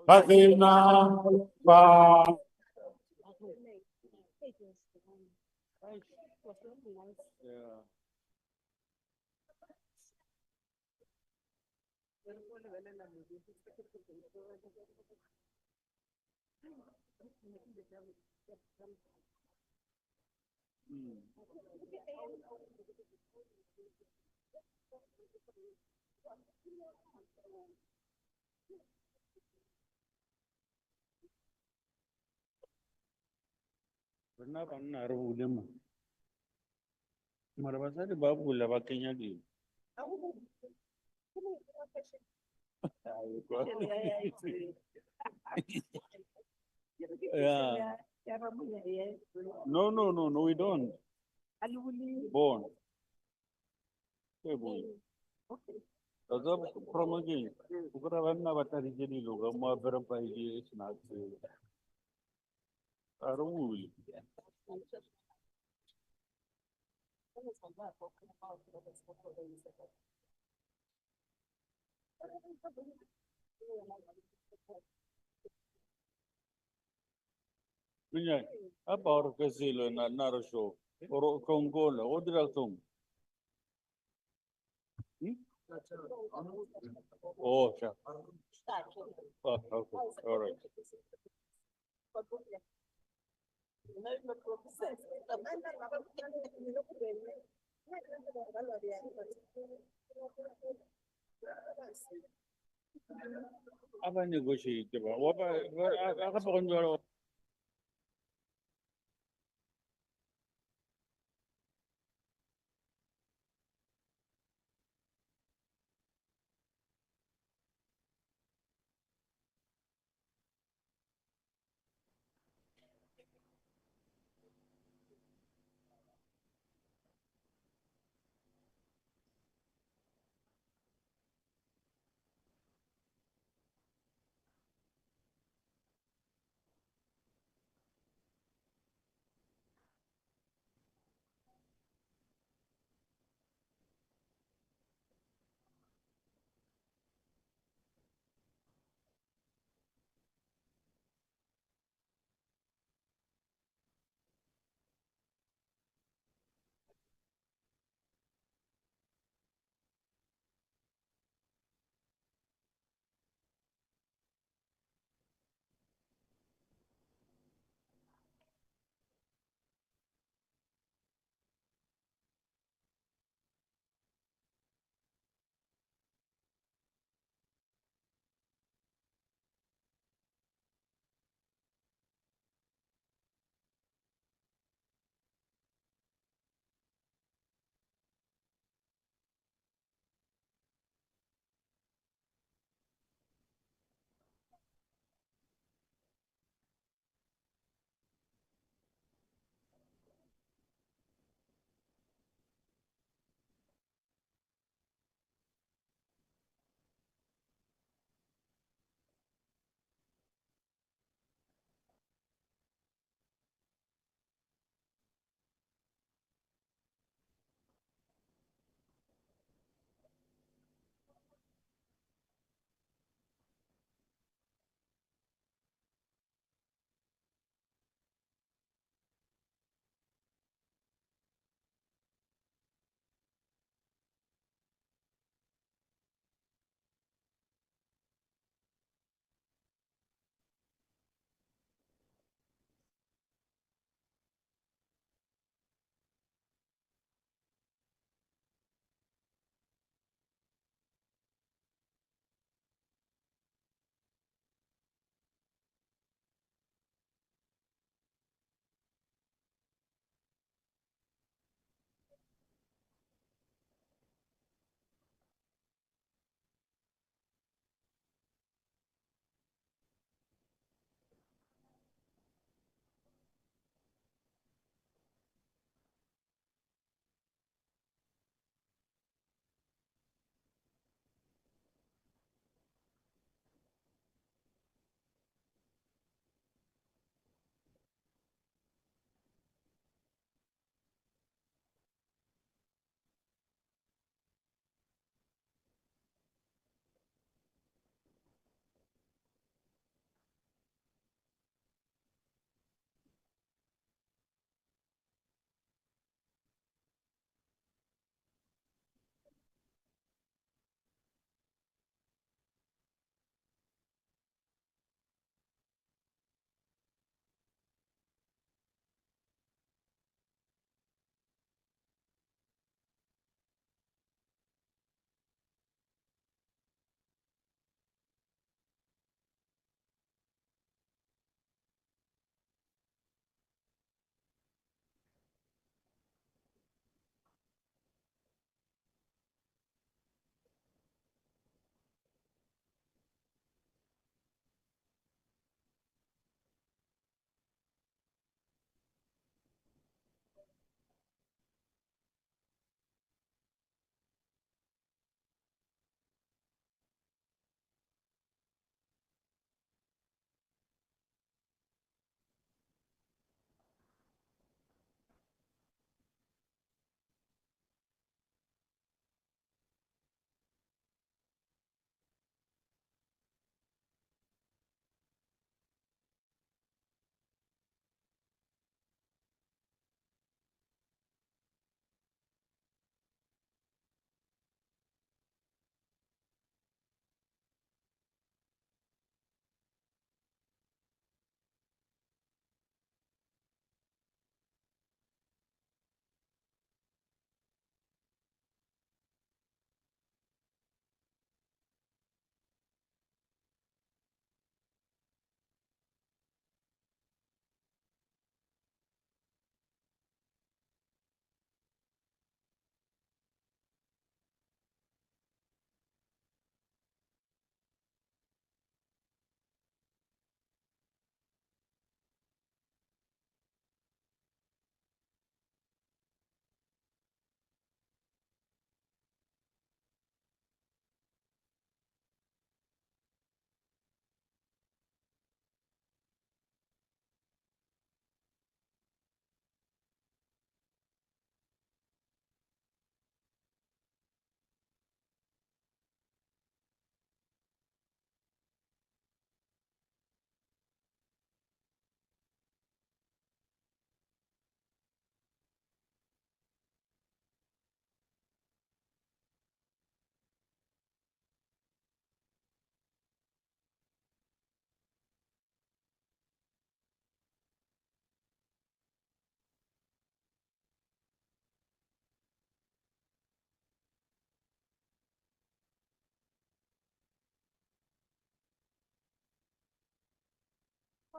Patina pa Pernah panna aru ulama. Marabasa di babu la bakenya di. Yeah. No, no, no, no, we don't. Born. Okay, boy. Azab promogi. Ukara vanna batari jadi loga ma berapa ini snack. Aru uli. Punya apa orang kesilo na narasho. Orang Kongola, odra tum. Oh, sure. Oh, okay, all right. Apa negotiate ba? Wapa, apa pun jual.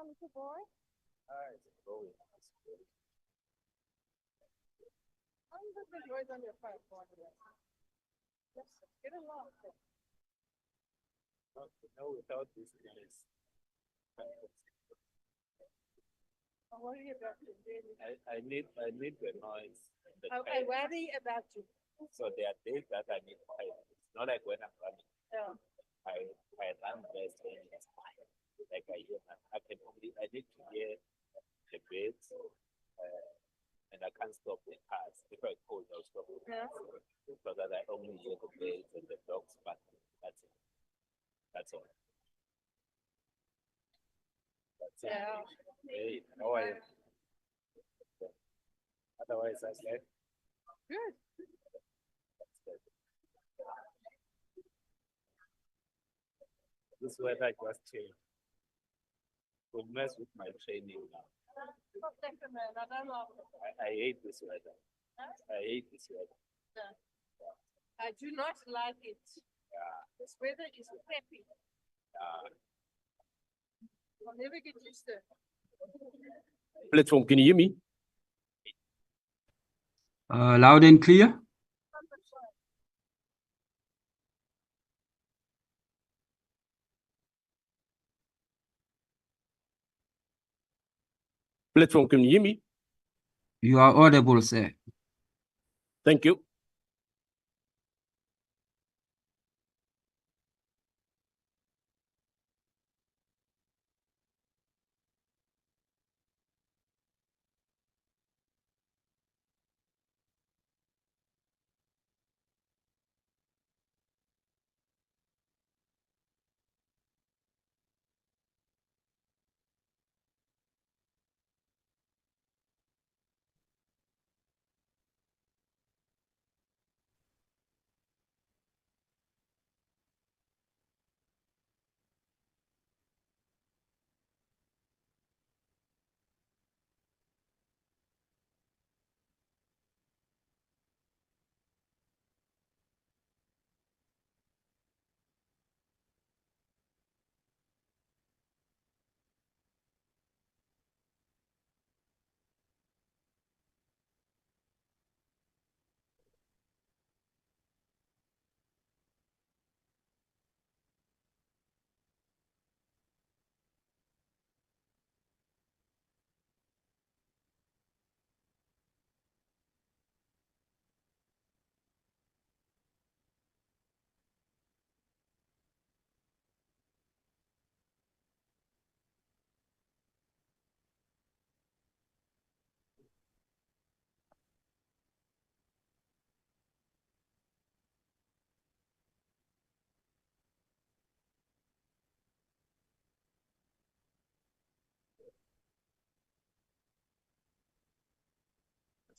little boy? Hi, it's going. How you got the noise on your phone? Just get along. No, without this guys. I worry about you, really. I need the noise. The I worry about you. So there are days that I need quiet. It's not like when I'm running. Yeah. I run best when it's quiet. Like I need to hear the birds, and I can't stop the cars. If I cold, I'll stop the cars. Yeah. So that I only hear the birds and the dogs barking. That's it. That's all. That's it. Yeah. Hey, how are you? Otherwise, I said. Good. This weather just changed. Will mess with my training now. I hate this weather. I hate this weather. Yeah. I do not like it. Yeah. This weather is crappy. Yeah. I'll never get used to it. Platform, can you hear me? Loud and clear. Platform, can you hear me? You are audible, sir. Thank you.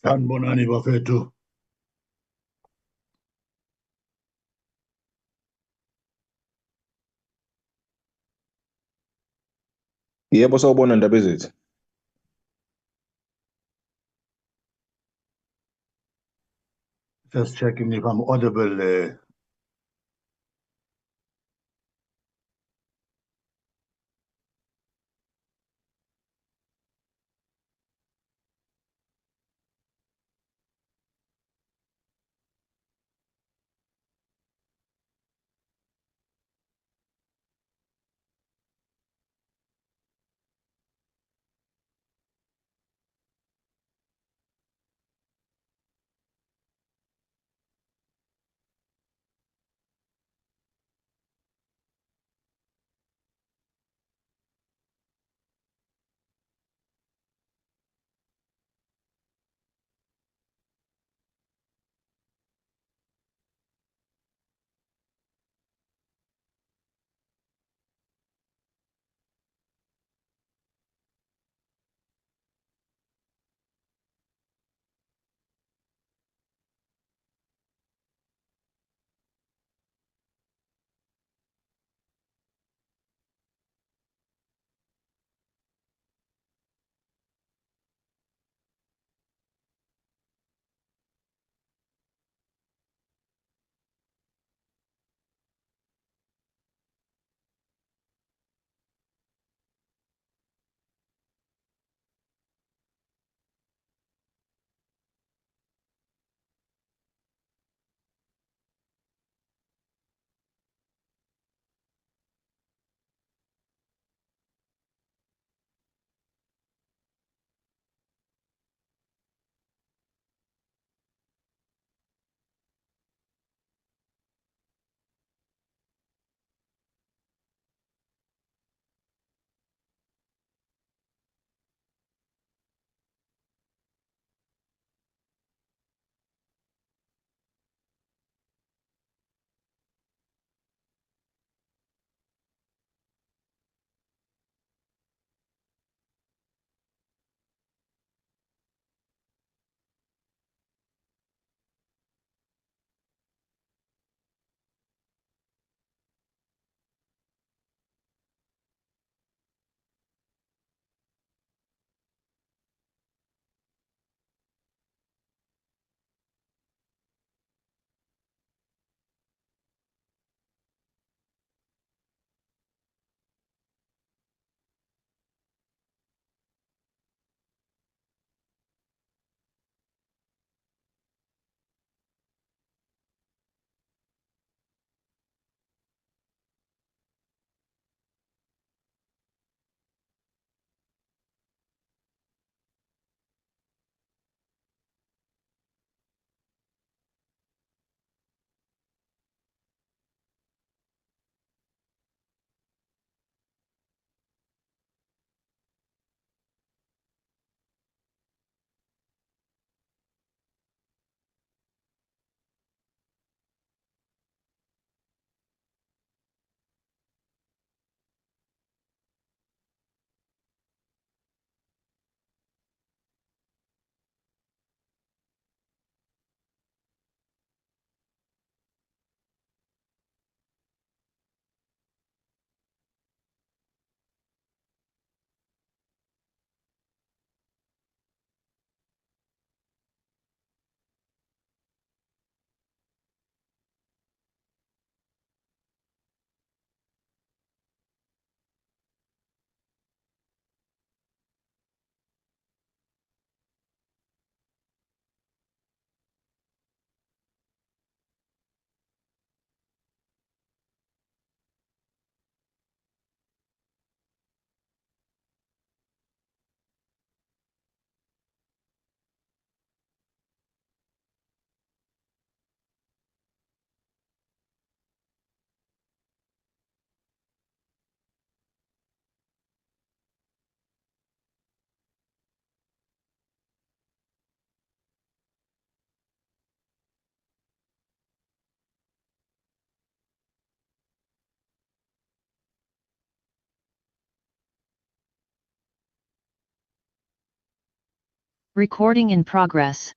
Sanibonani bafethu. Yebo, sawubona ndaba ezithi. Just checking if I'm audible. Recording in progress.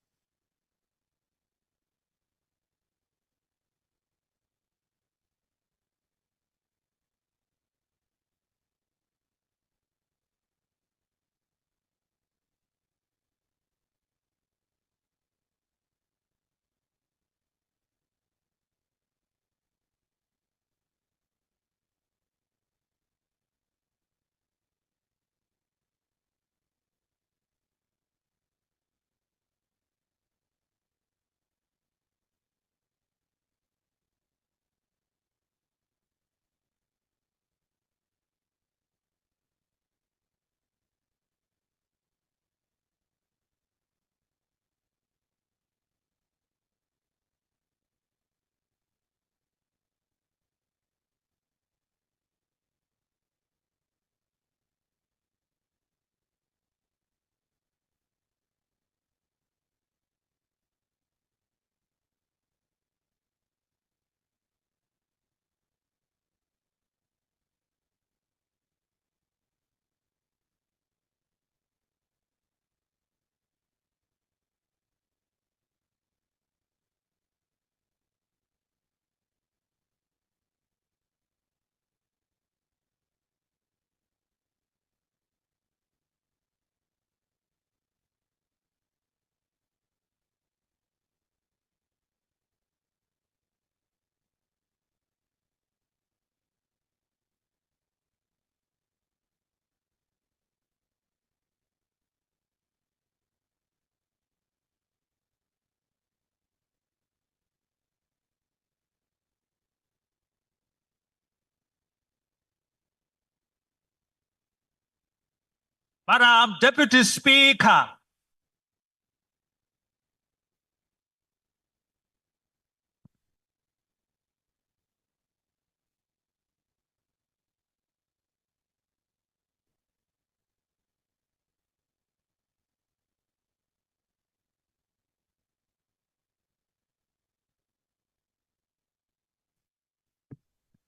Madam Deputy Speaker.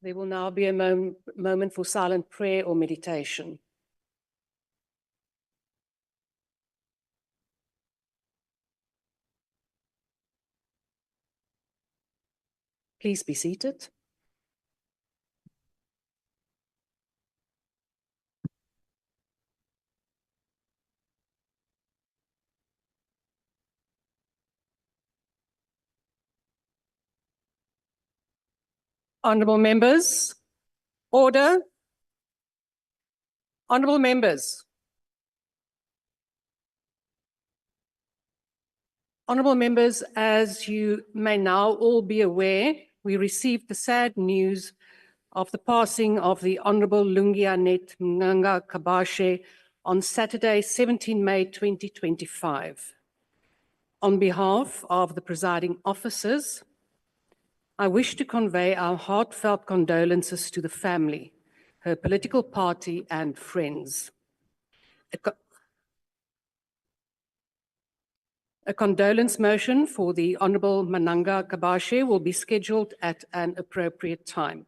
There will now be a moment for silent prayer or meditation. Please be seated. Honourable members, order. Honourable members. Honourable members, as you may now all be aware, we received the sad news of the passing of the Honourable Lungianet Mnganga Kabashe on Saturday, 17 May 2025. On behalf of the presiding officers, I wish to convey our heartfelt condolences to the family, her political party and friends. A condolence motion for the Honourable Mnganga Kabashe will be scheduled at an appropriate time.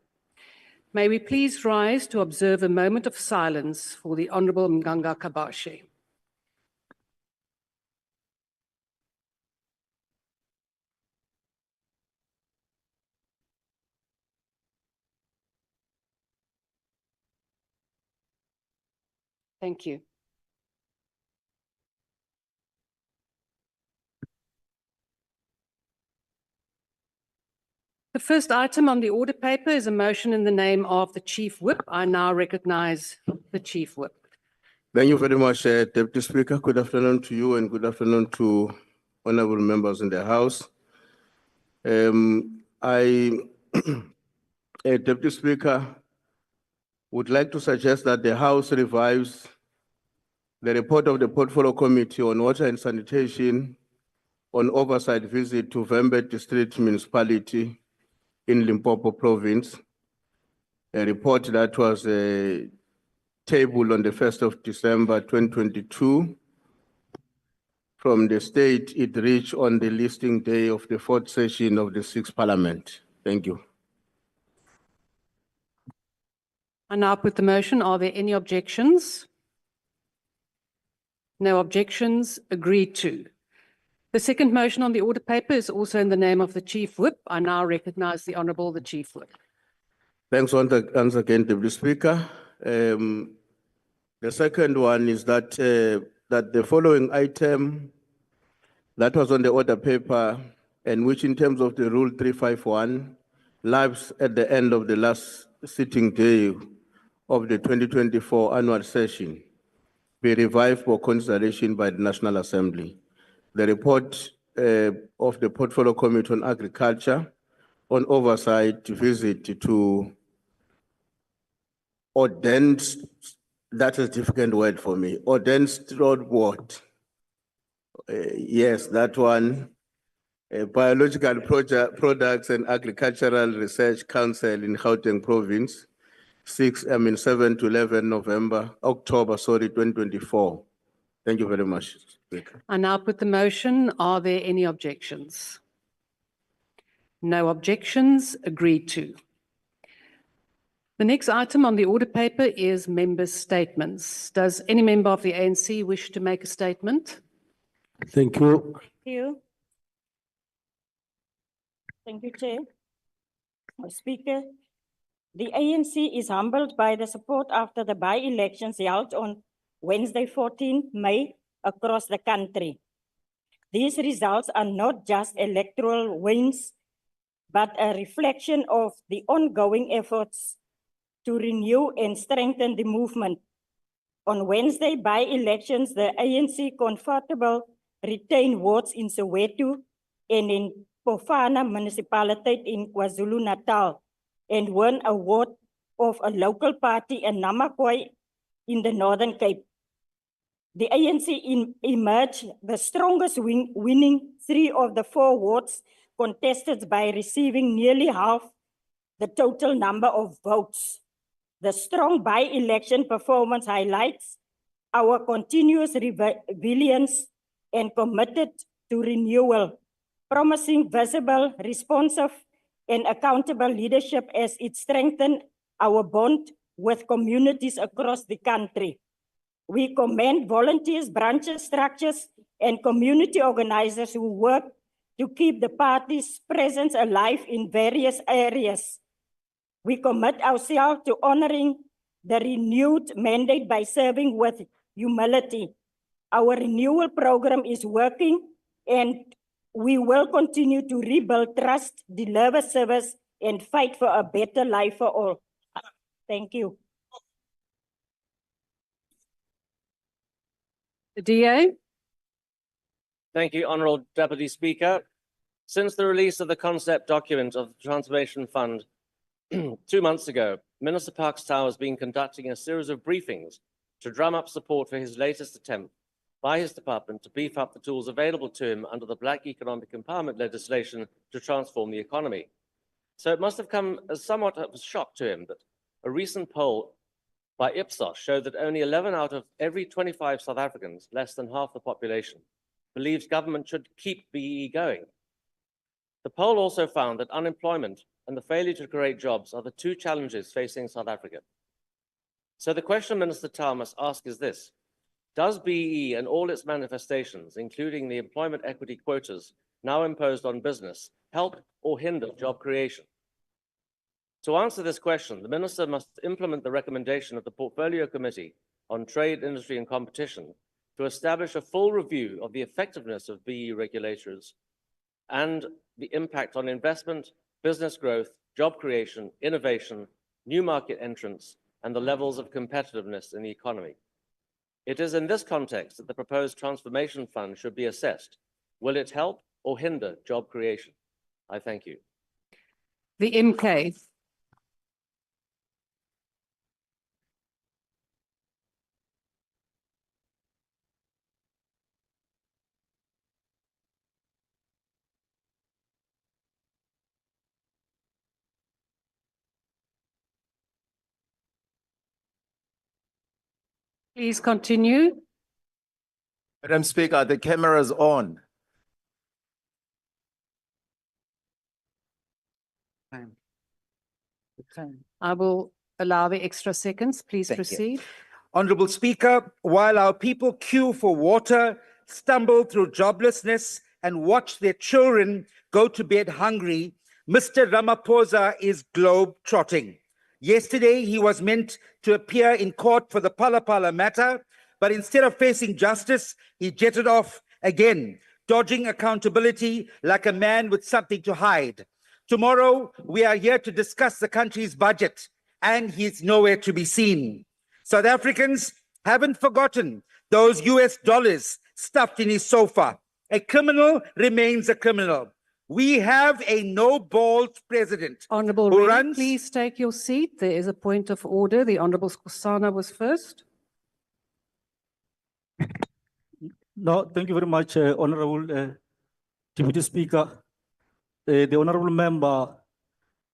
May we please rise to observe a moment of silence for the Honourable Mnganga Kabashe. Thank you. The first item on the order paper is a motion in the name of the Chief Whip. I now recognise the Chief Whip. Thank you very much, Deputy Speaker. Good afternoon to you and good afternoon to honorable members in the House. Deputy Speaker, would like to suggest that the House revives the report of the Portfolio Committee on Water and Sanitation on oversight visit to Vembe District Municipality in Limpopo Province, a report that was tabled on the 1st of December 2022. From the state, it reached on the listing day of the 4th session of the 6th Parliament. Thank you. I now put the motion. Are there any objections? No objections. Agreed to. The second motion on the order paper is also in the name of the Chief Whip. I now recognize the Honourable the Chief Whip. Thanks once again, Deputy Speaker. The second one is that that the following item that was on the order paper and which in terms of the Rule 351 lives at the end of the last sitting day of the 2024 annual session be revived for consideration by the National Assembly. The report of the Portfolio Committee on Agriculture on oversight visit to ordained, that's a difficult word for me, ordained what? Yes, that one. Biological Products and Agricultural Research Council in Gauteng Province, 7 to 11 October, 2024. Thank you very much, Speaker. I now put the motion. Are there any objections? No objections. Agreed to. The next item on the order paper is members' statements. Does any member of the ANC wish to make a statement? Thank you. you. Thank you, Chair. Speaker, the ANC is humbled by the support after the by-elections held on Wednesday, 14 May across the country. These results are not just electoral wins, but a reflection of the ongoing efforts to renew and strengthen the movement. On Wednesday by-elections, the ANC comfortable retained wards in Soweto and in Pofana municipality in KwaZulu-Natal and won a ward of a local party in Namakwa in the Northern Cape. The ANC emerged the strongest winning 3 of the 4 wards contested by receiving nearly half the total number of votes. The strong by-election performance highlights our continuous resilience and committed to renewal, promising visible, responsive, and accountable leadership as it strengthens our bond with communities across the country. We commend volunteers, branches, structures, and community organizers who work to keep the party's presence alive in various areas. We commit ourselves to honoring the renewed mandate by serving with humility. Our renewal program is working, and we will continue to rebuild trust, deliver service, and fight for a better life for all. Thank you. The DA? Thank you, Honourable Deputy Speaker. Since the release of the concept document of the Transformation Fund 2 months ago, Minister Parks-Tau has been conducting a series of briefings to drum up support for his latest attempt by his department to beef up the tools available to him under the Black Economic Empowerment legislation to transform the economy. So it must have come as somewhat of a shock to him that a recent poll by Ipsos showed that only 11 out of every 25 South Africans, less than half the population, believes government should keep BEE going. The poll also found that unemployment and the failure to create jobs are the 2 challenges facing South Africa. So the question Minister Tau must ask is this: does BEE and all its manifestations, including the employment equity quotas now imposed on business, help or hinder job creation? To answer this question, the Minister must implement the recommendation of the Portfolio Committee on Trade, Industry and Competition to establish a full review of the effectiveness of BEE regulators and the impact on investment, business growth, job creation, innovation, new market entrants, and the levels of competitiveness in the economy. It is in this context that the proposed Transformation Fund should be assessed. Will it help or hinder job creation? I thank you. The MK. Please continue. Madam Speaker, the camera is on. I will allow the extra seconds. Please Thank you. proceed. Honorable Speaker, while our people queue for water, stumble through joblessness, and watch their children go to bed hungry, Mr. Ramaphosa is globe-trotting. Yesterday, he was meant to appear in court for the Pala matter, but instead of facing justice, he jetted off again, dodging accountability like a man with something to hide. Tomorrow, we are here to discuss the country's budget, and he's nowhere to be seen. South Africans haven't forgotten those US dollars stuffed in his sofa. A criminal remains a criminal. We have a no-balls president. Honourable who Reddy, runs- please take your seat. There is a point of order. The Honourable Skosana was first. No, thank you very much, Honorable Deputy Speaker. The Honorable Member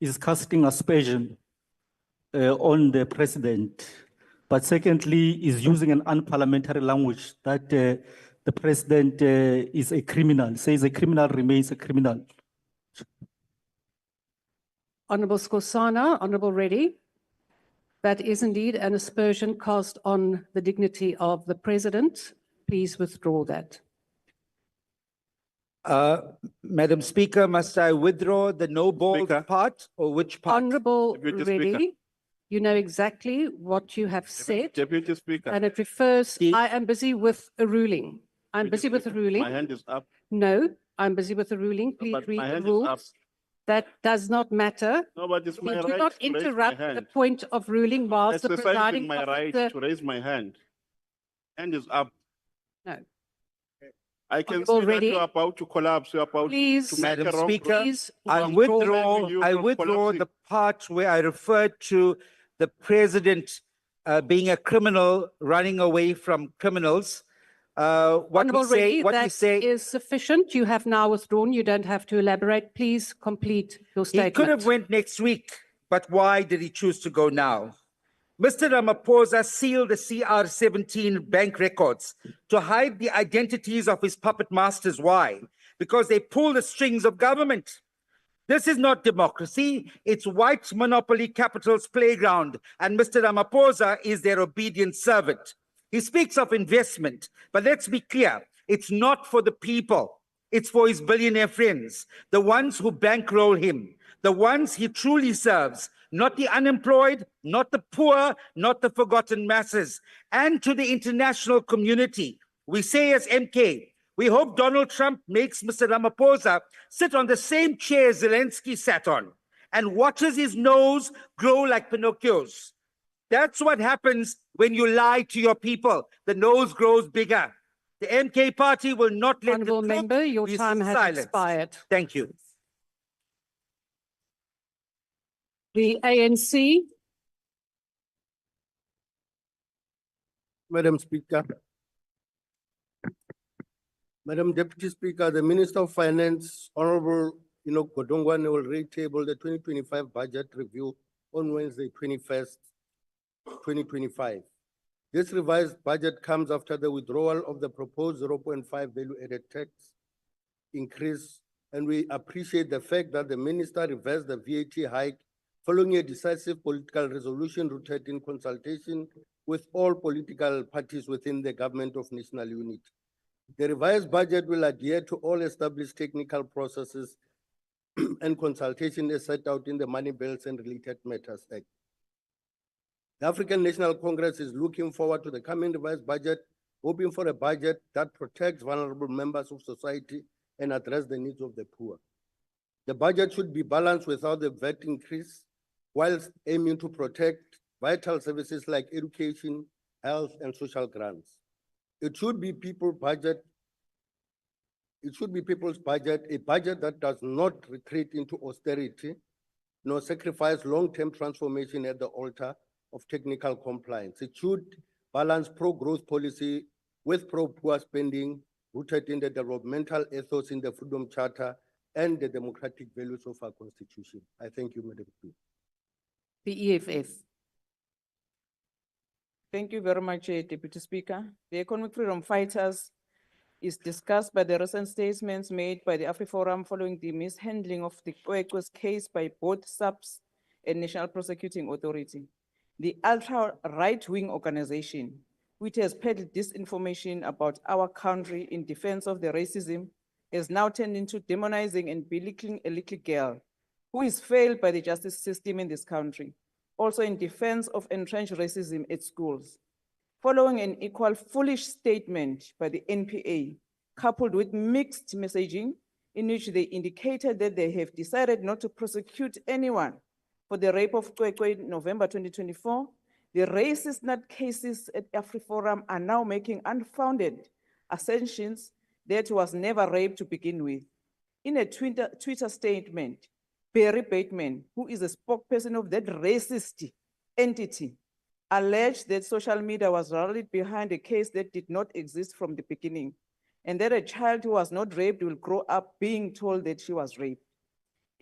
is casting aspersion on the President, but secondly, is using an unparliamentary language that the President is a criminal, says a criminal remains a criminal. Honourable Skosana, Honourable Reddy, that is indeed an aspersion cast on the dignity of the President. Please withdraw that. Madam Speaker, must I withdraw the no-balls Speaker. part, or which part? Honourable Deputy Speaker. Reddy, you know exactly what you have said, Deputy Speaker. and it refers, The- I am busy with a ruling. I'm busy with a ruling. My hand is up. No, I'm busy with a ruling. Please but read my the hand is up. rules. That does not matter. No, but it's my You right do not to raise my interrupt the hand. point of ruling whilst the Exercising presiding my right officer. to raise my hand. Hand is up. No. I can Honourable see that Reddy, you're about to collapse. You're about Please, to make Madam a wrong Speaker, please I withdraw. withdraw the part where I referred to the president being a criminal running away from criminals. What we Honourable Reddy, say that is sufficient. You have now withdrawn. You don't have to elaborate. Please complete your he statement. could have went next week, but why did he choose to go now? Mr. Ramaphosa sealed the CR17 bank records to hide the identities of his puppet masters. Why? Because they pull the strings of government. This is not democracy. It's white monopoly capital's playground, and Mr. Ramaphosa is their obedient servant. He speaks of investment, but let's be clear, it's not for the people. It's for his billionaire friends, the ones who bankroll him, the ones he truly serves, not the unemployed, not the poor, not the forgotten masses. And to the international community, we say as MK, we hope Donald Trump makes Mr. Ramaphosa sit on the same chair Zelensky sat on and watches his nose grow like Pinocchio's. That's what happens when you lie to your people. The nose grows bigger. The MK party will not let Honourable the truth Member, your be time has silenced. expired. Thank you. The ANC, Madam Speaker. Madam Deputy Speaker, the Minister of Finance, Honorable Godongwane, will retable the 2025 budget review on Wednesday, 21st, 2025. This revised budget comes after the withdrawal of the proposed 0.5 value-added tax increase, and we appreciate the fact that the Minister reversed the VAT hike following a decisive political resolution rooted in consultation with all political parties within the Government of National Unity. The revised budget will adhere to all established technical processes and consultation as set out in the Money Bills and Related Matters Act. The African National Congress is looking forward to the coming revised budget, hoping for a budget that protects vulnerable members of society and address the needs of the poor. The budget should be balanced without the VAT increase, whilst aiming to protect vital services like education, health, and social grants. It should be people's budget. It should be people's budget, a budget that does not retreat into austerity, nor sacrifice long-term transformation at the altar of technical compliance. It should balance pro-growth policy with pro-poor spending, rooted in the developmental ethos in the Freedom Charter and the democratic values of our Constitution. I thank you, Madam Speaker. the EFF. Thank you very much, Deputy Speaker. The economic freedom fighters is discussed by the recent statements made by the AfriForum following the mishandling of the Kwekwe's case by both SAPS and National Prosecuting Authority. the ultra-right-wing organization, which has peddled disinformation about our country in defense of the racism, has now turned into demonizing and belittling a little girl who is failed by the justice system in this country, also in defense of entrenched racism at schools. Following an equal foolish statement by the NPA, coupled with mixed messaging in which they indicated that they have decided not to prosecute anyone for the rape of Kwekwe in November 2024, the racist nutcases at AfriForum are now making unfounded assertions that was never raped to begin with. In a Twitter statement, Barry Bateman, who is a spokesperson of that racist entity, alleged that social media was rallied behind a case that did not exist from the beginning, and that a child who was not raped will grow up being told that she was raped.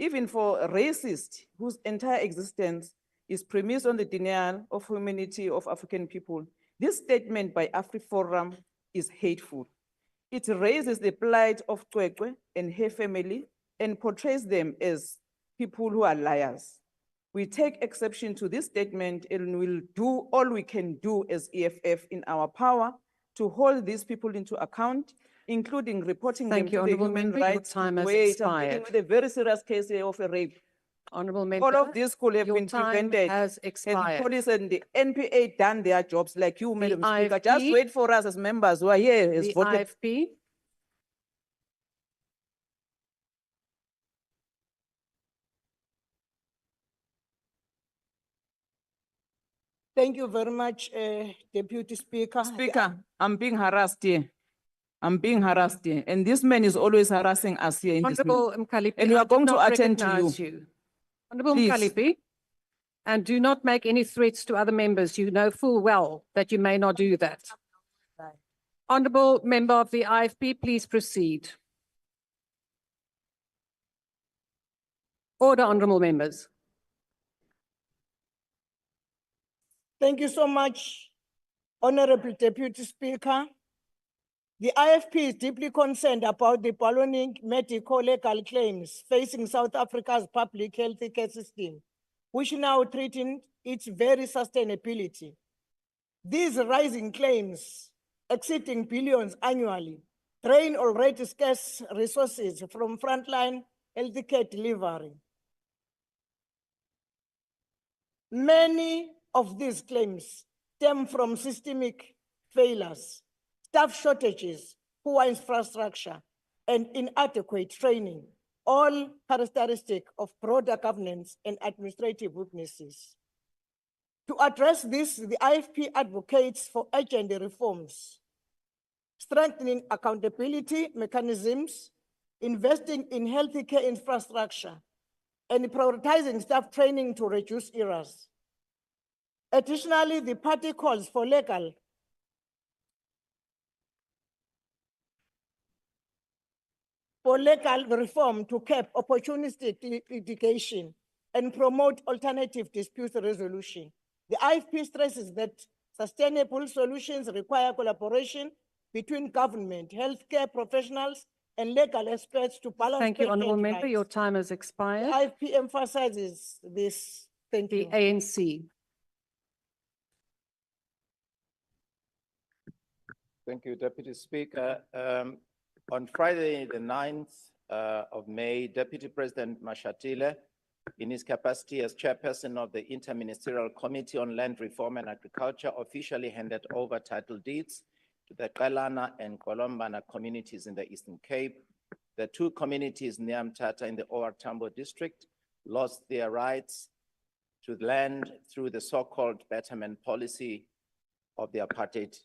Even for a racist whose entire existence is premised on the denial of humanity of African people, this statement by AfriForum is hateful. It raises the plight of Kwekwe and her family and portrays them as people who are liars. We take exception to this statement and will do all we can do as EFF in our power to hold these people into account, including reporting them Thank you, to the Honourable Human Member. Your Rights. time has Wait, I'm dealing expired. with a very serious case here of a rape. Honourable Member. All of this could have your been time prevented has had the expired. police and the NPA done their jobs like you, Madam Speaker. Just IFP wait for us as members who are here, has The voted. IFP. Thank you very much, Deputy Speaker. Speaker, I'm being harassed here. I'm being harassed here. And this man is always harassing us here in this meeting. Honourable Mkalipi, And we I are did going to not attend to you. recognise Honourable Please. Mkalipi, and do not make any threats to other members. You know full well that you may not do that. Honourable Member of the IFP, please proceed. Order, honourable members. Thank you so much, Honorable Deputy Speaker. The IFP is deeply concerned about the ballooning medical legal claims facing South Africa's public health care system, which now threaten its very sustainability. These rising claims, exceeding billions annually, drain already scarce resources from frontline healthcare delivery. Many of these claims stem from systemic failures, staff shortages, poor infrastructure, and inadequate training, all characteristic of broader governance and administrative weaknesses. To address this, the IFP advocates for urgent reforms, strengthening accountability mechanisms, investing in healthcare infrastructure, and prioritizing staff training to reduce errors. Additionally, the party calls for legal reform to cap opportunistic litigation and promote alternative dispute resolution. The IFP stresses that sustainable solutions require collaboration between government, healthcare professionals, and legal experts to balance. Thank you, honourable patient member. rights. Your time has The expired. IFP emphasizes this. Thank The you. ANC. Thank you, Deputy Speaker. On Friday, the 9th of May, Deputy President Mashatile, in his capacity as chairperson of the Interministerial Committee on Land Reform and Agriculture, officially handed over title deeds to the Kalana and Kolombana communities in the Eastern Cape. The two communities near Mthatha in the OR Tambo district lost their rights to land through the so-called betterment policy of the apartheid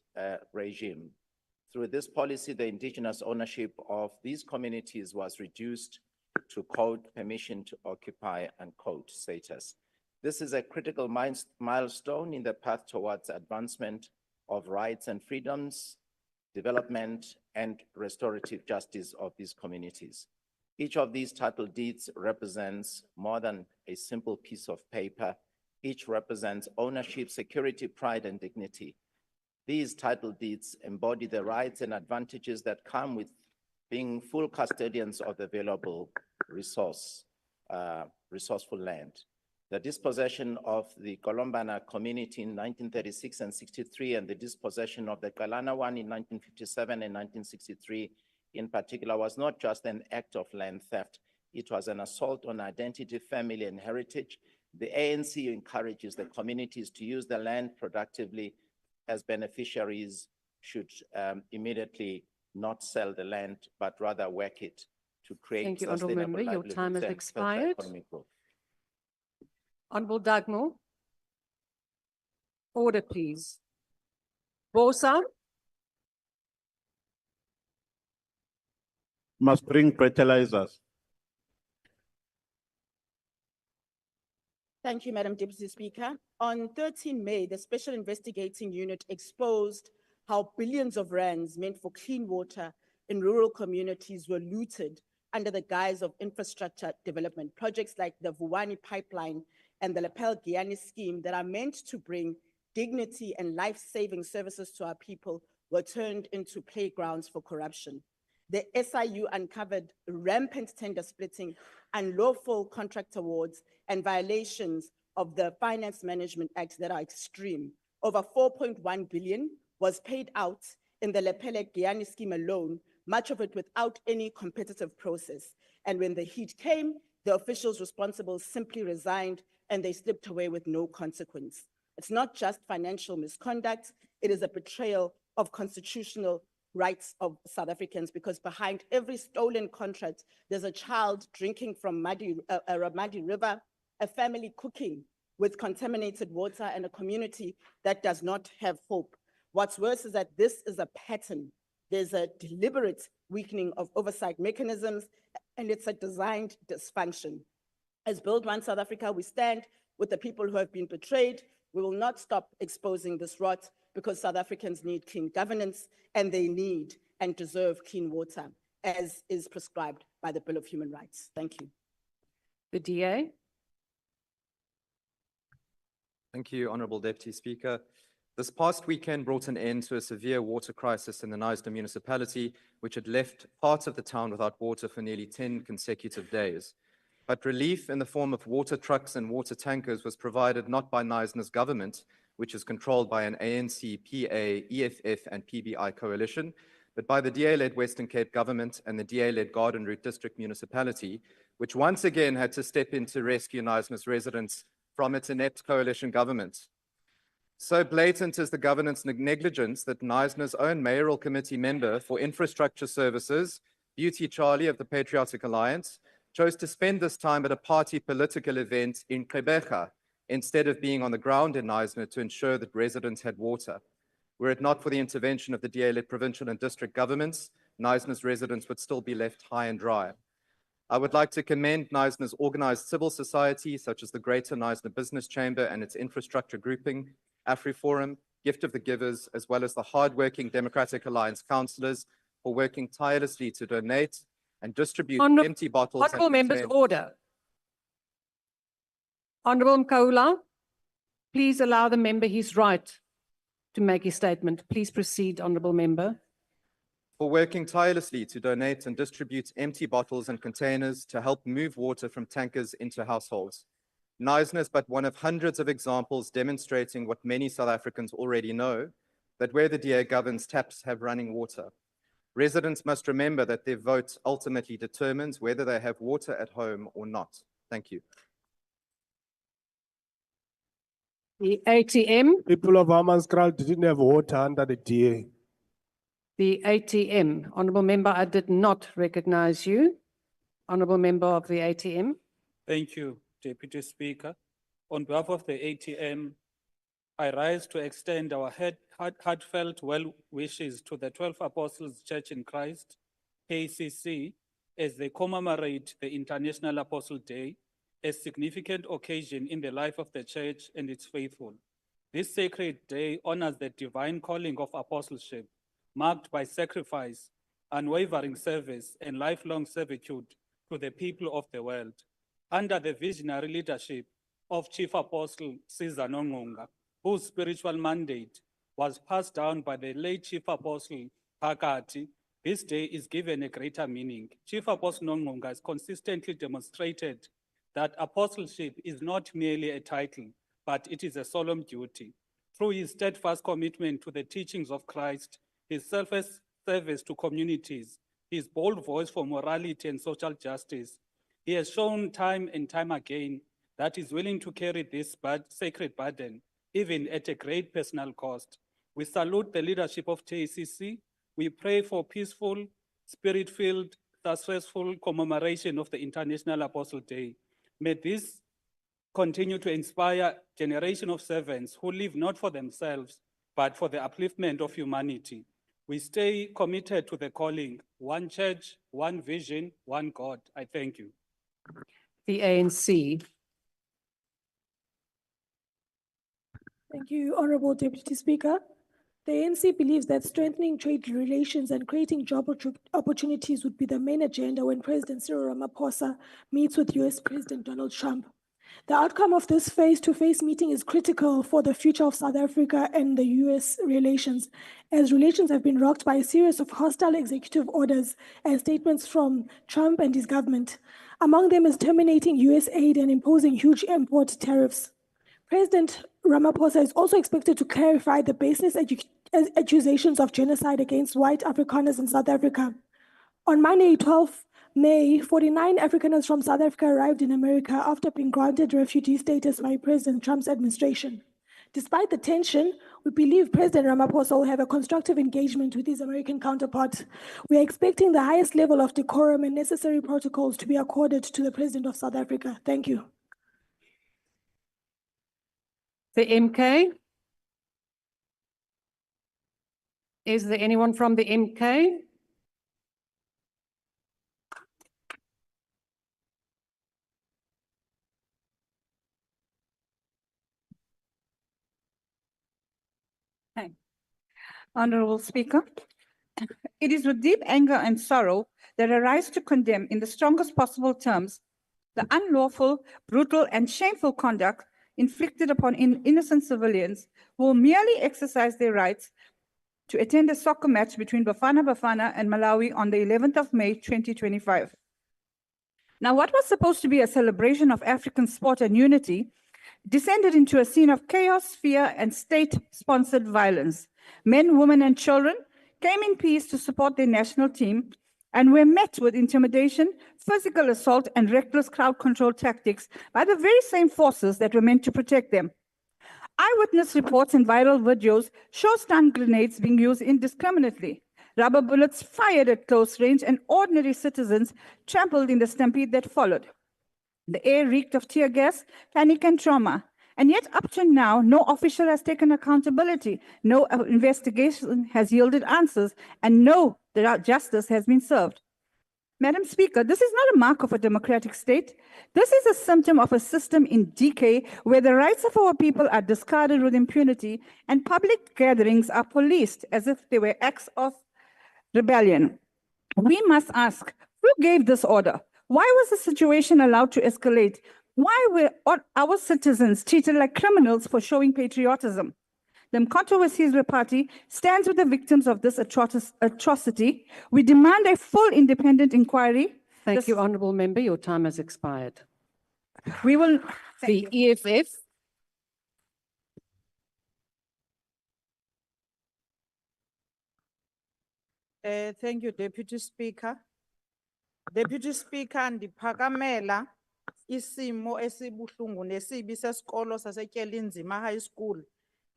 regime. Through this policy, the indigenous ownership of these communities was reduced to quote permission to occupy unquote status. This is a critical milestone in the path towards advancement of rights and freedoms, development, and restorative justice of these communities. Each of these title deeds represents more than a simple piece of paper. Each represents ownership, security, pride, and dignity. These title deeds embody the rights and advantages that come with being full custodians of the available resourceful land. the dispossession of the Colombana community in 1936 and 63, and the dispossession of the Kalana one in 1957 and 1963 in particular was not just an act of land theft. It was an assault on identity, family, and heritage. The ANC encourages the communities to use the land productively, as beneficiaries should immediately not sell the land, but rather work it to create Thank you, Honourable sustainable Member. Your livelihoods time has and further expired. economic growth. Honourable Dugmore. Order, please. Bosa. Must bring fertilizers. Thank you, Madam Deputy Speaker. On 13 May, the Special Investigating Unit exposed how billions of rands meant for clean water in rural communities were looted under the guise of infrastructure development. Projects like the Vuwani pipeline and the Lepel Guyani scheme that are meant to bring dignity and life-saving services to our people were turned into playgrounds for corruption. The SIU uncovered rampant tender splitting, unlawful contract awards, and violations of the Finance Management Act that are extreme. Over 4.1 billion was paid out in the Lepele Guyani scheme alone, much of it without any competitive process. And when the heat came, the officials responsible simply resigned and they slipped away with no consequence. It's not just financial misconduct, it is a betrayal of constitutional rights of South Africans, because behind every stolen contract, there's a child drinking from Ramadi River, a family cooking with contaminated water, and a community that does not have hope. What's worse is that this is a pattern. There's a deliberate weakening of oversight mechanisms, and it's a designed dysfunction. As Build One South Africa, we stand with the people who have been betrayed. We will not stop exposing this rot, because South Africans need clean governance and they need and deserve clean water, as is prescribed by the Bill of Human Rights. Thank you. The DA. Thank you, Honourable Deputy Speaker. This past weekend brought an end to a severe water crisis in the Knysna municipality, which had left parts of the town without water for nearly 10 consecutive days. But relief in the form of water trucks and water tankers was provided not by Knysna's government, which is controlled by an ANC, PA, EFF, and PBI coalition, but by the DA-led Western Cape government and the DA-led Garden Route District municipality, which once again had to step in to rescue Knysna's residents from its inept coalition government. So blatant is the governance negligence that Knysna's own mayoral committee member for infrastructure services, Beauty Charlie of the Patriotic Alliance, chose to spend this time at a party political event in Gqeberha, instead of being on the ground in Knysna to ensure that residents had water. Were it not for the intervention of the DA-led provincial and district governments, Knysna's residents would still be left high and dry. I would like to commend Knysna's organized civil society, such as the Greater Knysna Business Chamber and its infrastructure grouping, AfriForum, Gift of the Givers, as well as the hardworking Democratic Alliance councillors for working tirelessly to donate and distribute empty bottles. Honourable members, order. Honourable Mkaula, please allow the member his right to make his statement. Please proceed, Honourable Member. For working tirelessly to donate and distribute empty bottles and containers to help move water from tankers into households. Knysna is but one of hundreds of examples demonstrating what many South Africans already know, that where the DA governs, taps have running water. Residents must remember that their vote ultimately determines whether they have water at home or not. Thank you. The ATM. People of Hammanskraal didn't have water under the DA. The ATM. Honourable Member, I did not recognize you. Honourable Member of the ATM. Thank you, Deputy Speaker. On behalf of the ATM, I rise to extend our heartfelt well wishes to the 12 Apostles Church in Christ, KCC, as they commemorate the International Apostle Day, a significant occasion in the life of the Church and its faithful. This sacred day honors the divine calling of apostleship, marked by sacrifice, unwavering service, and lifelong servitude to the people of the world. Under the visionary leadership of Chief Apostle Caesar Nongonga, whose spiritual mandate was passed down by the late Chief Apostle Phakathi, this day is given a greater meaning. Chief Apostle Nongonga has consistently demonstrated that apostleship is not merely a title, but it is a solemn duty. Through his steadfast commitment to the teachings of Christ, his selfless service to communities, his bold voice for morality and social justice, he has shown time and time again that he's willing to carry this sacred burden, even at a great personal cost. We salute the leadership of JCC. We pray for peaceful, spirit-filled, successful commemoration of the International Apostle Day. May this continue to inspire generation of servants who live not for themselves, but for the upliftment of humanity. We stay committed to the calling, one church, one vision, one God. I thank you. The ANC. Thank you, Honorable Deputy Speaker. The ANC believes that strengthening trade relations and creating job opportunities would be the main agenda when President Cyril Ramaphosa meets with US President Donald Trump. The outcome of this face-to-face meeting is critical for the future of South Africa and the US relations, as relations have been rocked by a series of hostile executive orders and statements from Trump and his government. Among them is terminating US aid and imposing huge import tariffs. President Ramaphosa is also expected to clarify the baseless accusations of genocide against white Afrikaners in South Africa. On Monday, 12 May, 49 Afrikaners from South Africa arrived in America after being granted refugee status by President Trump's administration. Despite the tension, we believe President Ramaphosa will have a constructive engagement with his American counterpart. We are expecting the highest level of decorum and necessary protocols to be accorded to the President of South Africa. Thank you. The MK. Is there anyone from the MK? Honorable Speaker, it is with deep anger and sorrow that I rise to condemn in the strongest possible terms the unlawful, brutal, and shameful conduct inflicted upon innocent civilians who merely exercise their rights to attend a soccer match between Bafana and Malawi on the 11th of May, 2025. Now, what was supposed to be a celebration of African sport and unity descended into a scene of chaos, fear, and state-sponsored violence. Men, women, and children came in peace to support their national team and were met with intimidation, physical assault, and reckless crowd control tactics by the very same forces that were meant to protect them. Eyewitness reports and viral videos show stun grenades being used indiscriminately, rubber bullets fired at close range, and ordinary citizens trampled in the stampede that followed. The air reeked of tear gas, panic, and trauma. And yet, up to now, no official has taken accountability, no investigation has yielded answers, and no justice has been served. Madam Speaker, this is not a mark of a democratic state. This is a symptom of a system in decay where the rights of our people are discarded with impunity and public gatherings are policed as if they were acts of rebellion. We must ask, who gave this order? Why was the situation allowed to escalate? Why were our citizens treated like criminals for showing patriotism? The Mkhonto Party stands with the victims of this atrocity. We demand a full independent inquiry. Thank you, Honourable Member. Your time has expired. We will. The EFF. Thank you, Deputy Speaker. Deputy Speaker, ndiphakamela isimo esibuhlungu nesibi sesikolo saseTyelinzima High School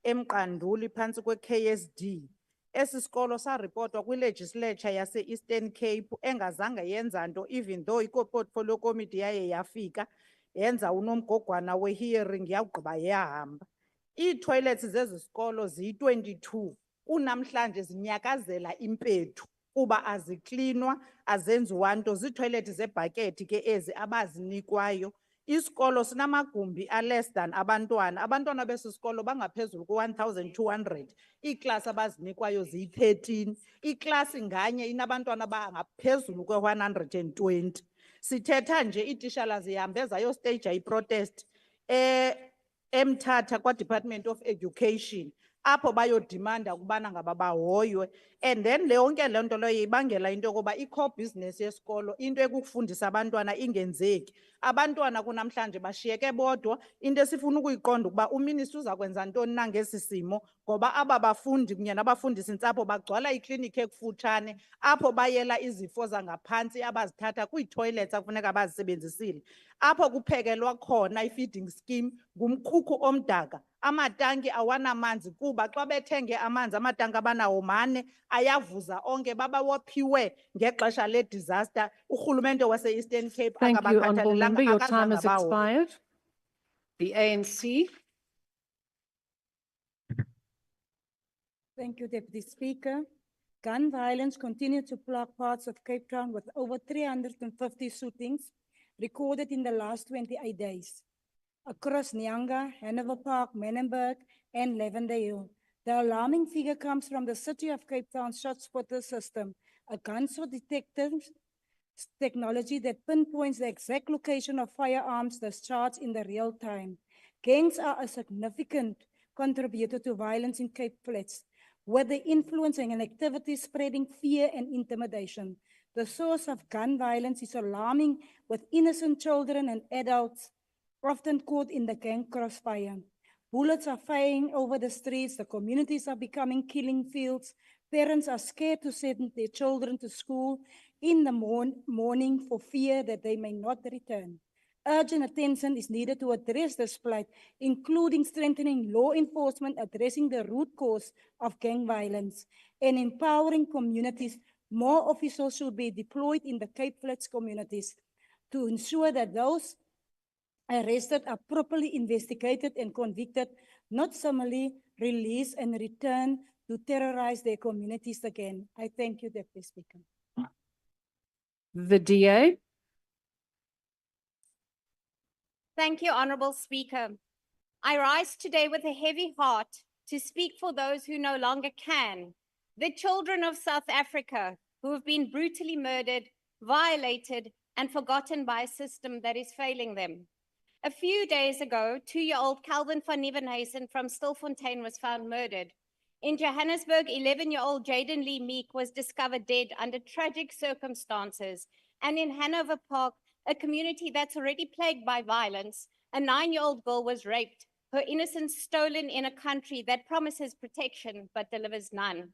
eMqanduli phansi kwe-KSD. Esi sikolo saripotwa kwi-legislature yase-Eastern Cape engazange yenza nto, even though i-portfolio committee yaye yafika yenza unomgogwana we-hearing yawugqiba yahamba. Ii-toilets zezi sikolo ziyi-22 kunamhlanje zinyakazela impethu kuba aziklinwa azenziwa nto, ziitoilet zebhakethi ke ezi abazinikwayo. Isikolo sinamagumbi less than abantwana besi sikolo bangaphezulu ku-1200, iiklasi abazinikwayo ziyi-13, iklasi nganye inabantwana abangaphezulu kwe-120. Sithetha nje iitishala zihambe zayostaja iprotest eMthatha kwa-Department of Education. apho bayodimanda ukubana ngaba bahoywe. And then le yonke le nto leyo ibangela into yokuba i-core business yesikolo into ekukufundisa abantwana ingenzeki. Abantwana kunamhlanje bashiyeke bodwa, into esifuna ukuyiqonda ukuba uminister uza kwenza ntoni na ngesi simo, ngoba aba bafundi kunye nabafundisi ntsapho bagcwala iklinikhi ekufutshane apho bayela izifo zangaphantsi abazithatha kwii-toilets akufuneka bazisebenzisile. Apho kuphekelwa khona i-feeding scheme ngumkhukhu omdaka. Amatanki awanamanzi kuba xa bethenge amanzi amatanki abanawo mane ayavuza onke babawophiwe ngexesha le-disaster. Urhulumente wase-Eastern Cape Thank you, Honourable Member. Your akabakhathalelanga, time has akazange bahoywe. expired. The ANC. Thank you, Deputy Speaker. Gun violence continued to plague parts of Cape Town with over 350 shootings recorded in the last 28 days. Across Nyanga, Hanover Park, Menenberg, and Lavender Hill, the alarming figure comes from the City of Cape Town shot spotter system, a gunshot detector technology that pinpoints the exact location of firearms discharged in the real time. Gangs are a significant contributor to violence in Cape Flats, with the influencing and activities spreading fear and intimidation. The source of gun violence is alarming, with innocent children and adults often caught in the gang crossfire. Bullets are flying over the streets, the communities are becoming killing fields, parents are scared to send their children to school in the morning for fear that they may not return. Urgent attention is needed to address this plight, including strengthening law enforcement, addressing the root cause of gang violence, and empowering communities. More officers should be deployed in the Cape Flats communities to ensure that those arrested are properly investigated and convicted, not summarily released and returned to terrorize their communities again. I thank you, Deputy Speaker. The DA. Thank you, Honourable Speaker. I rise today with a heavy heart to speak for those who no longer can, the children of South Africa who have been brutally murdered, violated, and forgotten by a system that is failing them. A few days ago, 2-year-old Calvin van Nieuwenhuizen from Stilfontein was found murdered. In Johannesburg, 11-year-old Jaden Lee Meek was discovered dead under tragic circumstances. And in Hanover Park, a community that's already plagued by violence, a 9-year-old girl was raped, her innocence stolen in a country that promises protection but delivers none.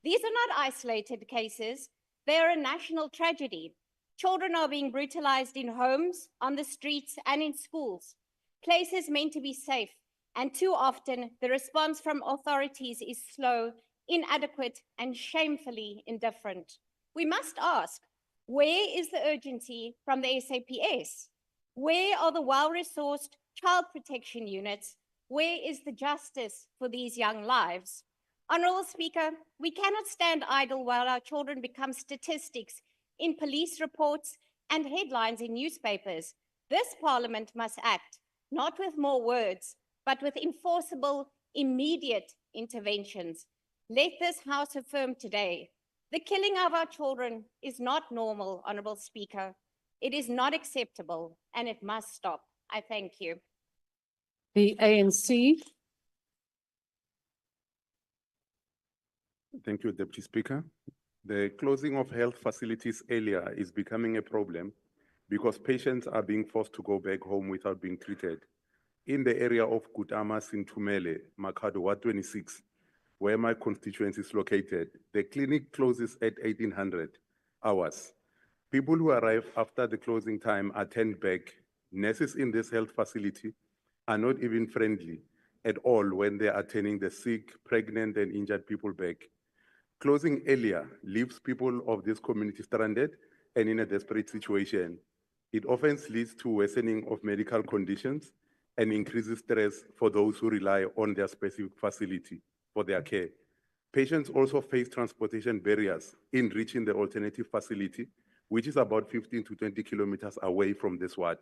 These are not isolated cases. They are a national tragedy. Children are being brutalized in homes, on the streets, and in schools, places meant to be safe. And too often, the response from authorities is slow, inadequate, and shamefully indifferent. We must ask, where is the urgency from the SAPS? Where are the well-resourced child protection units? Where is the justice for these young lives? Honourable Speaker, we cannot stand idle while our children become statistics in police reports and headlines in newspapers. This Parliament must act, not with more words, but with enforceable, immediate interventions. Let this House affirm today, the killing of our children is not normal, Honourable Speaker. It is not acceptable, and it must stop. I thank you. The ANC. Thank you, Deputy Speaker. The closing of health facilities earlier is becoming a problem because patients are being forced to go back home without being treated. In the area of Kutama, Sintumele, Makado, Ward 26, where my constituency is located, the clinic closes at 1800 hours. People who arrive after the closing time are turned back. Nurses in this health facility are not even friendly at all when they are turning the sick, pregnant, and injured people back. Closing earlier leaves people of this community stranded and in a desperate situation. It often leads to worsening of medical conditions and increases stress for those who rely on their specific facility for their care. Patients also face transportation barriers in reaching the alternative facility, which is about 15 to 20 kilometers away from this ward.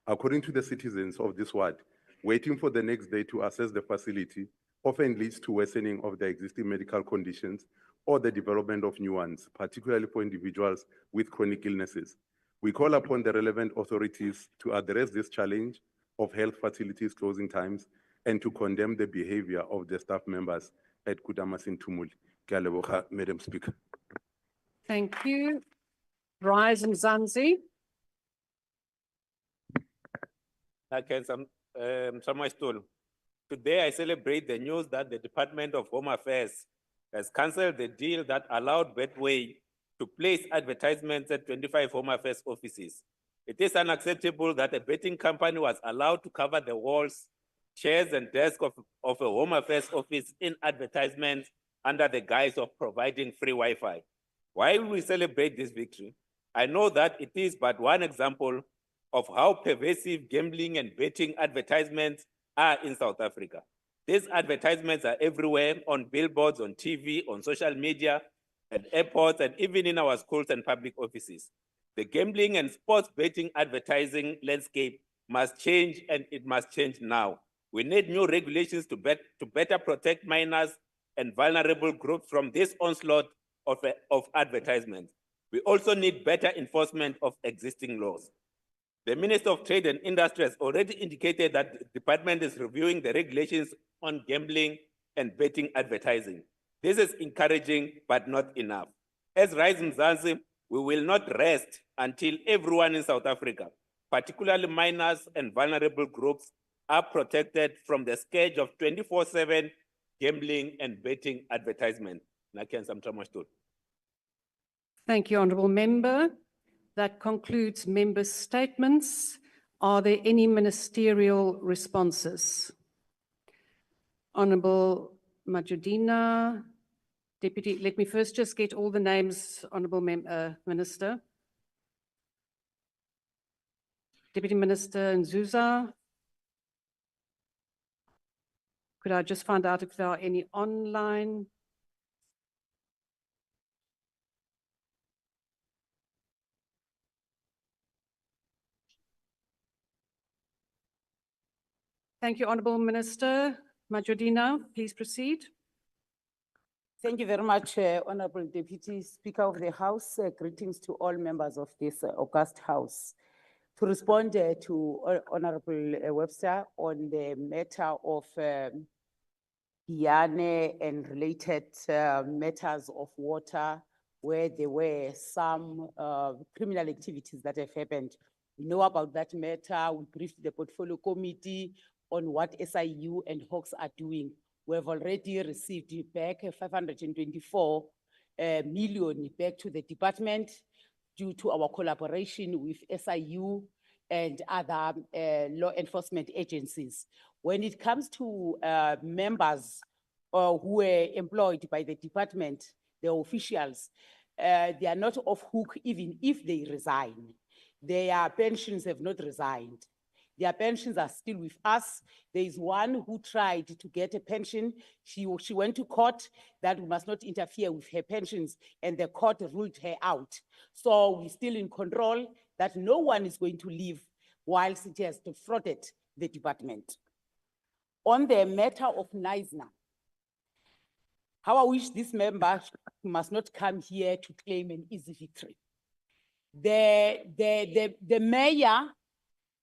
According to the citizens of this ward, waiting for the next day to access the facility often leads to worsening of the existing medical conditions or the development of new ones, particularly for individuals with chronic illnesses. We call upon the relevant authorities to address this challenge of health facilities closing times and to condemn the behavior of the staff members at Kutamas in Tumuli. Ke a leboga, Madam Speaker. Thank you. Rise and Zanzi. Today, I celebrate the news that the Department of Home Affairs has cancelled the deal that allowed Betway to place advertisements at 25 Home Affairs offices. It is unacceptable that a betting company was allowed to cover the walls, chairs, and desks of a Home Affairs office in advertisements under the guise of providing free Wi-Fi. While we celebrate this victory, I know that it is but one example of how pervasive gambling and betting advertisements are in South Africa. These advertisements are everywhere, on billboards, on TV, on social media, at airports, and even in our schools and public offices. The gambling and sports betting advertising landscape must change, and it must change now. We need new regulations to better protect minors and vulnerable groups from this onslaught of advertisements. We also need better enforcement of existing laws. The Minister of Trade and Industry has already indicated that the department is reviewing the regulations on gambling and betting advertising. This is encouraging, but not enough. As Rise Mzansi, we will not rest until everyone in South Africa, particularly minors and vulnerable groups, are protected from the scourge of 24/7 gambling and betting advertisement. Thank you, Honourable Member. That concludes members' statements. Are there any ministerial responses? Honourable Majudina, Deputy, let me first just get all the names, Honourable Minister. Deputy Minister Nzuza. Could I just find out if there are any online? Thank you, Honourable Minister. Majudina, please proceed. Thank you very much, Honourable Deputy Speaker of the House. Greetings to all members of this august House. To respond to Honourable Webster on the matter of Guyane and related matters of water, where there were some criminal activities that have happened. We know about that matter. We briefed the portfolio committee on what SIU and Hawks are doing. We have already received back 524 million back to the department due to our collaboration with SIU and other law enforcement agencies. When it comes to members who were employed by the department, the officials, they are not off hook even if they resign. Their pensions have not resigned. Their pensions are still with us. There is one who tried to get a pension. She went to court that we must not interfere with her pensions, and the court ruled her out. So we're still in control that no one is going to leave whilst it has defrauded the department. On the matter of Neisner, how I wish this member must not come here to claim an easy victory. The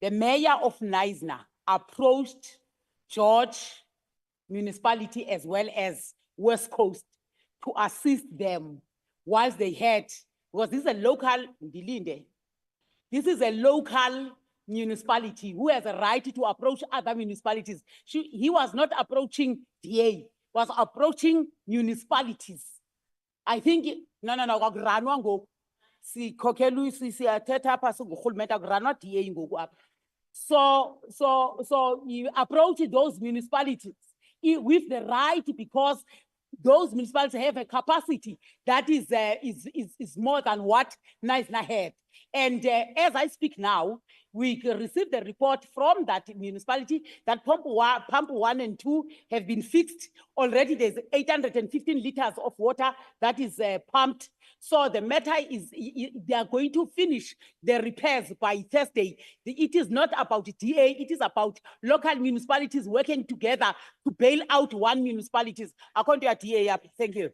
mayor of Neisner approached George municipality as well as West Coast to assist them whilst they had, because this is a local, this is a local municipality who has a right to approach other municipalities. He was not approaching DA, was approaching municipalities. I think, no, si kokelu si ateta pasu gkhulumenta granwa DA ngoku apha. So you approach those municipalities with the right, because those municipalities have a capacity that is more than what Neisner had. And as I speak now, we received a report from that municipality that pump 1 and 2 have been fixed. Already there's 815 liters of water that is pumped. So the matter is, they are going to finish the repairs by Thursday. It is not about DA, it is about local municipalities working together to bail out one municipalities. According to DA, thank you.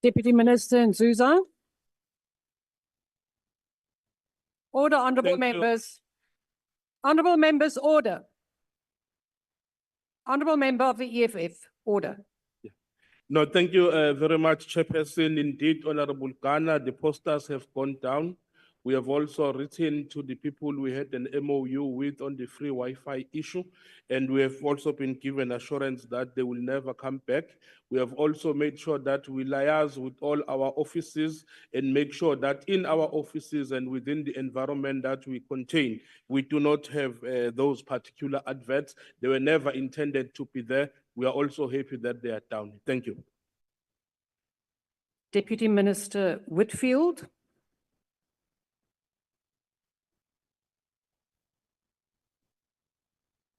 Deputy Minister Nzuza. Order, honourable members. Honourable members, order. Honourable member of the EFF, order. No, thank you very much, Chairperson. Indeed, Honorable Ghana, the posters have gone down. We have also written to the people we had an MOU with on the free Wi-Fi issue, and we have also been given assurance that they will never come back. We have also made sure that we liaise with all our offices and make sure that in our offices and within the environment that we contain, we do not have those particular adverts. They were never intended to be there. We are also happy that they are down. Thank you. Deputy Minister Whitfield.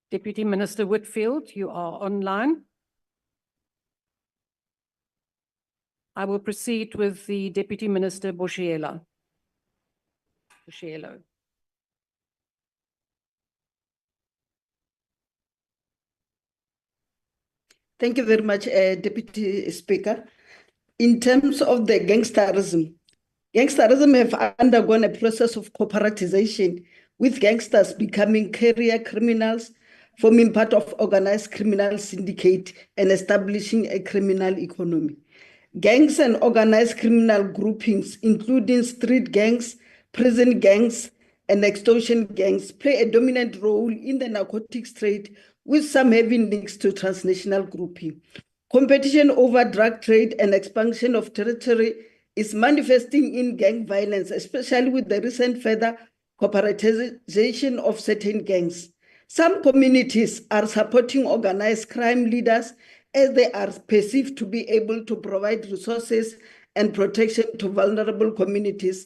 Deputy Minister Whitfield, you are online. I will proceed with the Deputy Minister Boshielo. Thank you very much, Deputy Speaker. In terms of the gangsterism have undergone a process of corporatization, with gangsters becoming career criminals, forming part of organized criminal syndicate and establishing a criminal economy. Gangs and organized criminal groupings, including street gangs, prison gangs, and extortion gangs, play a dominant role in the narcotics trade, with some having links to transnational grouping. Competition over drug trade and expansion of territory is manifesting in gang violence, especially with the recent further corporatization of certain gangs. Some communities are supporting organized crime leaders as they are perceived to be able to provide resources and protection to vulnerable communities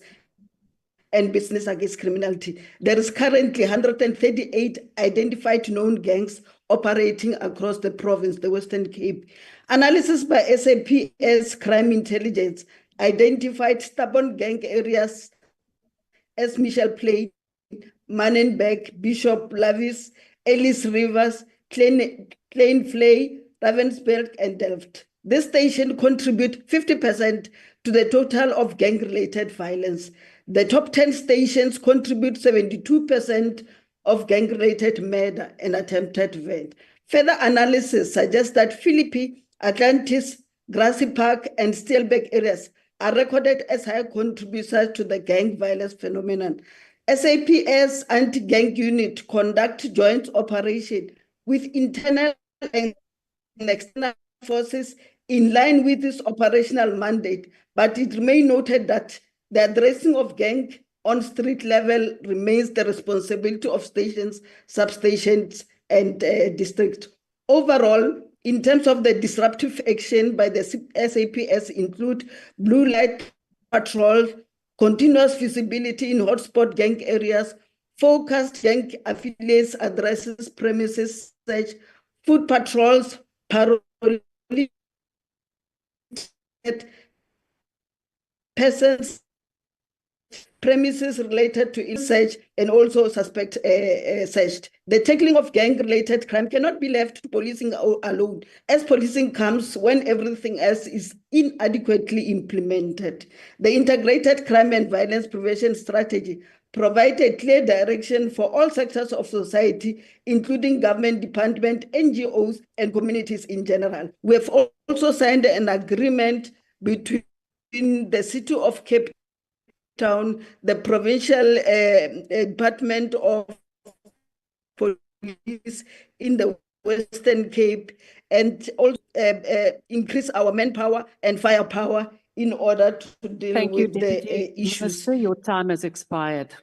and business against criminality. There is currently 138 identified known gangs operating across the province, the Western Cape. Analysis by SAPS Crime Intelligence identified stubborn gang areas as Michel Plain, Manenberg, Bishop Lavis, Ellis Rivers, Kleinvlei, Ravensburg, and Delft. This station contribute 50% to the total of gang-related violence. The top 10 stations contribute 72% of gang-related murder and attempted event. Further analysis suggests that Philippi, Atlantis, Grassy Park, and Steelberg areas are recorded as high contributors to the gang violence phenomenon. SAPS anti-gang unit conduct joint operation with internal and external forces in line with this operational mandate, but it remains noted that the addressing of gang on street level remains the responsibility of stations, substations, and districts. Overall, in terms of the disruptive action by the SAPS include blue light patrol, continuous visibility in hotspot gang areas, focused gang affiliates, addresses, premises search, foot patrols, paroling persons, premises related to search, and also suspect searched. The tackling of gang-related crime cannot be left to policing alone, as policing comes when everything else is inadequately implemented. The integrated crime and violence prevention strategy provides a clear direction for all sectors of society, including government departments, NGOs, and communities in general. We have also signed an agreement between the City of Cape Town, the Provincial Department of Police in the Western Cape, and also increase our manpower and firepower in order to deal with the issues. Minister, your time has expired.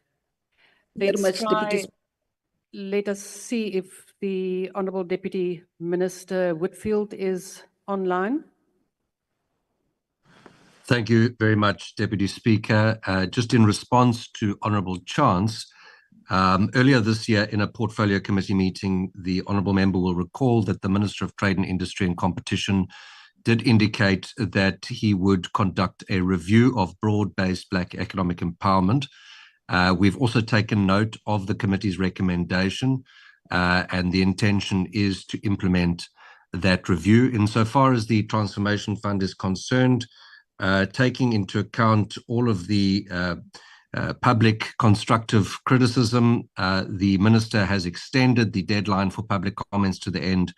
Let us see if the Honourable Deputy Minister Whitfield is online. Thank you very much, Deputy Speaker. Just in response to Honourable Chance, earlier this year in a Portfolio Committee meeting, the Honourable Member will recall that the Minister of Trade and Industry and Competition did indicate that he would conduct a review of broad-based Black economic empowerment. We've also taken note of the committee's recommendation, and the intention is to implement that review. Insofar as the Transformation Fund is concerned, taking into account all of the public constructive criticism. The minister has extended the deadline for public comments to the end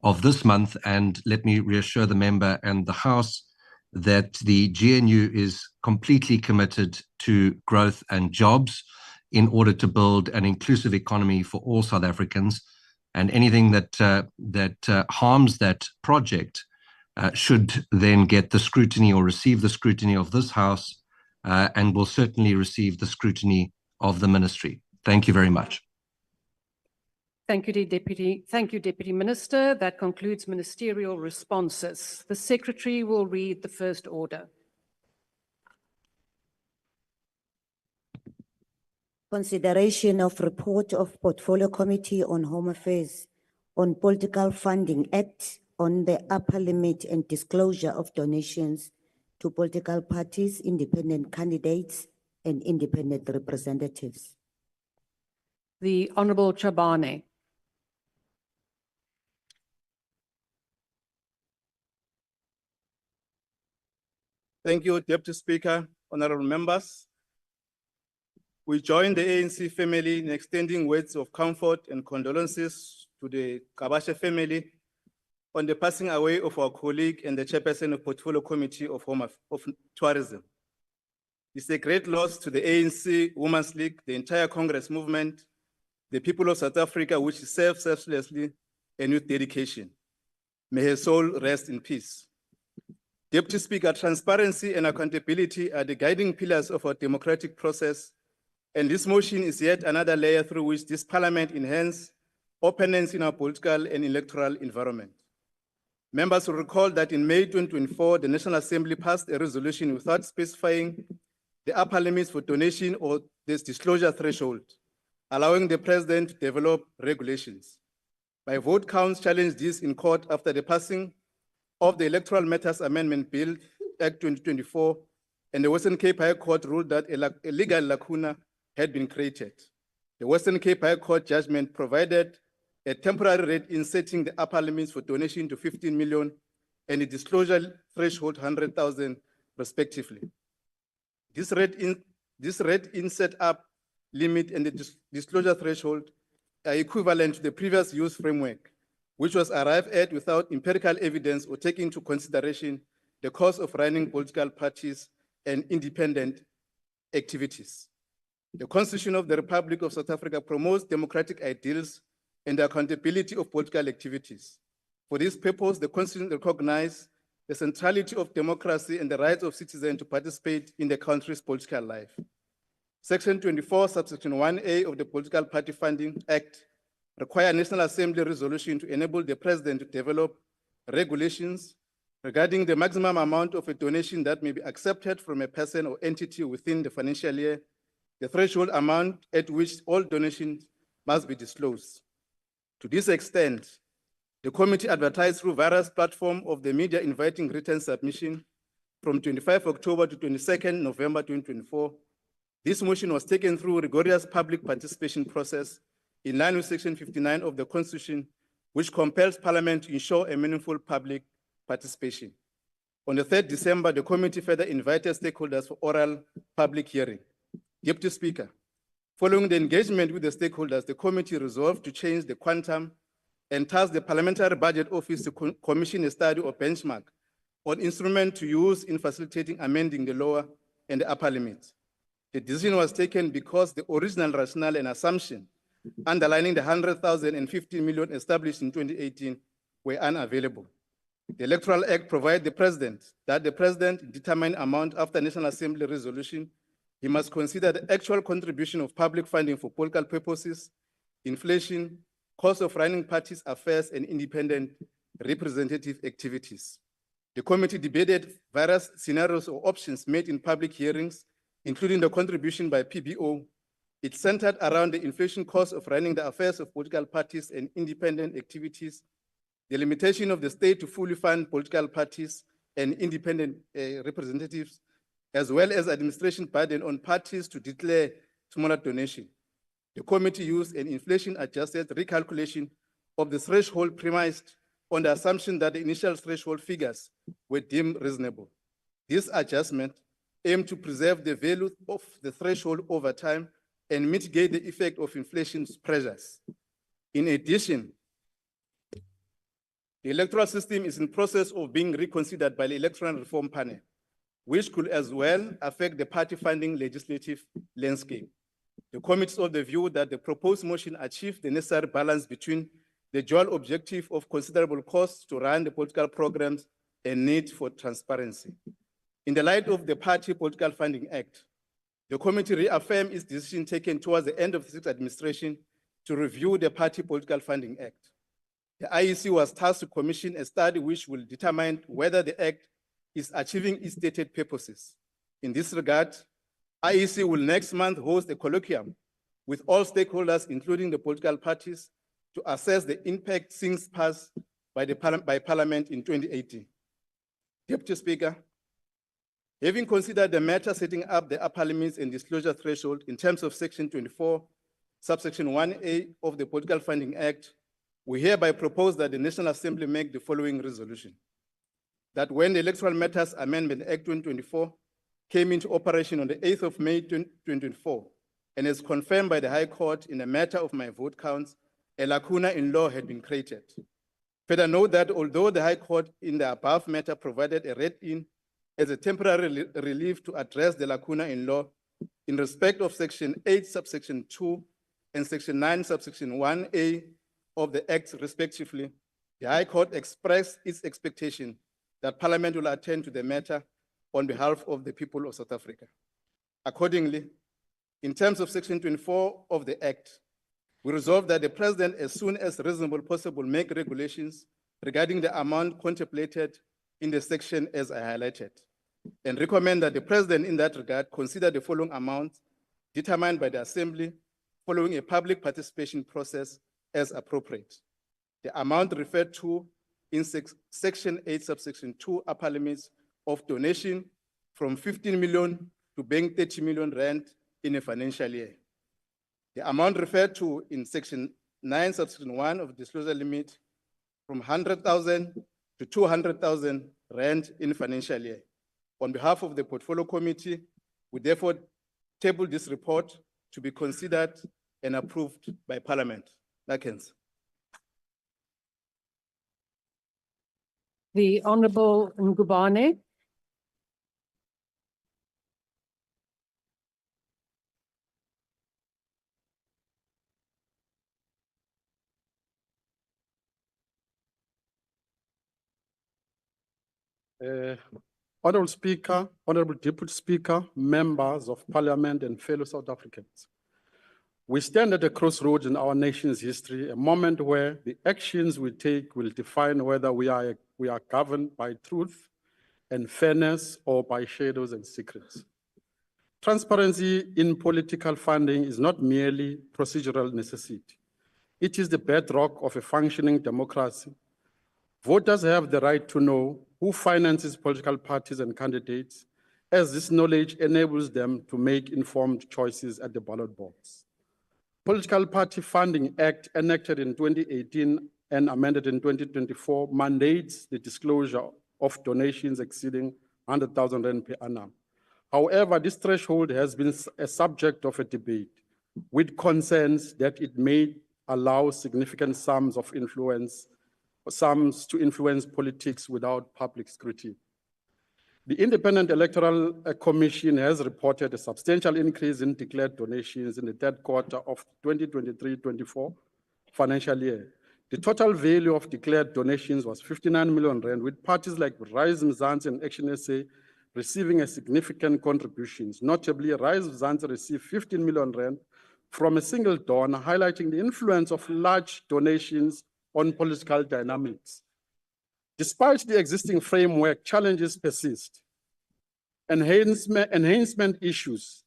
of this month. And let me reassure the member and the House that the GNU is completely committed to growth and jobs in order to build an inclusive economy for all South Africans. And anything that harms that project should then get the scrutiny or receive the scrutiny of this House, and will certainly receive the scrutiny of the ministry. Thank you very much. Thank you, Deputy Minister. That concludes ministerial responses. The Secretary will read the first order. Consideration of report of Portfolio Committee on Home Affairs on Political Funding Act on the upper limit and disclosure of donations to political parties, independent candidates, and independent representatives. The Honourable Chabane. Thank you, Deputy Speaker, honorable members. We join the ANC family in extending words of comfort and condolences to the Kabashe family on the passing away of our colleague and the chairperson of Portfolio Committee of Tourism. It's a great loss to the ANC Women's League, the entire Congress movement, the people of South Africa, which serves selflessly and with dedication. May her soul rest in peace. Deputy Speaker, transparency and accountability are the guiding pillars of our democratic process, and this motion is yet another layer through which this Parliament enhances openness in our political and electoral environment. Members will recall that in May 2024, the National Assembly passed a resolution without specifying the upper limits for donation or this disclosure threshold, allowing the President to develop regulations. By vote counts challenged this in court after the passing of the Electoral Matters Amendment Bill, Act 2024, and the Western Cape High Court ruled that a legal lacuna had been created. The Western Cape High Court judgment provided a temporary rate in setting the upper limits for donation to 15 million and the disclosure threshold 100,000 respectively. This rate in set up limit and the disclosure threshold are equivalent to the previous use framework, which was arrived at without empirical evidence or taking into consideration the cost of running political parties and independent activities. The Constitution of the Republic of South Africa promotes democratic ideals and the accountability of political activities. For this purpose, the Constitution recognizes the centrality of democracy and the rights of citizens to participate in the country's political life. Section 24, subsection 1A of the Political Party Funding Act require National Assembly resolution to enable the President to develop regulations regarding the maximum amount of a donation that may be accepted from a person or entity within the financial year, the threshold amount at which all donations must be disclosed. To this extent, the committee advertised through various platforms of the media inviting written submission from 25 October to 22nd November 2024. This motion was taken through a rigorous public participation process in line with Section 59 of the Constitution, which compels Parliament to ensure a meaningful public participation. On the 3rd December, the committee further invited stakeholders for oral public hearing. Deputy Speaker, following the engagement with the stakeholders, the committee resolved to change the quantum and tasked the Parliamentary Budget Office to commission a study or benchmark on instrument to use in facilitating amending the lower and the upper limits. The decision was taken because the original rationale and assumption underlining the 100,000 and 50 million established in 2018 were unavailable. The Electoral Act provides the President that the President determine amount after National Assembly resolution. He must consider the actual contribution of public funding for political purposes, inflation, cost of running parties' affairs, and independent representative activities. The committee debated various scenarios or options made in public hearings, including the contribution by PBO. It centered around the inflation cost of running the affairs of political parties and independent activities, the limitation of the state to fully fund political parties and independent representatives, as well as administration burden on parties to declare smaller donation. The committee used an inflation-adjusted recalculation of the threshold premised on the assumption that the initial threshold figures were deemed reasonable. This adjustment aim to preserve the value of the threshold over time and mitigate the effect of inflation's pressures. In addition, the electoral system is in process of being reconsidered by the Electoral Reform Panel, which could as well affect the party funding legislative landscape. The committee is of the view that the proposed motion achieves the necessary balance between the dual objective of considerable costs to run the political programs and need for transparency. In the light of the Party Political Funding Act, the committee reaffirmed its decision taken towards the end of the sixth administration to review the Party Political Funding Act. The IEC was tasked to commission a study which will determine whether the Act is achieving its stated purposes. In this regard, IEC will next month host a colloquium with all stakeholders, including the political parties, to assess the impact since passed by Parliament in 2018. Deputy Speaker, having considered the matter setting up the upper limits and disclosure threshold in terms of Section 24, subsection 1A of the Political Funding Act, we hereby propose that the National Assembly make the following resolution. That when the Electoral Matters Amendment Act 2024 came into operation on the 8th of May 2024, and is confirmed by the High Court in a matter of my vote counts, a lacuna in law had been created. Further note that although the High Court in the above matter provided a read-in as a temporary relief to address the lacuna in law in respect of Section 8, subsection 2, and Section 9, subsection 1A of the Act respectively, the High Court expressed its expectation that Parliament will attend to the matter on behalf of the people of South Africa. Accordingly, in terms of Section 24 of the Act, we resolve that the President, as soon as reasonable possible, make regulations regarding the amount contemplated in the section as I highlighted, and recommend that the President in that regard consider the following amounts determined by the Assembly following a public participation process as appropriate. The amount referred to in Section 8, subsection 2, upper limits of donation from 15 million to being 30 million rand in a financial year. The amount referred to in Section 9, subsection 1 of disclosure limit from 100,000 to 200,000 rand in financial year. On behalf of the Portfolio Committee, we therefore table this report to be considered and approved by Parliament. Nakens. The Honorable Ngubane. Honorable Speaker, Honorable Deputy Speaker, members of Parliament and fellow South Africans. We stand at a crossroads in our nation's history, a moment where the actions we take will define whether we are governed by truth and fairness or by shadows and secrets. Transparency in political funding is not merely procedural necessity. It is the bedrock of a functioning democracy. Voters have the right to know who finances political parties and candidates, as this knowledge enables them to make informed choices at the ballot box. Political Party Funding Act, enacted in 2018 and amended in 2024, mandates the disclosure of donations exceeding 100,000 rand per annum. However, this threshold has been a subject of a debate, with concerns that it may allow significant sums to influence politics without public scrutiny. The Independent Electoral Commission has reported a substantial increase in declared donations in the third quarter of 2023-24 financial year. The total value of declared donations was 59 million rand, with parties like Rise Mzansi and Action SA receiving a significant contributions. Notably, Rise Mzansi received 15 million rand from a single donor, highlighting the influence of large donations on political dynamics. Despite the existing framework, challenges persist. Enhancement issues.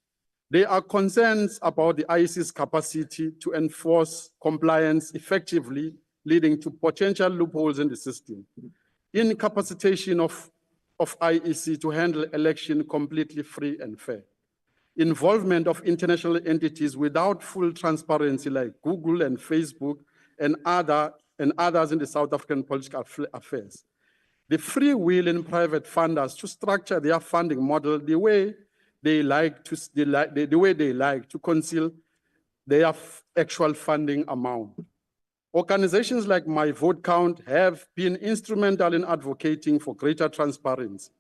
There are concerns about the IEC's capacity to enforce compliance effectively, leading to potential loopholes in the system. Incapacitation of IEC to handle election completely free and fair. Involvement of international entities without full transparency, like Google and Facebook and others in the South African political affairs. The free will in private funders to structure their funding model the way they like to, the way they like to conceal their actual funding amount. Organizations like My Vote Count have been instrumental in advocating for greater transparency.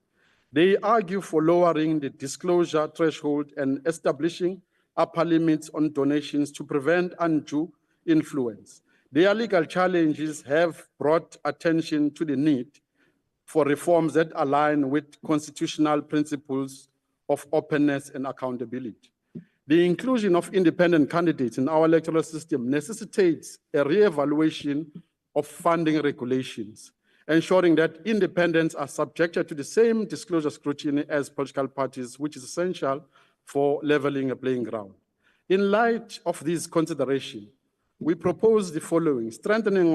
They argue for lowering the disclosure threshold and establishing upper limits on donations to prevent undue influence. Their legal challenges have brought attention to the need for reforms that align with constitutional principles of openness and accountability. The inclusion of independent candidates in our electoral system necessitates a re-evaluation of funding regulations, ensuring that independents are subjected to the same disclosure scrutiny as political parties, which is essential for leveling a playing ground. In light of these considerations, we propose the following: strengthening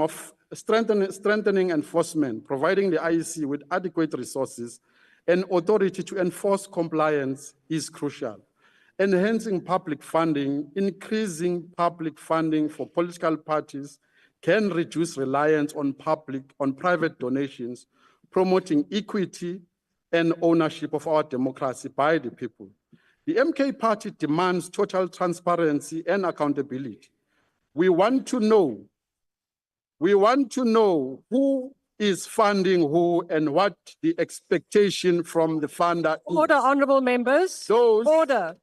enforcement, providing the IEC with adequate resources and authority to enforce compliance is crucial. Enhancing public funding, increasing public funding for political parties can reduce reliance on private donations, promoting equity and ownership of our democracy by the people. The MK Party demands total transparency and accountability. We want to know who is funding who and what the expectation from the funder is. Order, honorable members. Order.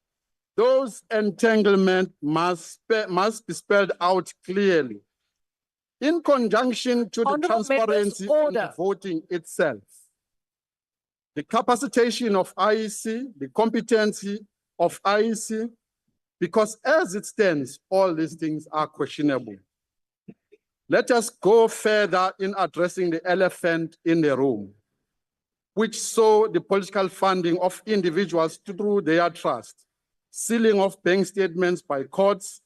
Those entanglements must be spelled out clearly in conjunction to the transparency in the voting itself. The capacitation of IEC, the competency of IEC, because as it stands, all these things are questionable. Let us go further in addressing the elephant in the room, which saw the political funding of individuals through their trust, sealing of bank statements by courts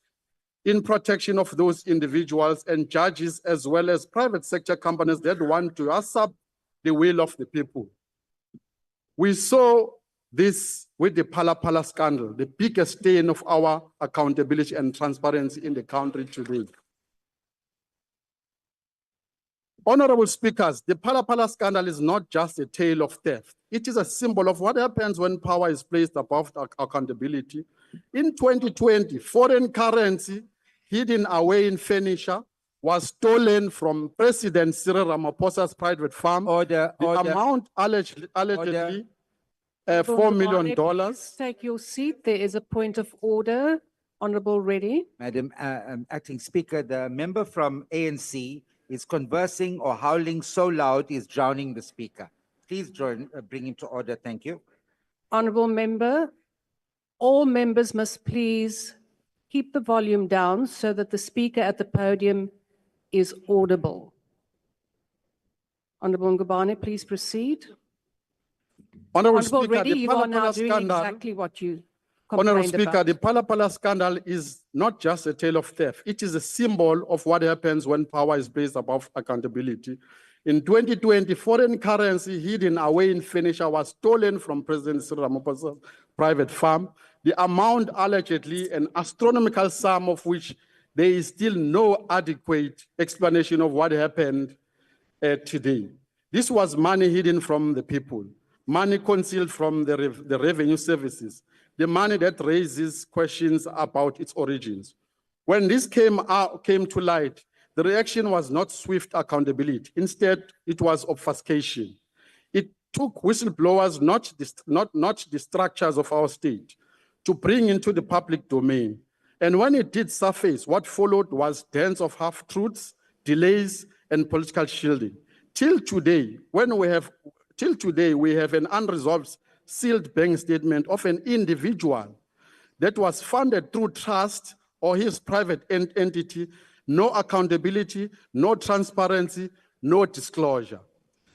in protection of those individuals and judges, as well as private sector companies that want to usurp the will of the people. We saw this with the Pala scandal, the biggest stain of our accountability and transparency in the country today. Honorable speakers, the Pala scandal is not just a tale of theft. It is a symbol of what happens when power is placed above accountability. In 2020, foreign currency hidden away in furniture was stolen from President Cyril Ramaphosa's private farm. The amount allegedly $4 million. Take your seat. There is a point of order. Honorable Reddy. Madam Acting Speaker, the member from ANC is conversing or howling so loud he's drowning the speaker. Please bring him to order. Thank you. Honorable member, all members must please keep the volume down so that the speaker at the podium is audible. Honorable Ngubane, please proceed. Honorable Speaker, Reddy, the you are now doing scandal, exactly what you Honorable complained Speaker, about. the Pala scandal is not just a tale of theft. It is a symbol of what happens when power is placed above accountability. In 2020, foreign currency hidden away in furniture was stolen from President Cyril Ramaphosa's private farm. The amount allegedly an astronomical sum of which there is still no adequate explanation of what happened today. This was money hidden from the people, money concealed from the revenue services, the money that raises questions about its origins. When this came to light, the reaction was not swift accountability. Instead, it was obfuscation. It took whistleblowers, not the structures of our state, to bring into the public domain. And when it did surface, what followed was dance of half-truths, delays, and political shielding. Till today, we have an unresolved sealed bank statement of an individual that was funded through trust or his private entity. No accountability, no transparency, no disclosure.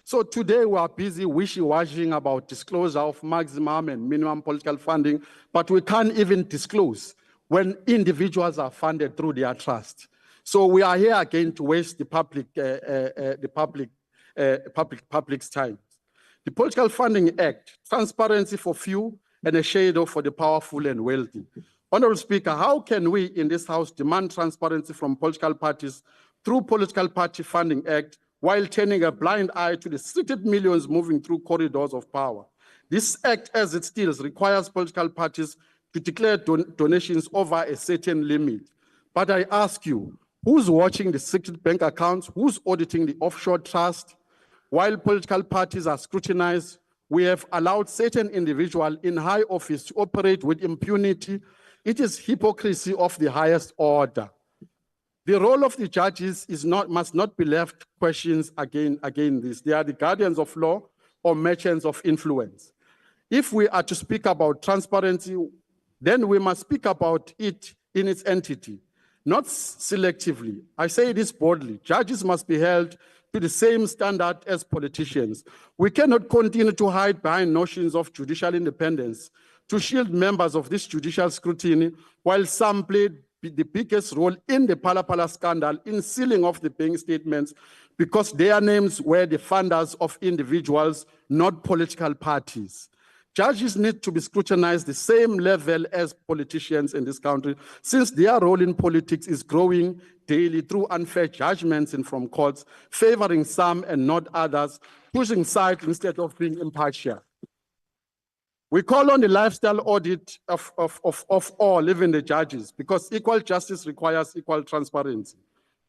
So today we are busy wishy-washing about disclosure of maximum and minimum political funding, but we can't even disclose when individuals are funded through their trust. So we are here again to waste the public's time. The Political Funding Act, transparency for few and a shadow for the powerful and wealthy. Honorable Speaker, how can we in this House demand transparency from political parties through Political Party Funding Act while turning a blind eye to the secret millions moving through corridors of power? This act, as it stands, requires political parties to declare donations over a certain limit. But I ask you, who's watching the secret bank accounts? Who's auditing the offshore trust? While political parties are scrutinized, we have allowed certain individuals in high office to operate with impunity. It is hypocrisy of the highest order. The role of the judges must not be left questions again this. They are the guardians of law or merchants of influence. If we are to speak about transparency, then we must speak about it in its entity, not selectively. I say this boldly. Judges must be held to the same standard as politicians. We cannot continue to hide behind notions of judicial independence to shield members of this judicial scrutiny, while some played the biggest role in the Pala scandal in sealing of the bank statements because their names were the funders of individuals, not political parties. Judges need to be scrutinized the same level as politicians in this country, since their role in politics is growing daily through unfair judgments and from courts, favoring some and not others, pushing sides instead of being impartial. We call on the lifestyle audit of all, even the judges, because equal justice requires equal transparency.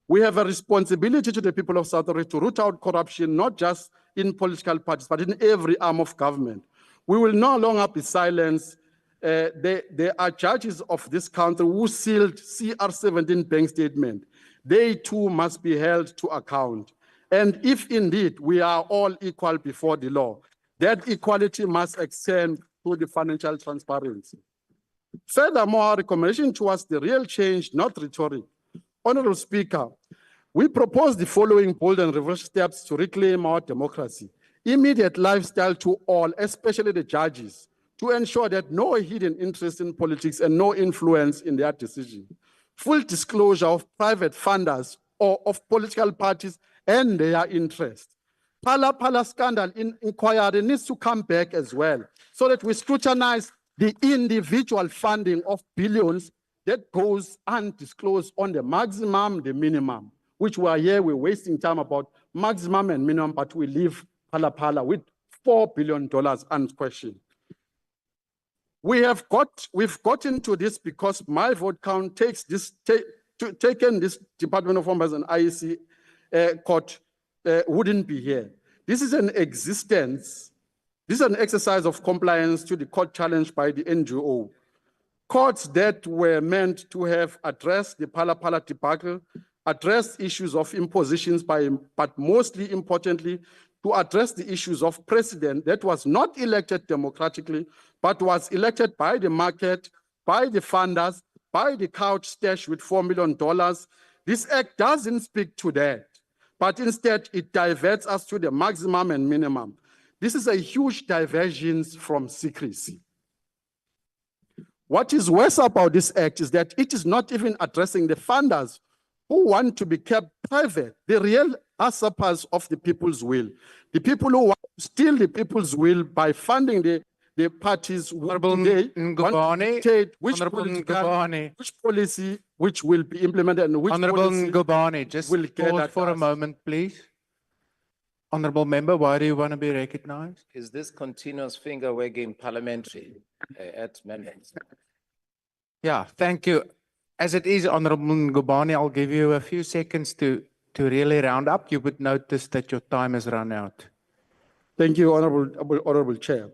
We have a responsibility to the people of South Africa to root out corruption, not just in political parties, but in every arm of government. We will no longer be silenced. There are judges of this country who sealed CR17 bank statement. They too must be held to account. And if indeed we are all equal before the law, that equality must extend to the financial transparency. Furthermore, our recommendation towards the real change, not rhetoric. Honorable Speaker, we propose the following bold and reverse steps to reclaim our democracy. Immediate lifestyle to all, especially the judges, to ensure that no hidden interest in politics and no influence in their decision. Full disclosure of private funders or of political parties and their interest. Pala scandal inquiry needs to come back as well, so that we scrutinize the individual funding of billions that goes undisclosed on the maximum, the minimum, which we are here, we're wasting time about maximum and minimum, but we leave Pala with $4 billion unquestioned. We've gotten to this because my vote count taken this Department of Home Affairs and IEC court wouldn't be here. This is an exercise of compliance to the court challenge by the NGO. Courts that were meant to have addressed the Pala debacle, addressed issues of impositions but mostly importantly, to address the issues of president that was not elected democratically, but was elected by the market, by the funders, by the couch stash with $4 million. This act doesn't speak to that, but instead it diverts us to the maximum and minimum. This is a huge divergence from secrecy. What is worse about this act is that it is not even addressing the funders who want to be kept private, the real usurpers of the people's will, the people who want to steal the people's will by funding the parties which policy which will be implemented and which Honorable policy Ngubane, just will get pause at for a us. moment, please. Honorable member, why do you want to be recognized? Is this continuous finger wagging parliamentary at members? Yeah, thank you. As it is, Honorable Ngubane, I'll give you a few seconds to really round up. You would notice that your time has run out. Thank you, Honorable Chair.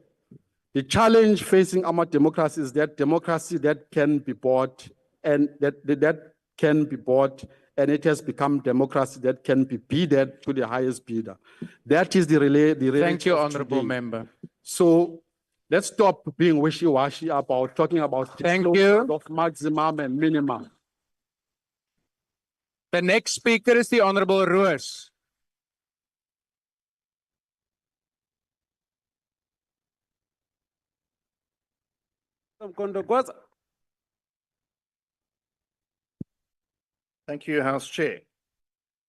The challenge facing our democracy is that democracy that can be bought and that can be bought, and it has become democracy that can be bidded to the highest bidder. That is the relay. Thank you, Honorable Member. So let's stop being wishy-washy about talking about disclosure of maximum and minimum. The next speaker is the Honorable Roos. Thank you, House Chair.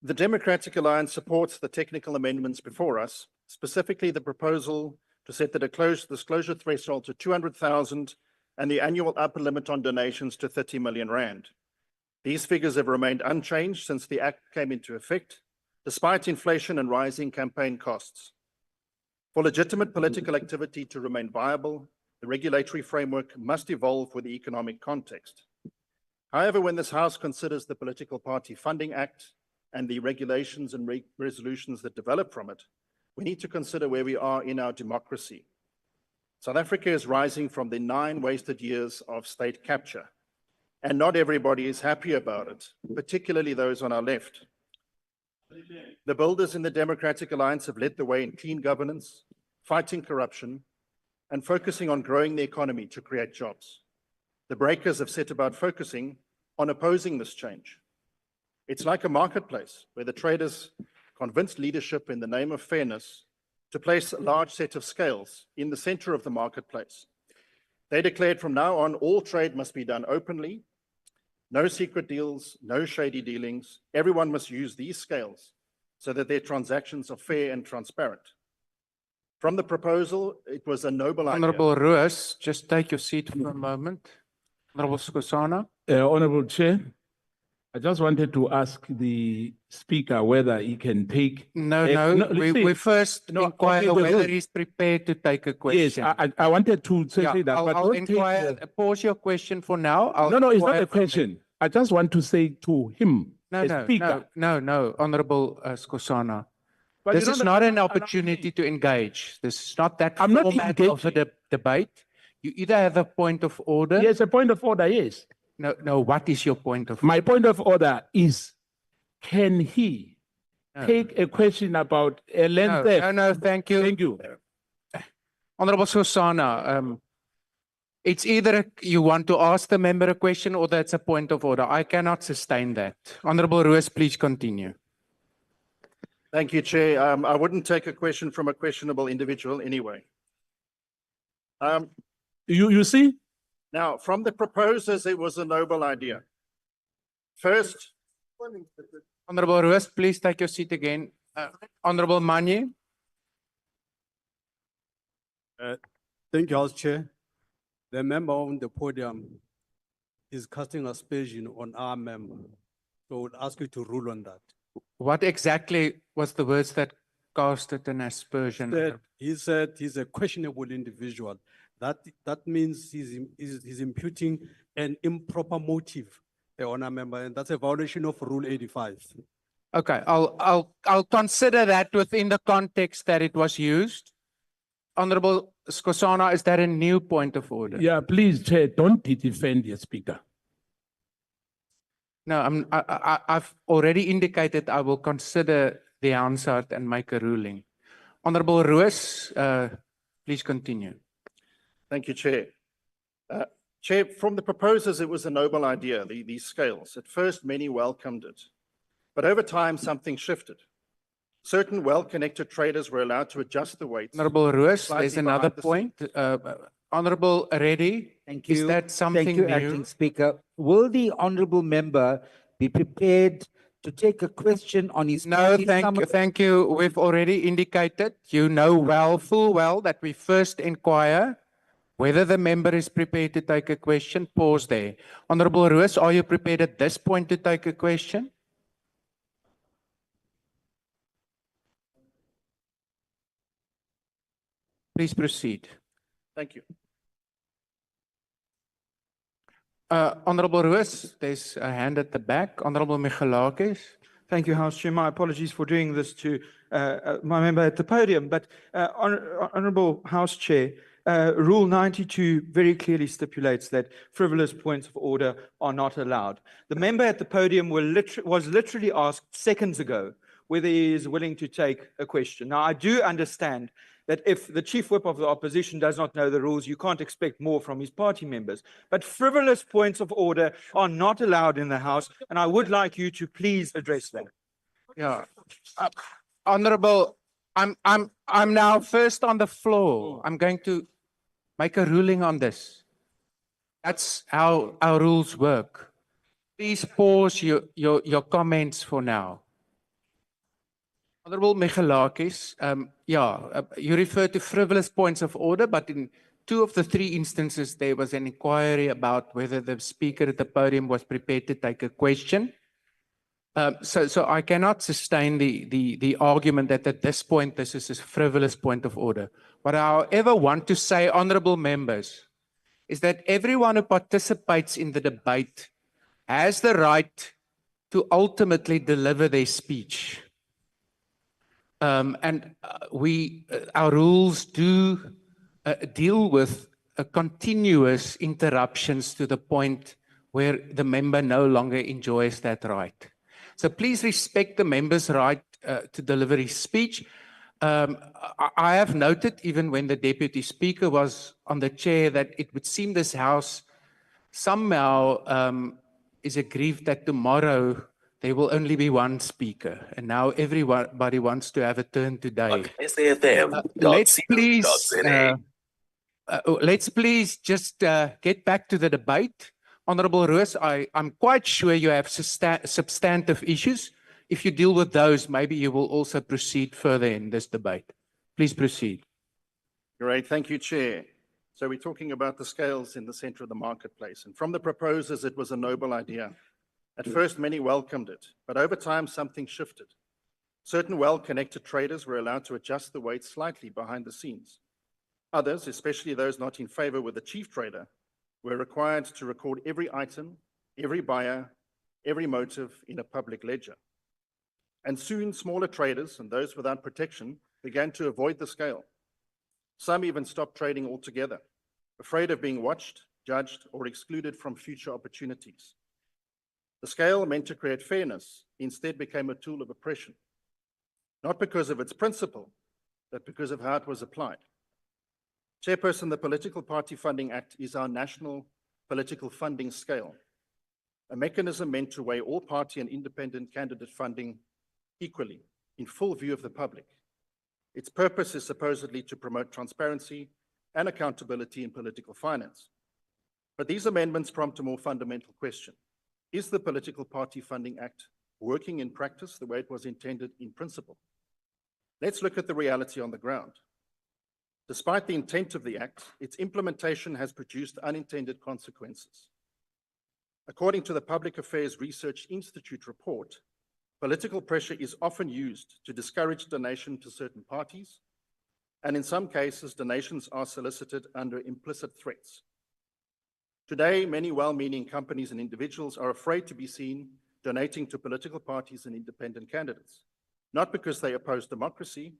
The Democratic Alliance supports the technical amendments before us, specifically the proposal to set the disclosure threshold to 200,000 and the annual upper limit on donations to 30 million rand. These figures have remained unchanged since the Act came into effect, despite inflation and rising campaign costs. For legitimate political activity to remain viable, the regulatory framework must evolve with the economic context. However, when this House considers the Political Party Funding Act and the regulations and resolutions that develop from it, we need to consider where we are in our democracy. South Africa is rising from the 9 wasted years of state capture, and not everybody is happy about it, particularly those on our left. The builders in the Democratic Alliance have led the way in clean governance, fighting corruption, and focusing on growing the economy to create jobs. The breakers have set about focusing on opposing this change. It's like a marketplace where the traders convinced leadership in the name of fairness to place a large set of scales in the center of the marketplace. They declared from now on, all trade must be done openly, no secret deals, no shady dealings. Everyone must use these scales so that their transactions are fair and transparent. From the proposal, it was a noble idea. Honorable Ruas, just take your seat for a moment. Honorable Skosana. Honorable Chair, I just wanted to ask the Speaker whether he can take. We first inquire whether he's prepared to take a question. Yes, I wanted to say that. But I'll inquire, pause your question for now. No, it's not a question. I just want to say to him, Speaker. No, Honorable Skosana. But This is not an opportunity to engage. This is not that I'm not format of a debate. You either have a point of order. Yes, a point of order, yes. No, what is your point of order? My point of order is, can he take a question about a land theft? No, thank you. Thank you. Honorable Susana, it's either you want to ask the member a question or that's a point of order. I cannot sustain that. Honorable Ruiz, please continue. Thank you, Chair. I wouldn't take a question from a questionable individual anyway. You see? Now, from the proposers, it was a noble idea. First, Honorable Ruiz, please take your seat again. Honorable Manye. Thank you, House Chair. The member on the podium is casting aspersion on our member. So I would ask you to rule on that. What exactly was the words that casted an aspersion? He said he's a questionable individual. That means he's imputing an improper motive on a member, and that's a violation of Rule 85. Okay, I'll consider that within the context that it was used. Honorable Skosana, is that a new point of order? Yeah, please, Chair, don't defend the Speaker. No, I've already indicated I will consider the answer and make a ruling. Honorable Ruiz, please continue. Thank you, Chair. Chair, from the proposers, it was a noble idea, these scales. At first, many welcomed it. But over time, something shifted. Certain well-connected traders were allowed to adjust the weights. Honorable Ruiz, there's another point. Honorable Reddy, Thank you. Is that something Thank you, new? Acting Speaker. Will the honourable member be prepared to take a question on his? No, thank you. We've already indicated, you know full well that we first inquire whether the member is prepared to take a question. Pause there. Honorable Ruiz, are you prepared at this point to take a question? Please proceed. Thank you. Honorable Ruiz, there's a hand at the back. Honorable Michalakis. Thank you, House Chair. My apologies for doing this to my member at the podium, but Honorable House Chair, Rule 92 very clearly stipulates that frivolous points of order are not allowed. The member at the podium was literally asked seconds ago whether he is willing to take a question. Now, I do understand that if the chief whip of the opposition does not know the rules, you can't expect more from his party members. But frivolous points of order are not allowed in the House, and I would like you to please address that. Yeah, Honorable, I'm now first on the floor. I'm going to make a ruling on this. That's how our rules work. Please pause your comments for now. Honorable Michalakis, you refer to frivolous points of order, but in 2 of the 3 instances, there was an inquiry about whether the speaker at the podium was prepared to take a question. So I cannot sustain the argument that at this point, this is a frivolous point of order. What I, however, want to say, honorable members, is that everyone who participates in the debate has the right to ultimately deliver their speech. Our rules do deal with continuous interruptions to the point where the member no longer enjoys that right. So please respect the member's right to deliver his speech. I have noted, even when the Deputy Speaker was on the chair, that it would seem this House somehow is aggrieved that tomorrow there will only be one speaker, and now everybody wants to have a turn today. Let's please just get back to the debate. Honorable Roos, I'm quite sure you have substantive issues. If you deal with those, maybe you will also proceed further in this debate. Please proceed. Great, thank you, Chair. So we're talking about the scales in the center of the marketplace. And from the proposers, it was a noble idea. At first, many welcomed it, but over time, something shifted. Certain well-connected traders were allowed to adjust the weight slightly behind the scenes. Others, especially those not in favor with the chief trader, were required to record every item, every buyer, every motive in a public ledger. And soon, smaller traders and those without protection began to avoid the scale. Some even stopped trading altogether, afraid of being watched, judged, or excluded from future opportunities. The scale, meant to create fairness, instead became a tool of oppression, not because of its principle, but because of how it was applied. Chairperson, the Political Party Funding Act is our national political funding scale, a mechanism meant to weigh all party and independent candidate funding equally, in full view of the public. Its purpose is supposedly to promote transparency and accountability in political finance. But these amendments prompt a more fundamental question. Is the Political Party Funding Act working in practice the way it was intended in principle? Let's look at the reality on the ground. Despite the intent of the Act, its implementation has produced unintended consequences. According to the Public Affairs Research Institute report, political pressure is often used to discourage donation to certain parties, and in some cases, donations are solicited under implicit threats. Today, many well-meaning companies and individuals are afraid to be seen donating to political parties and independent candidates, not because they oppose democracy,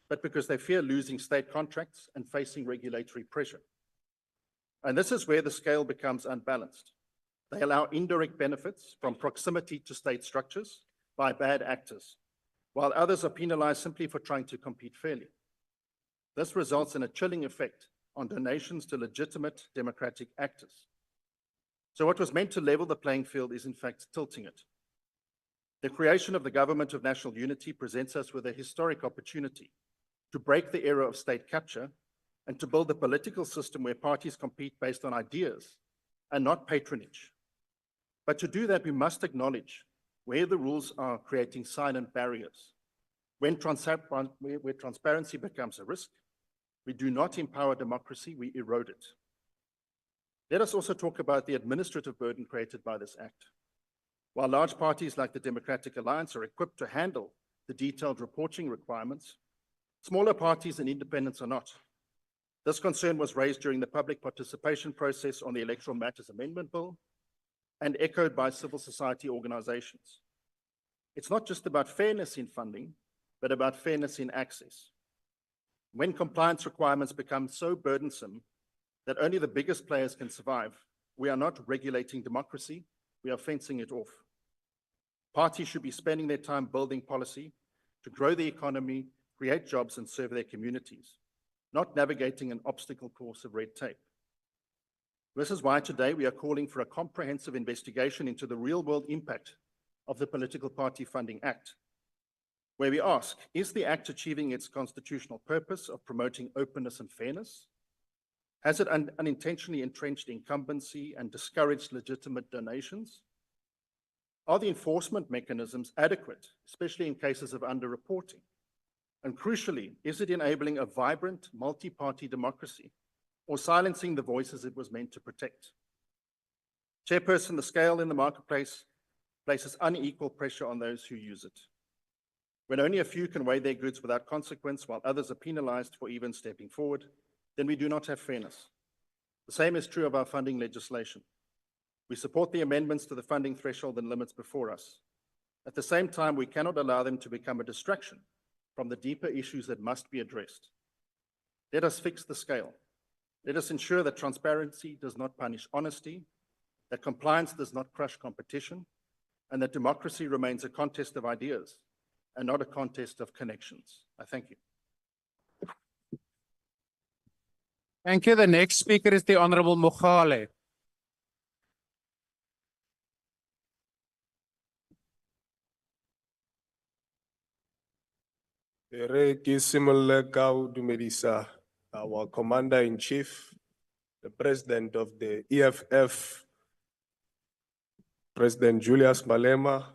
but because they fear losing state contracts and facing regulatory pressure. And this is where the scale becomes unbalanced. They allow indirect benefits from proximity to state structures by bad actors, while others are penalized simply for trying to compete fairly. This results in a chilling effect on donations to legitimate democratic actors. So what was meant to level the playing field is in fact tilting it. The creation of the Government of National Unity presents us with a historic opportunity to break the era of state capture and to build a political system where parties compete based on ideas and not patronage. But to do that, we must acknowledge where the rules are creating silent barriers. Where transparency becomes a risk, we do not empower democracy, we erode it. Let us also talk about the administrative burden created by this act. While large parties like the Democratic Alliance are equipped to handle the detailed reporting requirements, smaller parties and independents are not. This concern was raised during the public participation process on the Electoral Matters Amendment Bill and echoed by civil society organizations. It's not just about fairness in funding, but about fairness in access. When compliance requirements become so burdensome that only the biggest players can survive, we are not regulating democracy, we are fencing it off. Parties should be spending their time building policy to grow the economy, create jobs, and serve their communities, not navigating an obstacle course of red tape. This is why today we are calling for a comprehensive investigation into the real-world impact of the Political Party Funding Act, where we ask, is the Act achieving its constitutional purpose of promoting openness and fairness? Has it unintentionally entrenched incumbency and discouraged legitimate donations? Are the enforcement mechanisms adequate, especially in cases of underreporting? And crucially, is it enabling a vibrant multi-party democracy or silencing the voices it was meant to protect? Chairperson, the scale in the marketplace places unequal pressure on those who use it. When only a few can weigh their goods without consequence while others are penalized for even stepping forward, then we do not have fairness. The same is true of our funding legislation. We support the amendments to the funding threshold and limits before us. At the same time, we cannot allow them to become a distraction from the deeper issues that must be addressed. Let us fix the scale. Let us ensure that transparency does not punish honesty, that compliance does not crush competition, and that democracy remains a contest of ideas and not a contest of connections. I thank you. Thank you. The next speaker is the Honorable Mogale. Our Commander-in-Chief, the President of the EFF, President Julius Malema,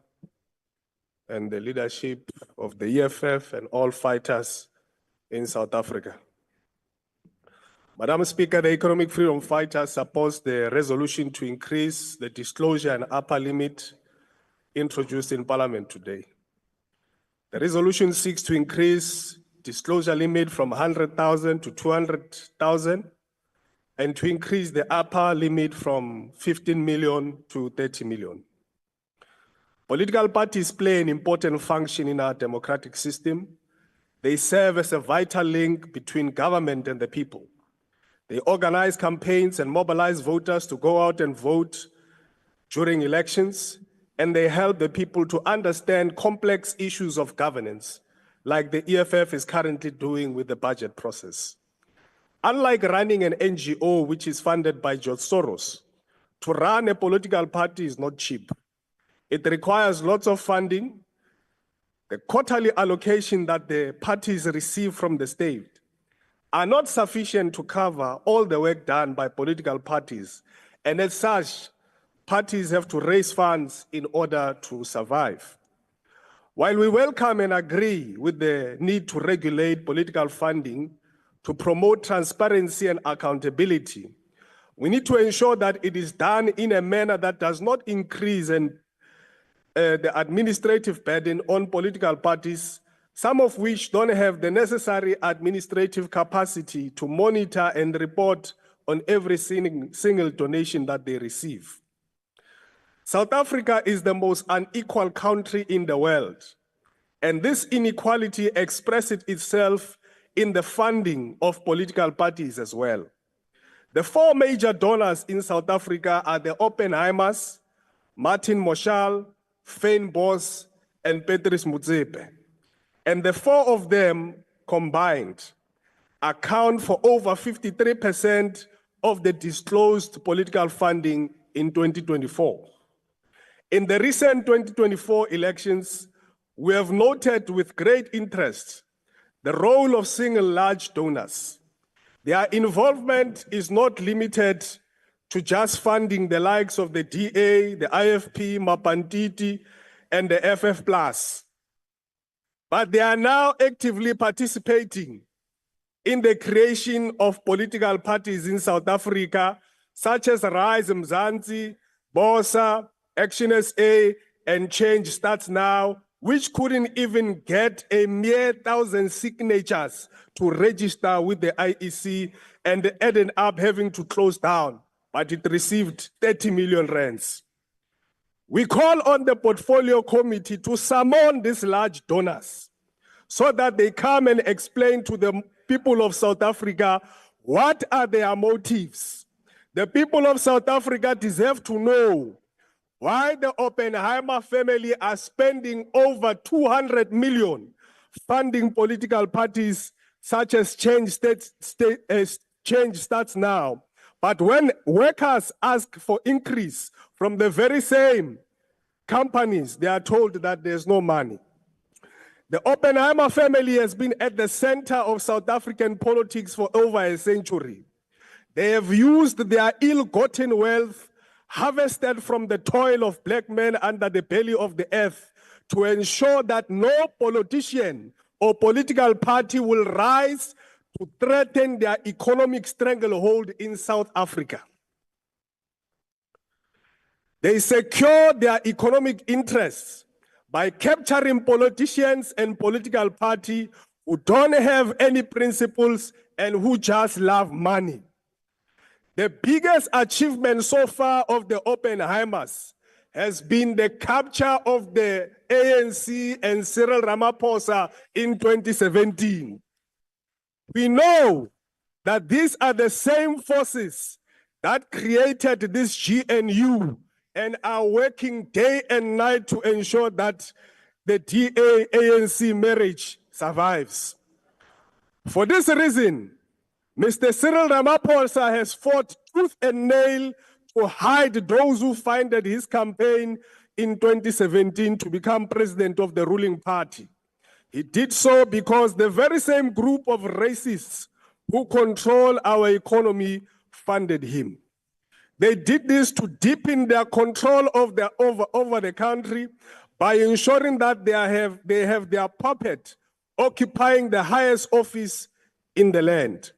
and the leadership of the EFF and all fighters in South Africa. Madam Speaker, the Economic Freedom Fighters support the resolution to increase the disclosure and upper limit introduced in Parliament today. The resolution seeks to increase disclosure limit from 100,000 to 200,000 and to increase the upper limit from 15 million to 30 million. Political parties play an important function in our democratic system. They serve as a vital link between government and the people. They organize campaigns and mobilize voters to go out and vote during elections, and they help the people to understand complex issues of governance, like the EFF is currently doing with the budget process. Unlike running an NGO, which is funded by George Soros, to run a political party is not cheap. It requires lots of funding. The quarterly allocation that the parties receive from the state are not sufficient to cover all the work done by political parties. And as such, parties have to raise funds in order to survive. While we welcome and agree with the need to regulate political funding to promote transparency and accountability, we need to ensure that it is done in a manner that does not increase the administrative burden on political parties, some of which don't have the necessary administrative capacity to monitor and report on every single donation that they receive. South Africa is the most unequal country in the world, and this inequality expresses itself in the funding of political parties as well. The four major donors in South Africa are the Oppenheimers, Martin Moshal, Fane Bos, and Patrice Motsepe. And the four of them combined account for over 53% of the disclosed political funding in 2024. In the recent 2024 elections, we have noted with great interest the role of single large donors. Their involvement is not limited to just funding the likes of the DA, the IFP, Mapantiti, and the FF+. But they are now actively participating in the creation of political parties in South Africa, such as Rise Mzansi, BOSA, Action SA, and Change Starts Now, which couldn't even get a mere 1,000 signatures to register with the IEC and ended up having to close down, but it received 30 million rands. We call on the Portfolio Committee to summon these large donors so that they come and explain to the people of South Africa what are their motives. The people of South Africa deserve to know why the Oppenheimer family are spending over 200 million funding political parties such as Change Starts Now. But when workers ask for increase from the very same companies, they are told that there's no money. The Oppenheimer family has been at the center of South African politics for over a century. They have used their ill-gotten wealth harvested from the toil of black men under the belly of the earth to ensure that no politician or political party will rise to threaten their economic stranglehold in South Africa. They secure their economic interests by capturing politicians and political parties who don't have any principles and who just love money. The biggest achievement so far of the Oppenheimers has been the capture of the ANC and Cyril Ramaphosa in 2017. We know that these are the same forces that created this GNU and are working day and night to ensure that the DA-ANC marriage survives. For this reason, Mr. Cyril Ramaphosa has fought tooth and nail to hide those who funded his campaign in 2017 to become president of the ruling party. He did so because the very same group of racists who control our economy funded him. They did this to deepen their control of over the country by ensuring that they have their puppet occupying the highest office in the land.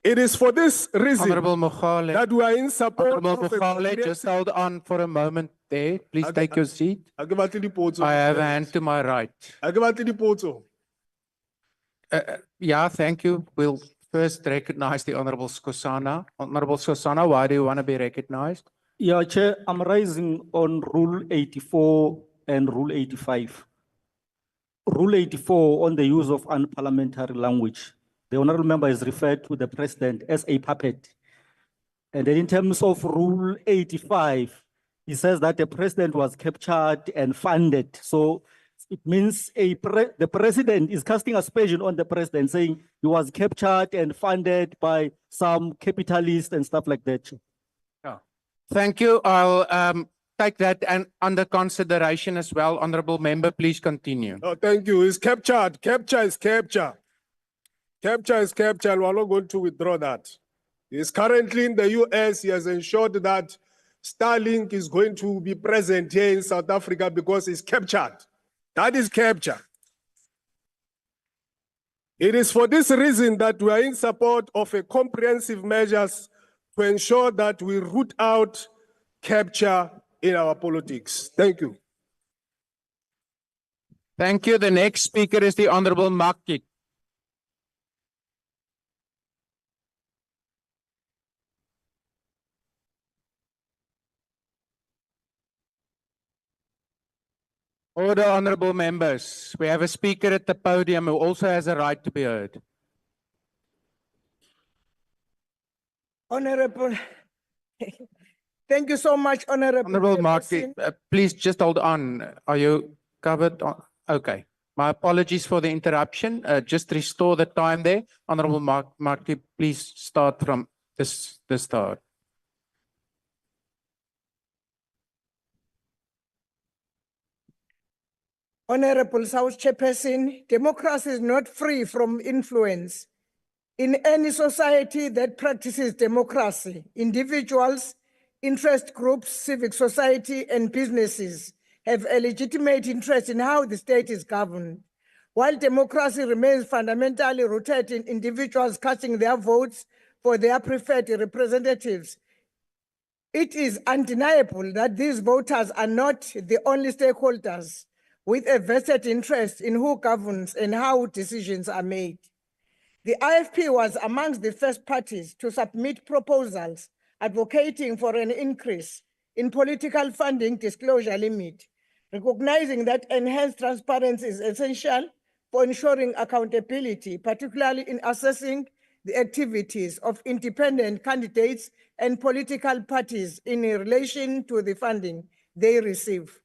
It is for this reason that we are in support Honorable of a Mogale, just hold on for a moment there. Please take your seat. I have a hand to my right. Yeah, thank you. We'll first recognize the Honorable Skosana. Honorable Skosana, why do you want to be recognized? Yeah, Chair, I'm rising on Rule 84 and Rule 85. Rule 84 on the use of unparliamentary language. The honorable member is referred to the president as a puppet. And then in terms of Rule 85, he says that the president was captured and funded. So it means the president is casting aspersion on the president, saying he was captured and funded by some capitalists and stuff like that. Yeah. Thank you. I'll take that and under consideration as well. Honorable member, please continue. Oh, thank you. It's captured. Capture is capture. Capture is capture. We're not going to withdraw that. He's currently in the US. He has ensured that Starlink is going to be present here in South Africa because he's captured. That is capture. It is for this reason that we are in support of a comprehensive measures to ensure that we root out capture in our politics. Thank you. Thank you. The next speaker is the Honorable Makit. Order, honorable members. We have a speaker at the podium who also has a right to be heard. Honorable, thank you so much, Honorable. Honorable Mark, please just hold on. Are you covered? Okay. My apologies for the interruption. Just restore the time there. Honorable Mark, please start from the start. Honorable South Chairperson, democracy is not free from influence. In any society that practices democracy, individuals, interest groups, civic society, and businesses have a legitimate interest in how the state is governed. While democracy remains fundamentally rooted in individuals casting their votes for their preferred representatives, it is undeniable that these voters are not the only stakeholders with a vested interest in who governs and how decisions are made. The IFP was amongst the first parties to submit proposals advocating for an increase in political funding disclosure limit, recognizing that enhanced transparency is essential for ensuring accountability, particularly in assessing the activities of independent candidates and political parties in relation to the funding they receive.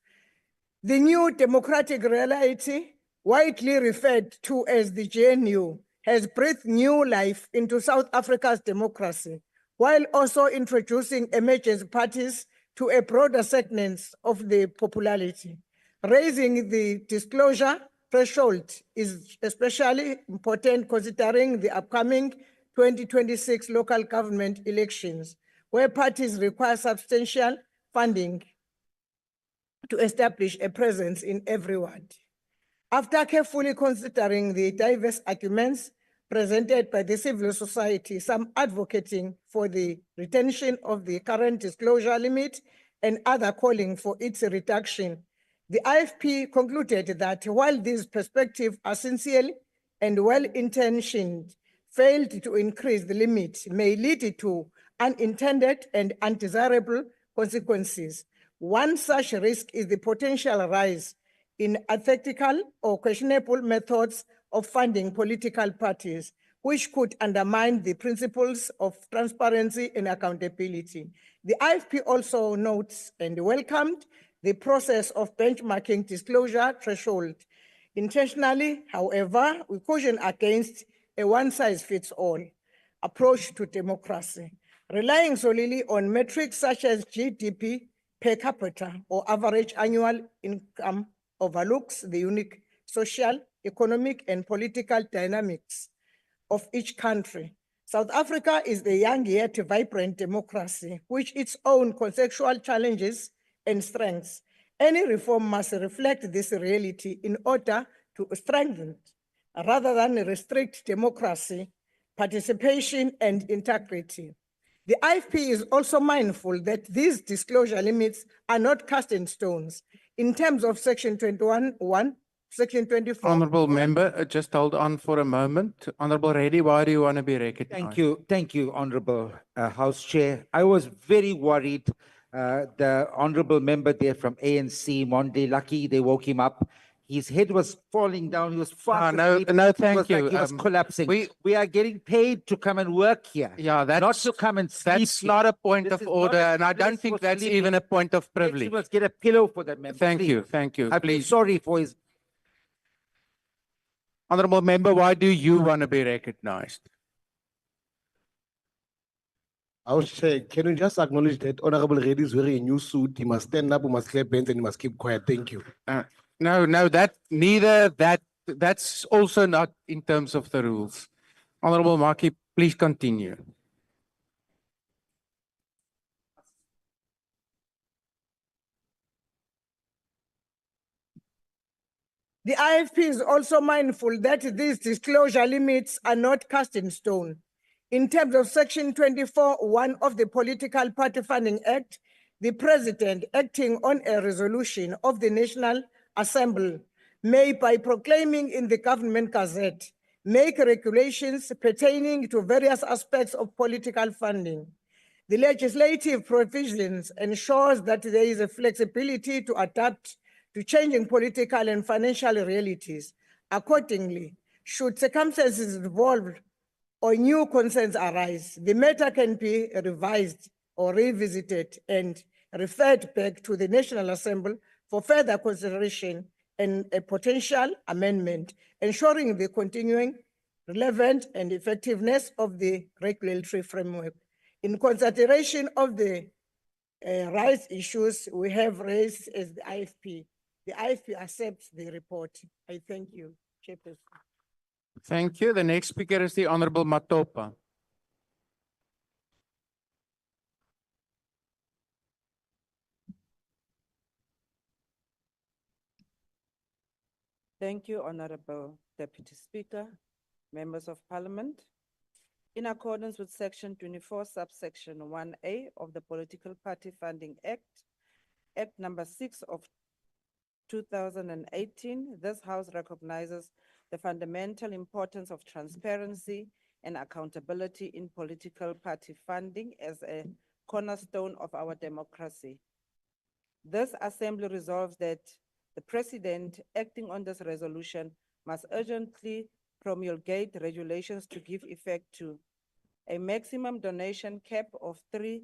The new democratic reality, widely referred to as the GNU, has breathed new life into South Africa's democracy, while also introducing emergency parties to a broader segment of the popularity. Raising the disclosure threshold is especially important considering the upcoming 2026 local government elections, where parties require substantial funding to establish a presence in every ward. After carefully considering the diverse arguments presented by the civil society, some advocating for the retention of the current disclosure limit and other calling for its reduction. The IFP concluded that while these perspectives are sincerely and well-intentioned, failed to increase the limit may lead to unintended and undesirable consequences. One such risk is the potential rise in unethical or questionable methods of funding political parties, which could undermine the principles of transparency and accountability. The IFP also notes and welcomed the process of benchmarking disclosure threshold. Intentionally, however, we caution against a one-size-fits-all approach to democracy. Relying solely on metrics such as GDP per capita or average annual income overlooks the unique social, economic, and political dynamics of each country. South Africa is a young yet vibrant democracy, with its own conceptual challenges and strengths. Any reform must reflect this reality in order to strengthen, rather than restrict democracy, participation, and integrity. The IFP is also mindful that these disclosure limits are not cast in stones. In terms of Section 21(1), Section 24. Honorable member, just hold on for a moment. Honorable Reddy, why do you want to be recognized? Thank you, Honorable House Chair. I was very worried. The Honorable member there from ANC, Monde, lucky they woke him up. His head was falling down. He was fast asleep. Thank you. Like he was collapsing. We are getting paid to come and work here. Yeah, that's not to come and sleep. That's not a point of order, and I don't think that's even a point of privilege. Let's get a pillow for that member. Thank you. I feel sorry for his. Honorable member, why do you want to be recognized? House Chair, can you just acknowledge that Honorable Reddy is wearing a new suit? He must stand up, he must clap hands, and he must keep quiet. Thank you. No, that's also not in terms of the rules. Honorable Maki, please continue. The IFP is also mindful that these disclosure limits are not cast in stone. In terms of Section 24(1) of the Political Party Funding Act, the President, acting on a resolution of the National Assembly, may, by proclaiming in the Government Gazette, make regulations pertaining to various aspects of political funding. The legislative provisions ensures that there is a flexibility to adapt to changing political and financial realities. Accordingly, should circumstances evolve or new concerns arise, the matter can be revised or revisited and referred back to the National Assembly for further consideration and a potential amendment, ensuring the continuing relevance and effectiveness of the regulatory framework. In consideration of the rights issues we have raised as the IFP accepts the report. I thank you, Chairperson. Thank you. The next speaker is the Honorable Matopa. Thank you, Honorable Deputy Speaker, members of Parliament. In accordance with Section 24, subsection 1A of the Political Party Funding Act, Act number 6 of 2018, this House recognizes the fundamental importance of transparency and accountability in political party funding as a cornerstone of our democracy. This Assembly resolves that the President, acting on this resolution, must urgently promulgate regulations to give effect to a maximum donation cap of 30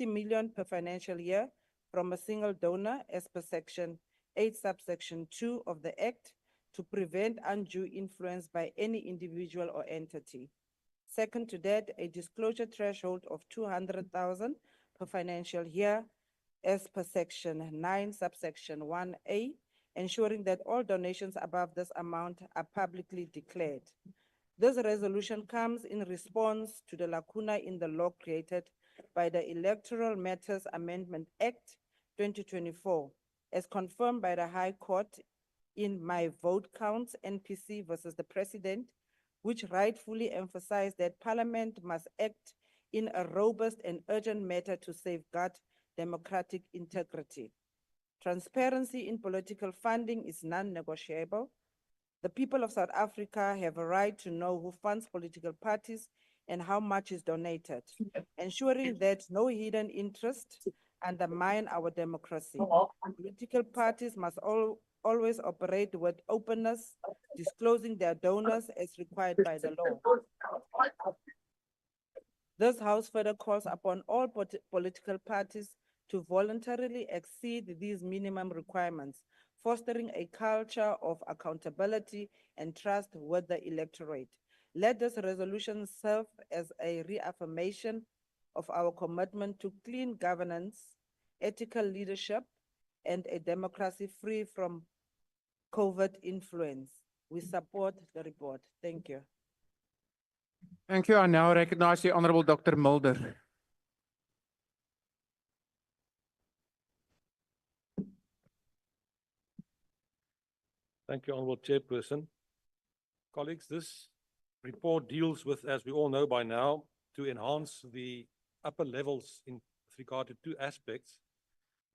million per financial year from a single donor as per Section 8, subsection 2 of the Act, to prevent undue influence by any individual or entity. Second to that, a disclosure threshold of 200,000 per financial year as per Section 9, subsection 1A, ensuring that all donations above this amount are publicly declared. This resolution comes in response to the lacuna in the law created by the Electoral Matters Amendment Act 2024, as confirmed by the High Court in My Vote Counts NPC versus the President, which rightfully emphasized that Parliament must act in a robust and urgent manner to safeguard democratic integrity. Transparency in political funding is non-negotiable. The people of South Africa have a right to know who funds political parties and how much is donated, ensuring that no hidden interests undermine our democracy. Political parties must always operate with openness, disclosing their donors as required by the law. This House further calls upon all political parties to voluntarily exceed these minimum requirements, fostering a culture of accountability and trust with the electorate. Let this resolution serve as a reaffirmation of our commitment to clean governance, ethical leadership, and a democracy free from COVID influence. We support the report. Thank you. Thank you. I now recognize the Honorable Dr. Mulder. Thank you, Honourable Chairperson. Colleagues, this report deals with, as we all know by now, to enhance the upper levels with regard to two aspects,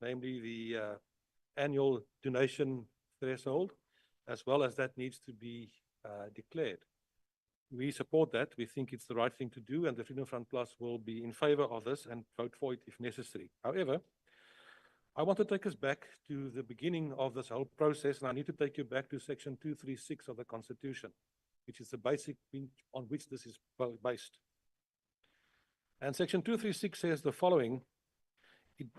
namely the annual donation threshold, as well as that needs to be declared. We support that. We think it's the right thing to do, and the Freedom Front Plus will be in favour of this and vote for it if necessary. However, I want to take us back to the beginning of this whole process, and I need to take you back to Section 236 of the Constitution, which is the basic thing on which this is based. And Section 236 says the following.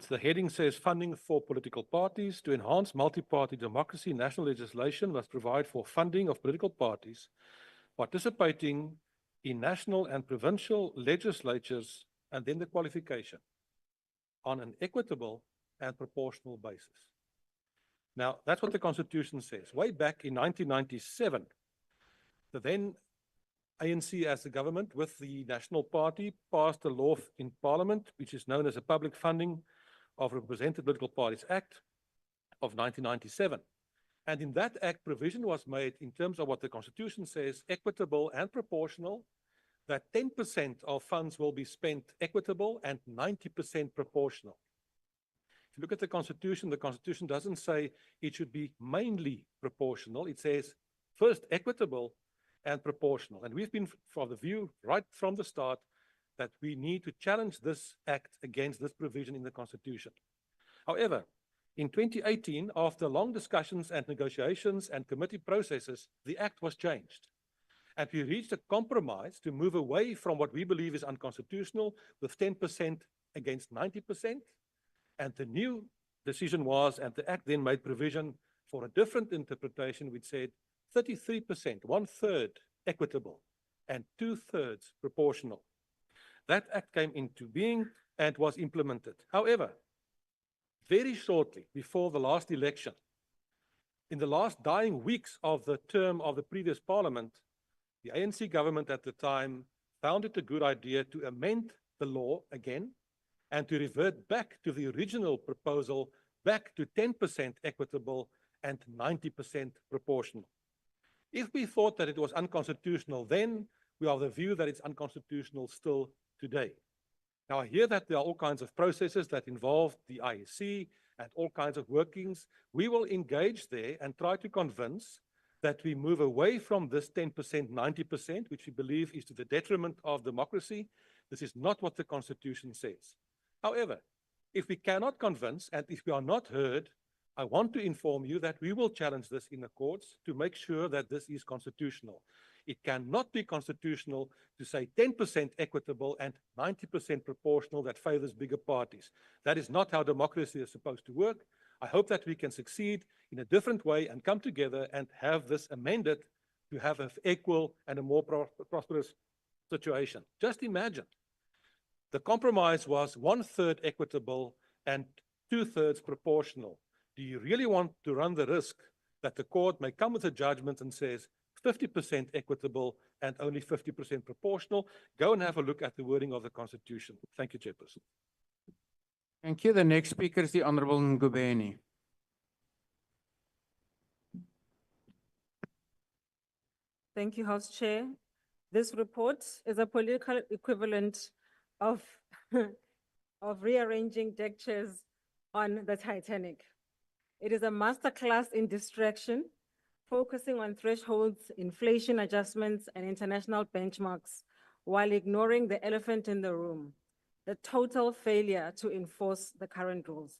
The heading says, funding for political parties. To enhance multi-party democracy, national legislation must provide for funding of political parties participating in national and provincial legislatures, and then the qualification, on an equitable and proportional basis. Now, that's what the Constitution says. Way back in 1997, the then ANC as the government with the National Party passed a law in Parliament, which is known as the Public Funding of Represented Political Parties Act of 1997. And in that act, provision was made in terms of what the Constitution says, equitable and proportional, that 10% of funds will be spent equitable and 90% proportional. If you look at the Constitution doesn't say it should be mainly proportional. It says first equitable and proportional. And we've been for the view right from the start that we need to challenge this act against this provision in the Constitution. However, in 2018, after long discussions and negotiations and committee processes, the act was changed. And we reached a compromise to move away from what we believe is unconstitutional with 10% against 90%. And the new decision was, and the act then made provision for a different interpretation, which said 33%, 1/3 equitable, and 2/3 proportional. That act came into being and was implemented. However, very shortly before the last election, in the last dying weeks of the term of the previous parliament, the ANC government at the time found it a good idea to amend the law again and to revert back to the original proposal, back to 10% equitable and 90% proportional. If we thought that it was unconstitutional then, we are of the view that it's unconstitutional still today. Now, I hear that there are all kinds of processes that involve the IEC and all kinds of workings. We will engage there and try to convince that we move away from this 10%, 90%, which we believe is to the detriment of democracy. This is not what the Constitution says. However, if we cannot convince and if we are not heard, I want to inform you that we will challenge this in the courts to make sure that this is constitutional. It cannot be constitutional to say 10% equitable and 90% proportional that favors bigger parties. That is not how democracy is supposed to work. I hope that we can succeed in a different way and come together and have this amended to have an equal and a more prosperous situation. Just imagine. The compromise was 1/3 equitable and 2/3 proportional. Do you really want to run the risk that the court may come with a judgment and says 50% equitable and only 50% proportional? Go and have a look at the wording of the Constitution. Thank you, Chairperson. Thank you. The next speaker is the Honorable Ngubeni. Thank you, House Chair. This report is a political equivalent of of rearranging deck chairs on the Titanic. It is a masterclass in distraction, focusing on thresholds, inflation adjustments, and international benchmarks, while ignoring the elephant in the room, the total failure to enforce the current rules.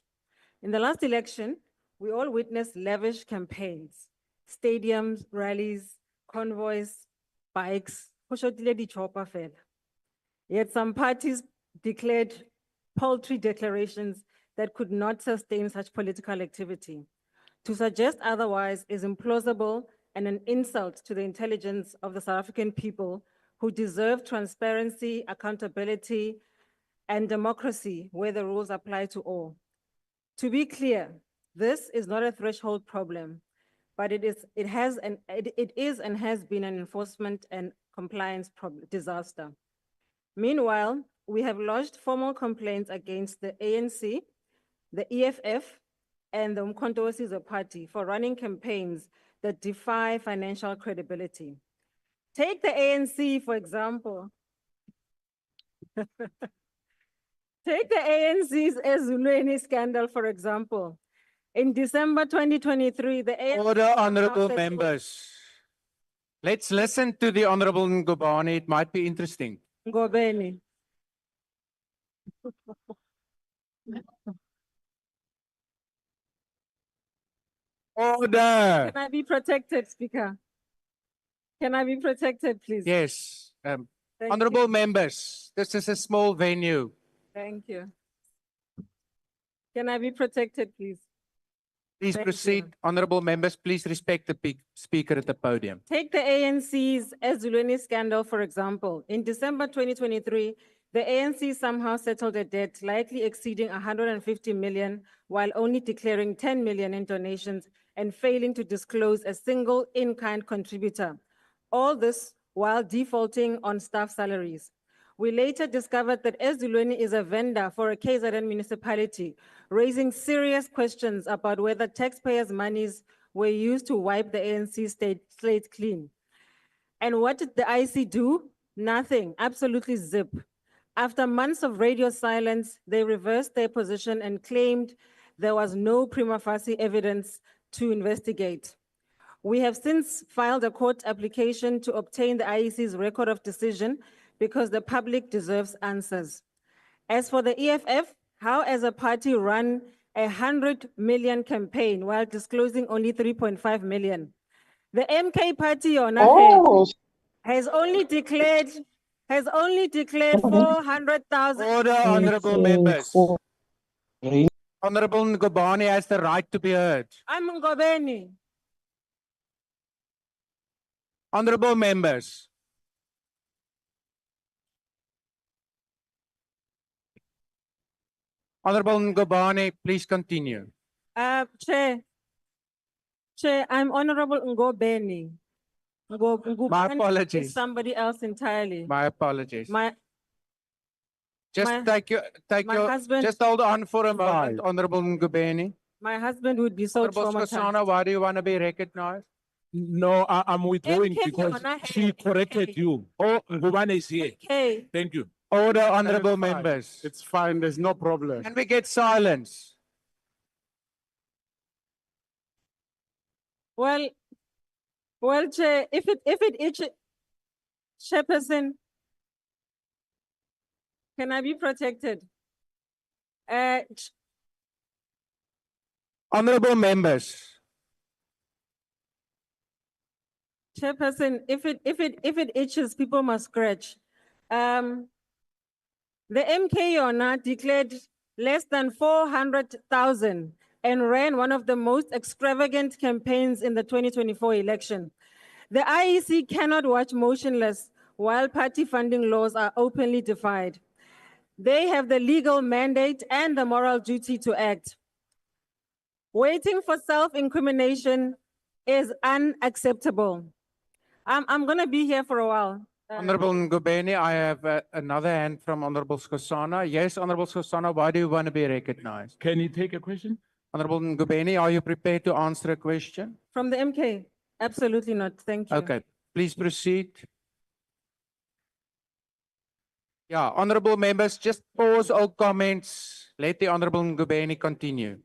In the last election, we all witnessed lavish campaigns, stadiums, rallies, convoys, bikes, ho shotile di-chopper fela. Yet some parties declared paltry declarations that could not sustain such political activity. To suggest otherwise is implausible and an insult to the intelligence of the South African people who deserve transparency, accountability, and democracy where the rules apply to all. To be clear, this is not a threshold problem, but it is and has been an enforcement and compliance disaster. Meanwhile, we have lodged formal complaints against the ANC, the EFF, and the Umkhonto Party for running campaigns that defy financial credibility. Take the ANC, for example. Take the ANC's Ezulweni scandal, for example. In December 2023, the ANC... Order, honorable members. Let's listen to the Honorable Ngubane. It might be interesting. Ngobeni. Order. Can I be protected, Speaker? Can I be protected, please? Yes. Thank Honorable you. members, this is a small venue. Thank you. Can I be protected, please? Please Thank proceed. you. Honorable members, please respect the speaker at the podium. Take the ANC's Ezulweni scandal, for example. In December 2023, the ANC somehow settled a debt likely exceeding 150 million while only declaring 10 million in donations and failing to disclose a single in-kind contributor. All this while defaulting on staff salaries. We later discovered that Ezulweni is a vendor for a KZN municipality, raising serious questions about whether taxpayers' monies were used to wipe the ANC slate clean. And what did the IC do? Nothing, absolutely zip. After months of radio silence, they reversed their position and claimed there was no prima facie evidence to investigate. We have since filed a court application to obtain the IEC's record of decision because the public deserves answers. As for the EFF, how as a party run a 100 million campaign while disclosing only 3.5 million? The MK party on has only declared 400,000. Order, honorable members. Honorable Ngubane has the right to be heard. I'm Ngobeni. Honorable members. Honorable Ngubane, please continue. Chair, I'm Honorable Ngobeni. My Ngubeni apologies. is somebody else entirely. My apologies. Just husband- just hold on for a moment, Honorable Ngubane. My husband would be so Honorable traumatized. Skosana, why do you want to be recognized? No, I'm withdrawing MK because Yona she corrected you. Oh, Ngubane is here. Okay. Thank you. Order, honorable It's fine. members. It's fine, there's no problem. Can we get silence? Well, Chair, if it itches, Chairperson, can I be protected? Honorable members. Chairperson, if it itches, people must scratch. The MK Yona declared less than 400,000 and ran one of the most extravagant campaigns in the 2024 election. The IEC cannot watch motionless while party funding laws are openly defied. They have the legal mandate and the moral duty to act. Waiting for self-incrimination is unacceptable. I'm going to be here for a while. Honorable Ngubane, I have another hand from Honorable Skosana. Yes, Honorable Skosana, why do you want to be recognized? Can you take a question? Honorable Ngubane, are you prepared to answer a question? From the MK? Absolutely not. Thank you. Okay, please proceed. Yeah, honorable members, just pause all comments. Let the Honorable Ngubeni continue.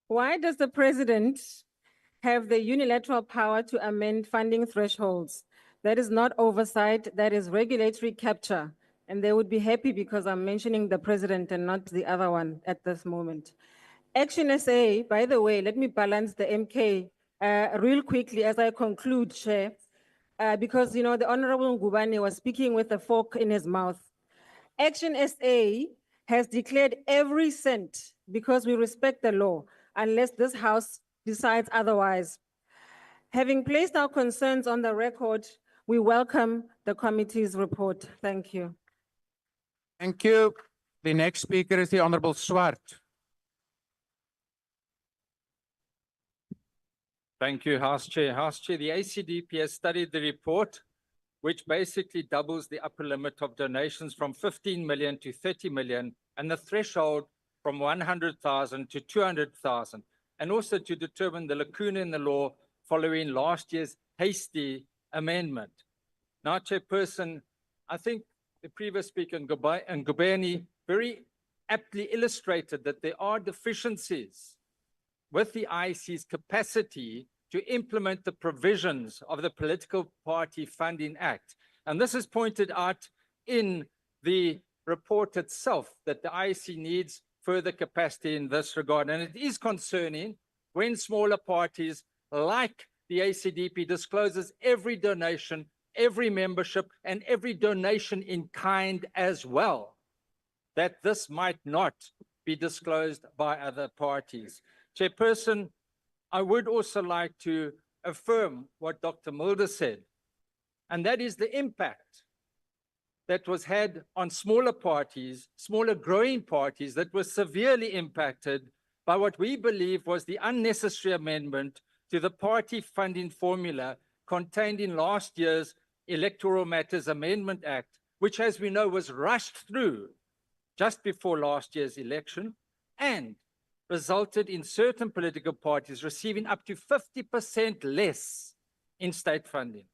Why does the president have the unilateral power to amend funding thresholds? That is not oversight, that is regulatory capture. And they would be happy because I'm mentioning the president and not the other one at this moment. Action SA, by the way, let me balance the MK real quickly as I conclude, Chair, because you know the Honorable Ngubane was speaking with a fork in his mouth. Action SA has declared every cent because we respect the law, unless this House decides otherwise. Having placed our concerns on the record, we welcome the committee's report. Thank you. Thank you. The next speaker is the Honorable Swart. Thank you, House Chair. House Chair, the ACDP has studied the report, which basically doubles the upper limit of donations from 15 million to 30 million and the threshold from 100,000 to 200,000, and also to determine the lacuna in the law following last year's hasty amendment. Now, Chairperson, I think the previous speaker, Ngubeni, very aptly illustrated that there are deficiencies with the IEC's capacity to implement the provisions of the Political Party Funding Act. And this is pointed out in the report itself, that the IEC needs further capacity in this regard. And it is concerning when smaller parties like the ACDP discloses every donation, every membership, and every donation in kind as well, that this might not be disclosed by other parties. Chairperson, I would also like to affirm what Dr. Mulder said, and that is the impact that was had on smaller parties, smaller growing parties that were severely impacted by what we believe was the unnecessary amendment to the party funding formula contained in last year's Electoral Matters Amendment Act, which, as we know, was rushed through just before last year's election and resulted in certain political parties receiving up to 50% less in state funding.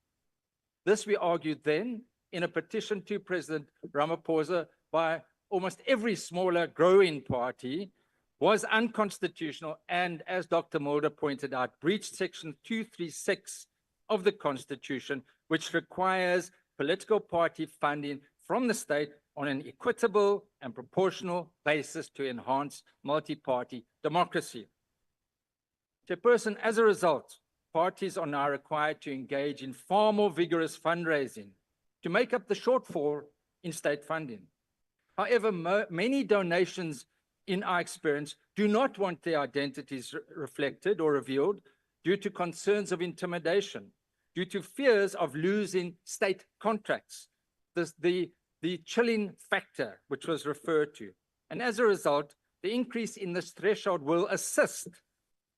This we argued then in a petition to President Ramaphosa by almost every smaller growing party was unconstitutional and, as Dr. Mulder pointed out, breached Section 236 of the Constitution, which requires political party funding from the state on an equitable and proportional basis to enhance multi-party democracy. Chairperson, as a result, parties are now required to engage in far more vigorous fundraising to make up the shortfall in state funding. However, many donations, in our experience, do not want their identities reflected or revealed due to concerns of intimidation, due to fears of losing state contracts, the chilling factor which was referred to. And as a result, the increase in this threshold will assist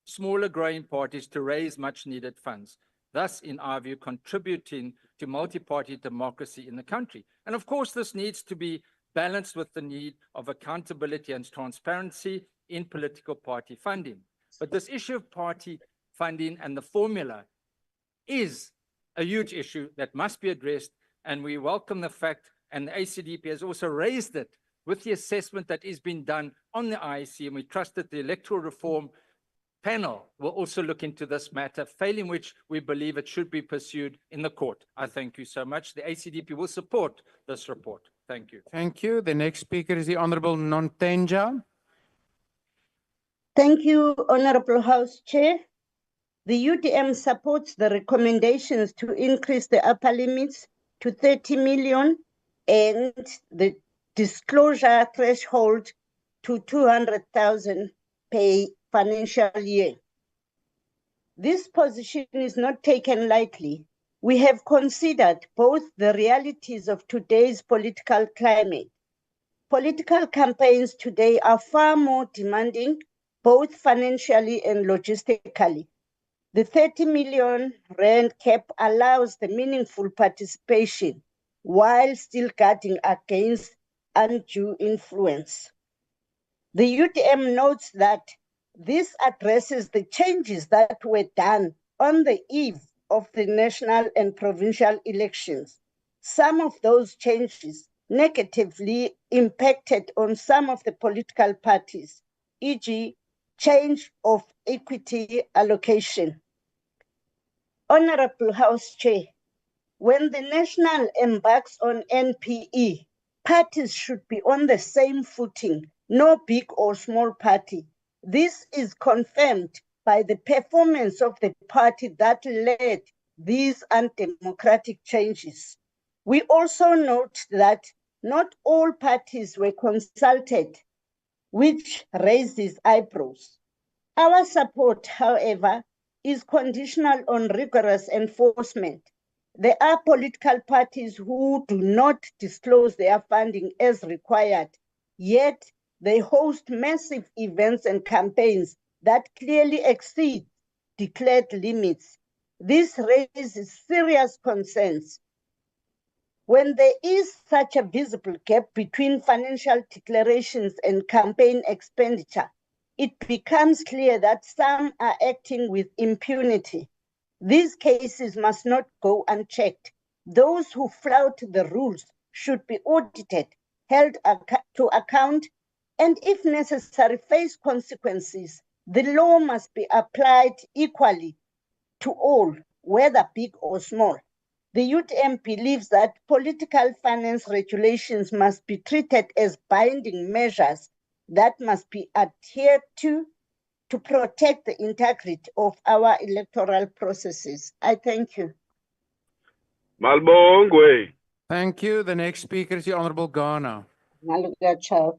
smaller growing parties to raise much needed funds, thus, in our view, contributing to multi-party democracy in the country. And of course, this needs to be balanced with the need of accountability and transparency in political party funding. But this issue of party funding and the formula is a huge issue that must be addressed, and we welcome the fact, and the ACDP has also raised it with the assessment that is being done on the IEC, and we trust that the electoral reform panel will also look into this matter, failing which we believe it should be pursued in the court. I thank you so much. The ACDP will support this report. Thank you. Thank you. The next speaker is the Honorable Nontenja. Thank you, Honorable House Chair. The UDM supports the recommendations to increase the upper limits to 30 million and the disclosure threshold to 200,000 per financial year. This position is not taken lightly. We have considered both the realities of today's political climate. Political campaigns today are far more demanding, both financially and logistically. The 30 million rand cap allows the meaningful participation while still guarding against undue influence. The UDM notes that this addresses the changes that were done on the eve of the national and provincial elections. Some of those changes negatively impacted on some of the political parties, e.g., change of equity allocation. Honorable House Chair, when the national embarks on NPE, parties should be on the same footing, no big or small party. This is confirmed by the performance of the party that led these undemocratic changes. We also note that not all parties were consulted, which raises eyebrows. Our support, however, is conditional on rigorous enforcement. There are political parties who do not disclose their funding as required, yet they host massive events and campaigns that clearly exceed declared limits. This raises serious concerns. When there is such a visible gap between financial declarations and campaign expenditure, it becomes clear that some are acting with impunity. These cases must not go unchecked. Those who flout the rules should be audited, held to account, and if necessary, face consequences. The law must be applied equally to all, whether big or small. The UTM believes that political finance regulations must be treated as binding measures that must be adhered to protect the integrity of our electoral processes. I thank you. Malbongwe. Thank you. The next speaker is the Honorable Ghana. Maluga Chair.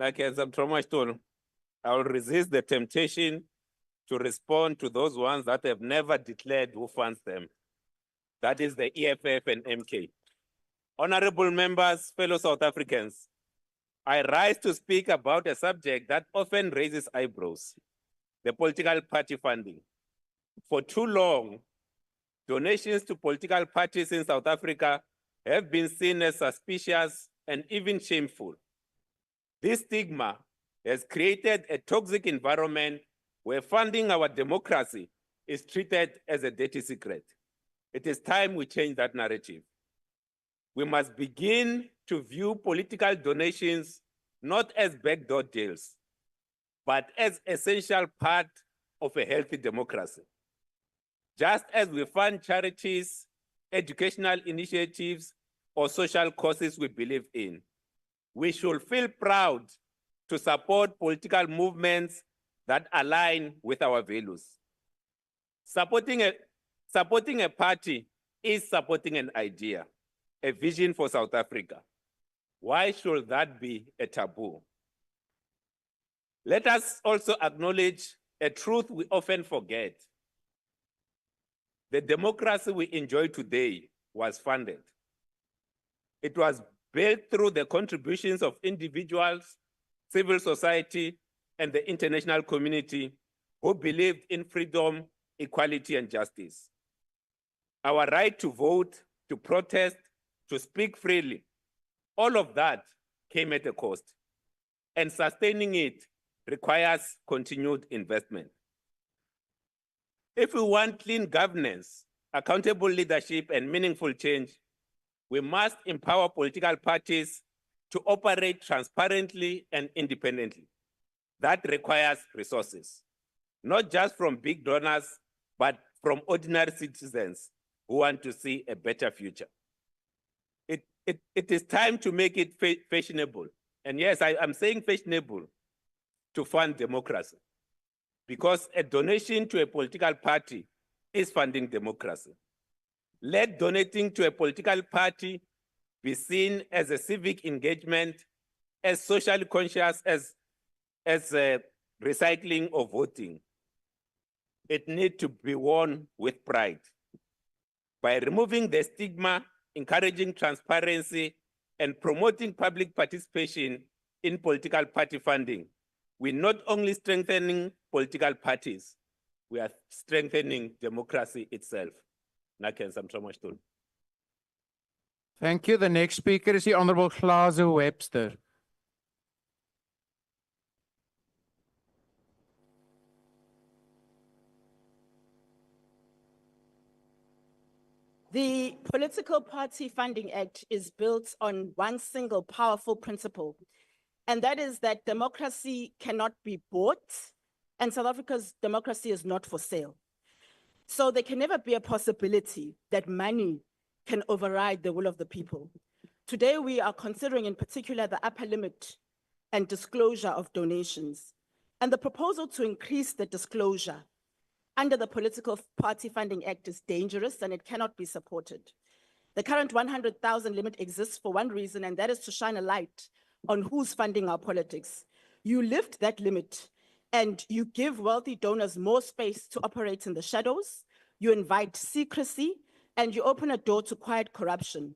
I will resist the temptation to respond to those ones that have never declared who funds them. That is the EFF and MK. Honorable members, fellow South Africans, I rise to speak about a subject that often raises eyebrows, the political party funding. For too long, donations to political parties in South Africa have been seen as suspicious and even shameful. This stigma has created a toxic environment where funding our democracy is treated as a dirty secret. It is time we change that narrative. We must begin to view political donations not as backdoor deals, but as essential part of a healthy democracy. Just as we fund charities, educational initiatives, or social causes we believe in, we should feel proud to support political movements that align with our values. Supporting a party is supporting an idea, a vision for South Africa. Why should that be a taboo? Let us also acknowledge a truth we often forget. The democracy we enjoy today was funded. It was built through the contributions of individuals, civil society, and the international community who believed in freedom, equality, and justice. Our right to vote, to protest, to speak freely, all of that came at a cost, and sustaining it requires continued investment. If we want clean governance, accountable leadership, and meaningful change, we must empower political parties to operate transparently and independently. That requires resources, not just from big donors, but from ordinary citizens who want to see a better future. It is time to make it fashionable. And yes, I'm saying fashionable to fund democracy, because a donation to a political party is funding democracy. Let donating to a political party be seen as a civic engagement, as socially conscious as recycling or voting. It needs to be worn with pride. By removing the stigma, encouraging transparency, and promoting public participation in political party funding, we're not only strengthening political parties, we are strengthening democracy itself. Thank you. The next speaker is the Honorable Glaze Webster. The Political Party Funding Act is built on one single powerful principle, and that is that democracy cannot be bought, and South Africa's democracy is not for sale. So there can never be a possibility that money can override the will of the people. Today, we are considering in particular the upper limit and disclosure of donations, and the proposal to increase the disclosure under the Political Party Funding Act is dangerous and it cannot be supported. The current 100,000 limit exists for one reason, and that is to shine a light on who's funding our politics. You lift that limit and you give wealthy donors more space to operate in the shadows, you invite secrecy, and you open a door to quiet corruption.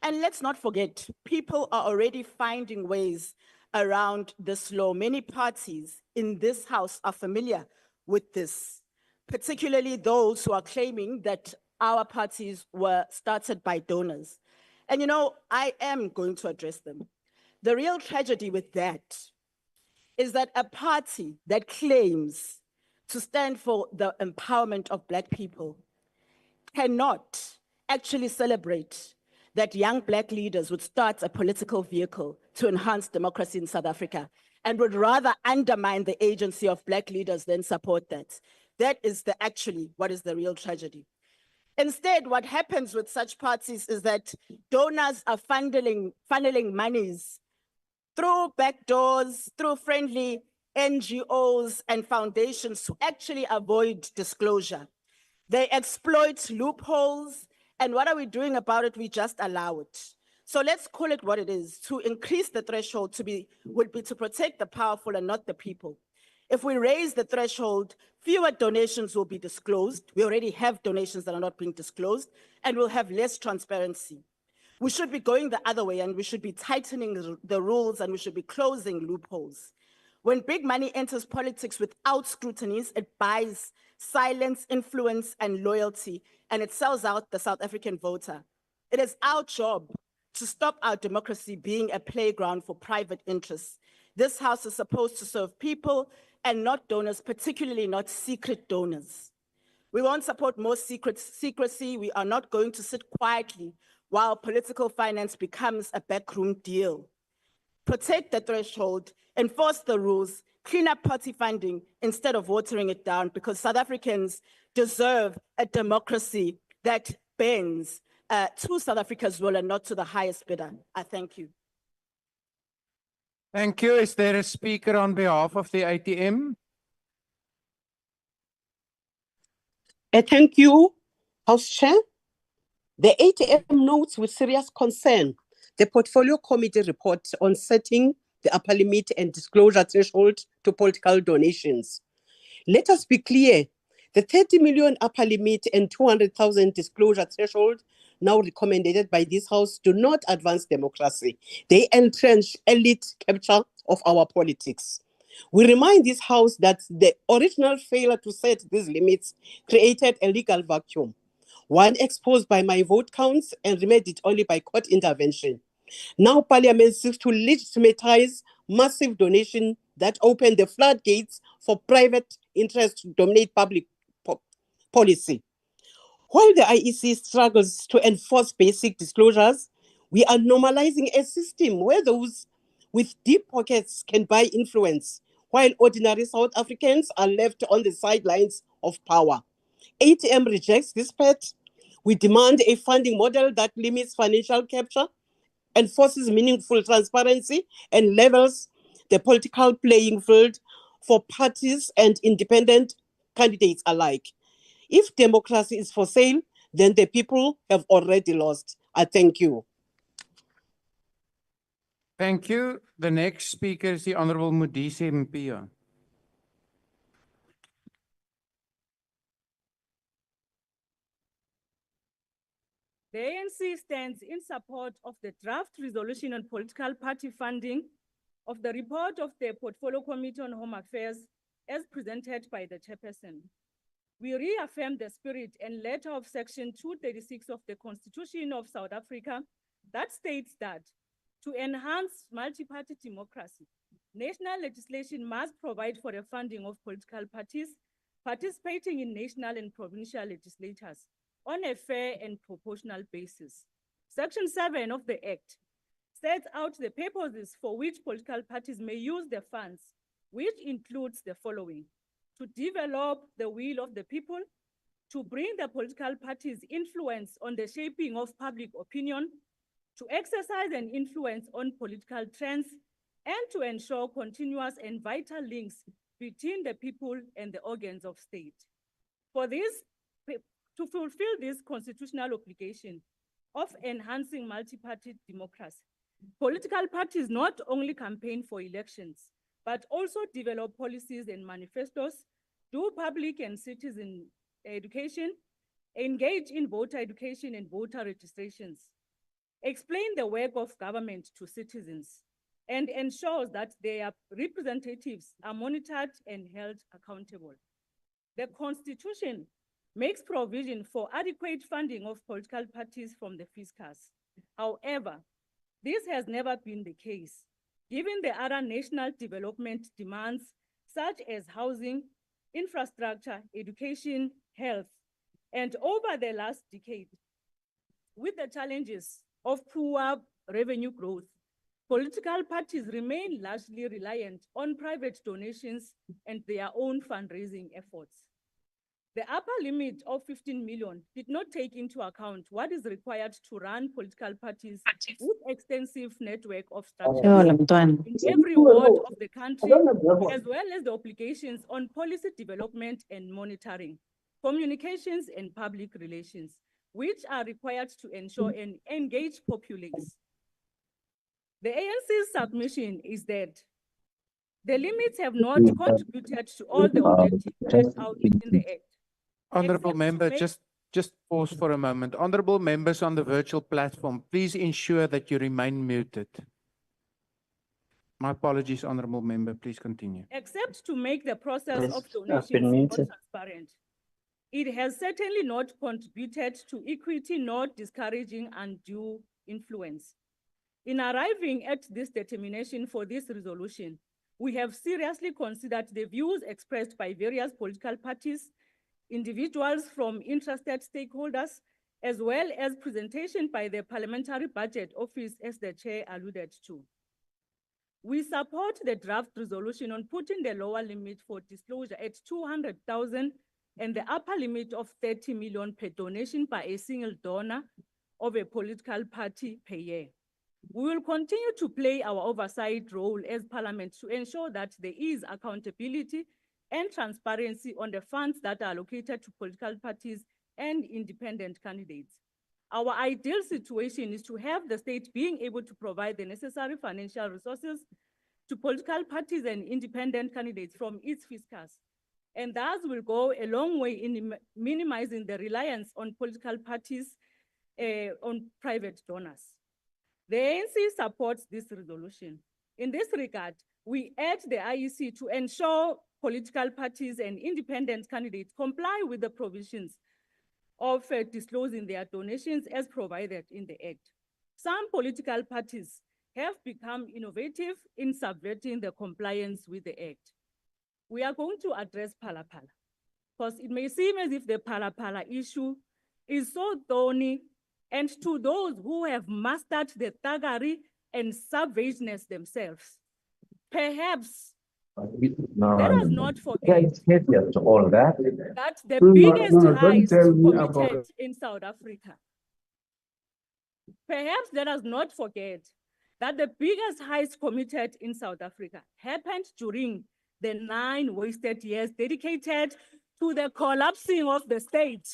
And let's not forget, people are already finding ways around this law. Many parties in this House are familiar with this, particularly those who are claiming that our parties were started by donors. And you know, I am going to address them. The real tragedy with that is that a party that claims to stand for the empowerment of Black people cannot actually celebrate that young Black leaders would start a political vehicle to enhance democracy in South Africa and would rather undermine the agency of Black leaders than support that. That is actually what is the real tragedy. Instead, what happens with such parties is that donors are funneling monies through back doors, through friendly NGOs and foundations to actually avoid disclosure. They exploit loopholes, and what are we doing about it? We just allow it. So let's call it what it is. To increase the threshold would be to protect the powerful and not the people. If we raise the threshold, fewer donations will be disclosed. We already have donations that are not being disclosed, and we'll have less transparency. We should be going the other way, and we should be tightening the rules, and we should be closing loopholes. When big money enters politics without scrutinies, it buys silence, influence, and loyalty, and it sells out the South African voter. It is our job to stop our democracy being a playground for private interests. This House is supposed to serve people and not donors, particularly not secret donors. We won't support more secrecy. We are not going to sit quietly while political finance becomes a backroom deal. Protect the threshold, enforce the rules, clean up party funding instead of watering it down, because South Africans deserve a democracy that bends to South Africa's will and not to the highest bidder. I thank you. Thank you. Is there a speaker on behalf of the ATM? Thank you, House Chair. The ATM notes with serious concern the Portfolio Committee report on setting the upper limit and disclosure threshold to political donations. Let us be clear, the 30 million upper limit and 200,000 disclosure threshold now recommended by this House do not advance democracy. They entrench elite capture of our politics. We remind this House that the original failure to set these limits created a legal vacuum, one exposed by my vote counts and remedied only by court intervention. Now Parliament seeks to legitimize massive donation that open the floodgates for private interests to dominate public policy. While the IEC struggles to enforce basic disclosures, we are normalizing a system where those with deep pockets can buy influence, while ordinary South Africans are left on the sidelines of power. ATM rejects this path. We demand a funding model that limits financial capture, enforces meaningful transparency, and levels the political playing field for parties and independent candidates alike. If democracy is for sale, then the people have already lost. I thank you. Thank you. The next speaker is the Honorable Modise Mpio. The ANC stands in support of the draft resolution on political party funding of the report of the Portfolio Committee on Home Affairs as presented by the chairperson. We reaffirm the spirit and letter of Section 236 of the Constitution of South Africa that states that to enhance multi-party democracy, national legislation must provide for the funding of political parties participating in national and provincial legislatures on a fair and proportional basis. Section 7 of the Act sets out the purposes for which political parties may use the funds, which includes the following: to develop the will of the people, to bring the political parties' influence on the shaping of public opinion, to exercise an influence on political trends, and to ensure continuous and vital links between the people and the organs of state. For this, to fulfill this constitutional obligation of enhancing multi-party democracy, political parties not only campaign for elections, but also develop policies and manifestos, do public and citizen education, engage in voter education and voter registrations, explain the work of government to citizens, and ensures that their representatives are monitored and held accountable. The Constitution makes provision for adequate funding of political parties from the fiscus. However, this has never been the case, given the other national development demands such as housing, infrastructure, education, health, and over the last decade, with the challenges of poor revenue growth, political parties remain largely reliant on private donations and their own fundraising efforts. The upper limit of 15 million did not take into account what is required to run political parties with extensive network of structures in every ward of the country, as well as the obligations on policy development and monitoring, communications and public relations, which are required to ensure an engaged populace. The ANC's submission is that the limits have not contributed to all the objectives set out in the Act. Honorable Except to member, make- just pause for a moment. Honorable members on the virtual platform, please ensure that you remain muted. My apologies, honorable member, please continue. Except to make the process of I've been donations more muted. transparent. It has certainly not contributed to equity nor discouraging undue influence. In arriving at this determination for this resolution, we have seriously considered the views expressed by various political parties, individuals from interested stakeholders, as well as presentation by the Parliamentary Budget Office, as the chair alluded to. We support the draft resolution on putting the lower limit for disclosure at 200,000 and the upper limit of 30 million per donation by a single donor of a political party per year. We will continue to play our oversight role as Parliament to ensure that there is accountability and transparency on the funds that are allocated to political parties and independent candidates. Our ideal situation is to have the state being able to provide the necessary financial resources to political parties and independent candidates from its fiscus, and thus will go a long way in minimizing the reliance on political parties on private donors. The ANC supports this resolution. In this regard, we urge the IEC to ensure political parties and independent candidates comply with the provisions of disclosing their donations as provided in the Act. Some political parties have become innovative in subverting the compliance with the Act. We are going to address Phala Phala, because it may seem as if the Phala Phala issue is so thorny, and to those who have mastered the thuggery and savageness themselves, perhaps let us not forget all that. that the No, biggest don't heist tell me about committed it. in South Africa. Perhaps let us not forget that the biggest heist committed in South Africa happened during the 9 wasted years dedicated to the collapsing of the state.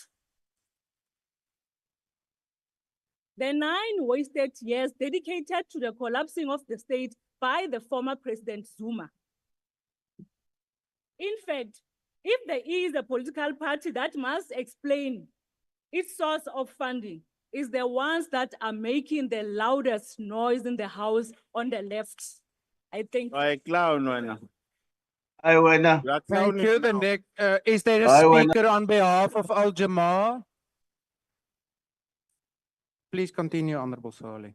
The 9 wasted years dedicated to the collapsing of the state by the former President Zuma. In fact, if there is a political party that must explain its source of funding, is the ones that are making the loudest noise in the house on the left. I think. Thank clowning you. The now. next, is there a Aye, wena. speaker on behalf of Al Jamaa? Please continue, Honorable Sali.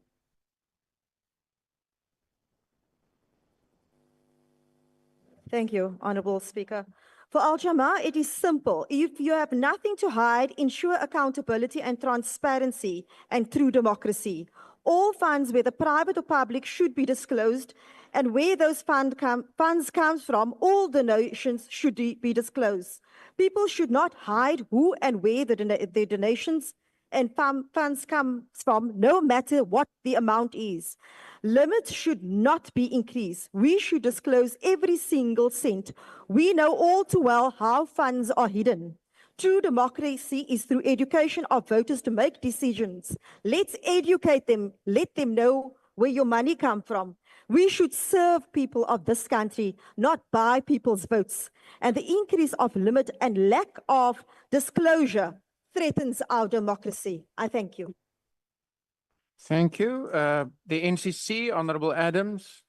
Thank you, Honorable Speaker. For Al Jama, it is simple. If you have nothing to hide, ensure accountability and transparency and true democracy. All funds, whether private or public, should be disclosed, and where those funds come from, all donations should be disclosed. People should not hide who and where their donations and funds come from, no matter what the amount is. Limits should not be increased. We should disclose every single cent. We know all too well how funds are hidden. True democracy is through education of voters to make decisions. Let's educate them. Let them know where your money comes from. We should serve people of this country, not buy people's votes. And the increase of limit and lack of disclosure threatens our democracy. I thank you. Thank you. The NCC, Honorable Adams.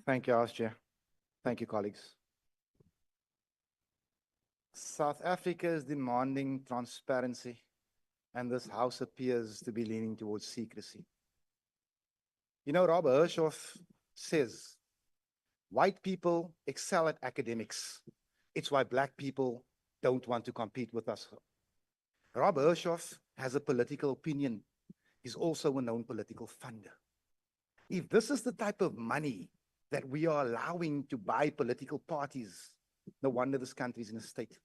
Thank you, House Chair. Thank you, colleagues. South Africa is demanding transparency, and this House appears to be leaning towards secrecy. You know, Rob Hirschhoff says, white people excel at academics. It's why black people don't want to compete with us. Rob Hirschhoff has a political opinion. He's also a known political funder. If this is the type of money that we are allowing to buy political parties, no wonder this country is in a state.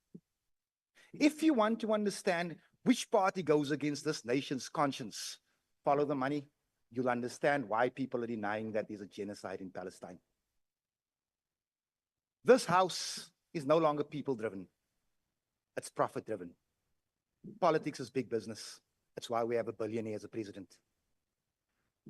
If you want to understand which party goes against this nation's conscience, follow the money. You'll understand why people are denying that there's a genocide in Palestine. This House is no longer people-driven. It's profit-driven. Politics is big business. That's why we have a billionaire as a president.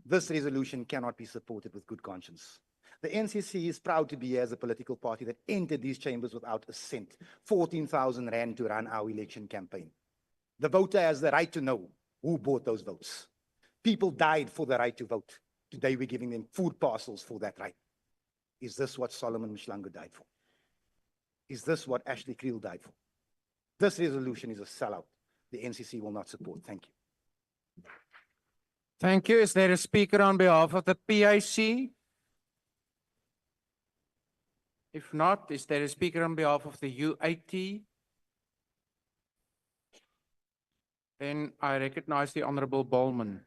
This resolution cannot be supported with good conscience. The NCC is proud to be here as a political party that entered these chambers without a cent, 14,000 rand to run our election campaign. The voter has the right to know who bought those votes. People died for the right to vote. Today we're giving them food parcels for that right. Is this what Solomon Mshlangu died for? Is this what Ashley Creel died for? This resolution is a sellout. The NCC will not support. Thank you. Thank you. Is there a speaker on behalf of the PIC? If not, is there a speaker on behalf of the UAT? Then I recognize the Honorable Bowman.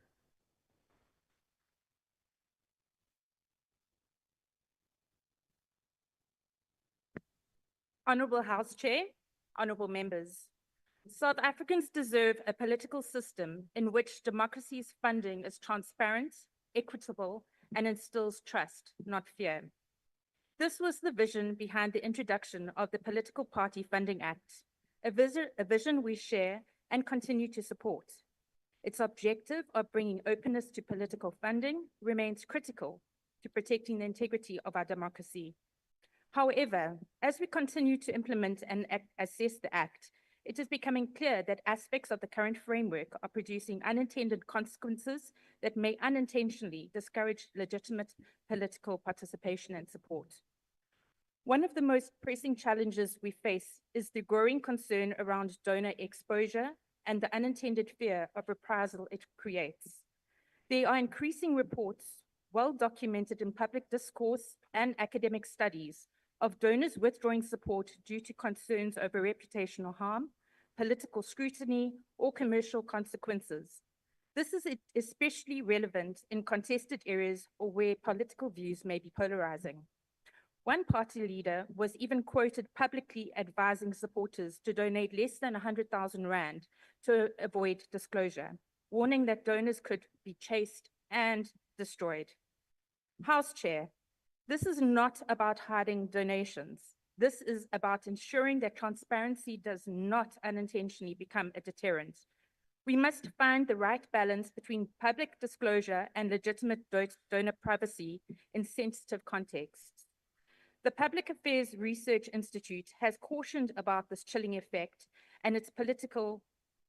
Honorable House Chair, honorable members, South Africans deserve a political system in which democracy's funding is transparent, equitable, and instills trust, not fear. This was the vision behind the introduction of the Political Party Funding Act, a vision we share and continue to support. Its objective of bringing openness to political funding remains critical to protecting the integrity of our democracy. However, as we continue to implement and assess the Act, it is becoming clear that aspects of the current framework are producing unintended consequences that may unintentionally discourage legitimate political participation and support. One of the most pressing challenges we face is the growing concern around donor exposure and the unintended fear of reprisal it creates. There are increasing reports, well documented in public discourse and academic studies, of donors withdrawing support due to concerns over reputational harm, political scrutiny, or commercial consequences. This is especially relevant in contested areas or where political views may be polarizing. One party leader was even quoted publicly advising supporters to donate less than 100,000 rand to avoid disclosure, warning that donors could be chased and destroyed. House Chair, this is not about hiding donations. This is about ensuring that transparency does not unintentionally become a deterrent. We must find the right balance between public disclosure and legitimate donor privacy in sensitive contexts. The Public Affairs Research Institute has cautioned about this chilling effect and its potential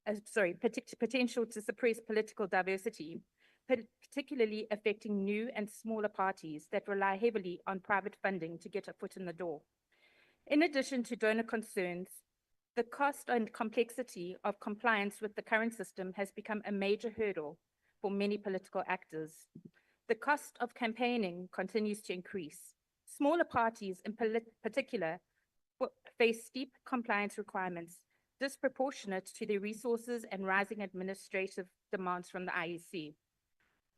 to suppress political diversity, particularly affecting new and smaller parties that rely heavily on private funding to get a foot in the door. In addition to donor concerns, the cost and complexity of compliance with the current system has become a major hurdle for many political actors. The cost of campaigning continues to increase. Smaller parties in particular face steep compliance requirements disproportionate to their resources and rising administrative demands from the IEC.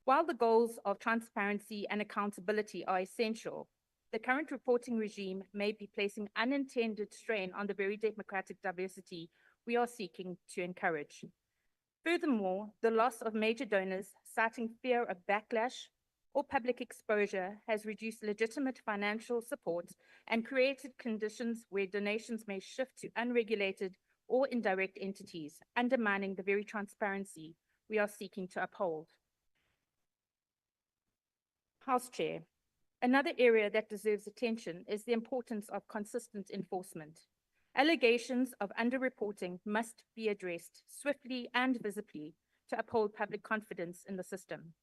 While the goals of transparency and accountability are essential, the current reporting regime may be placing unintended strain on the very democratic diversity we are seeking to encourage. Furthermore, the loss of major donors, citing fear of backlash or public exposure, has reduced legitimate financial support and created conditions where donations may shift to unregulated or indirect entities, undermining the very transparency we are seeking to uphold. House Chair, another area that deserves attention is the importance of consistent enforcement. Allegations of underreporting must be addressed swiftly and visibly to uphold public confidence in the system.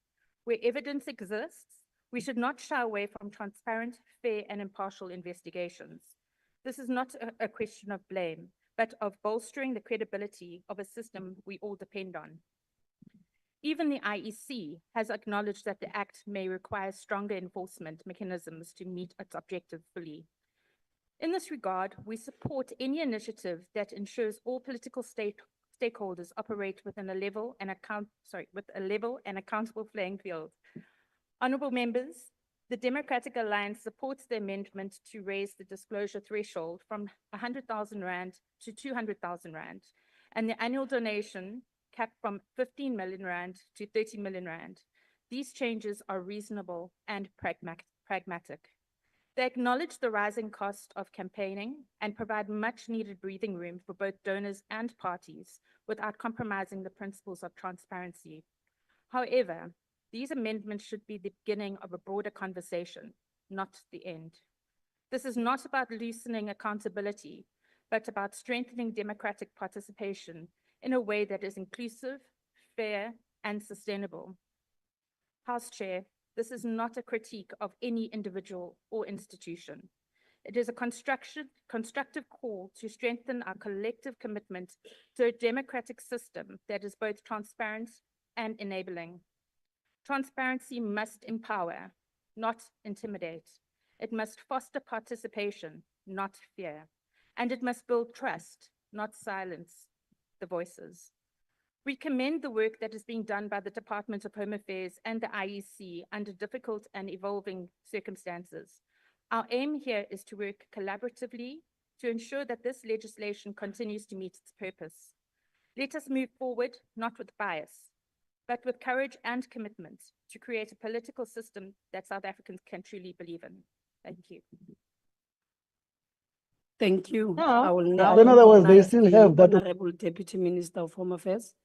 Where evidence exists, we should not shy away from transparent, fair, and impartial investigations. This is not a question of blame, but of bolstering the credibility of a system we all depend on. Even the IEC has acknowledged that the Act may require stronger enforcement mechanisms to meet its objective fully. In this regard, we support any initiative that ensures all political stakeholders operate within a level and accountable playing field. Honourable members, the Democratic Alliance supports the amendment to raise the disclosure threshold from 100,000 Rand to 200,000 Rand, and the annual donation capped from 15 million Rand to 30 million Rand. These changes are reasonable and pragmatic. They acknowledge the rising cost of campaigning and provide much needed breathing room for both donors and parties without compromising the principles of transparency. However, these amendments should be the beginning of a broader conversation, not the end. This is not about loosening accountability, but about strengthening democratic participation in a way that is inclusive, fair, and sustainable. House Chair, this is not a critique of any individual or institution. It is a constructive call to strengthen our collective commitment to a democratic system that is both transparent and enabling. Transparency must empower, not intimidate. It must foster participation, not fear. And it must build trust, not silence the voices. We commend the work that is being done by the Department of Home Affairs and the IEC under difficult and evolving circumstances. Our aim here is to work collaboratively to ensure that this legislation continues to meet its purpose. Let us move forward, not with bias, but with courage and commitment to create a political system that South Africans can truly believe in. Thank you. Thank you. Now- I will In now other words, they recognize still the have that- Honorable Deputy Minister of Home Affairs.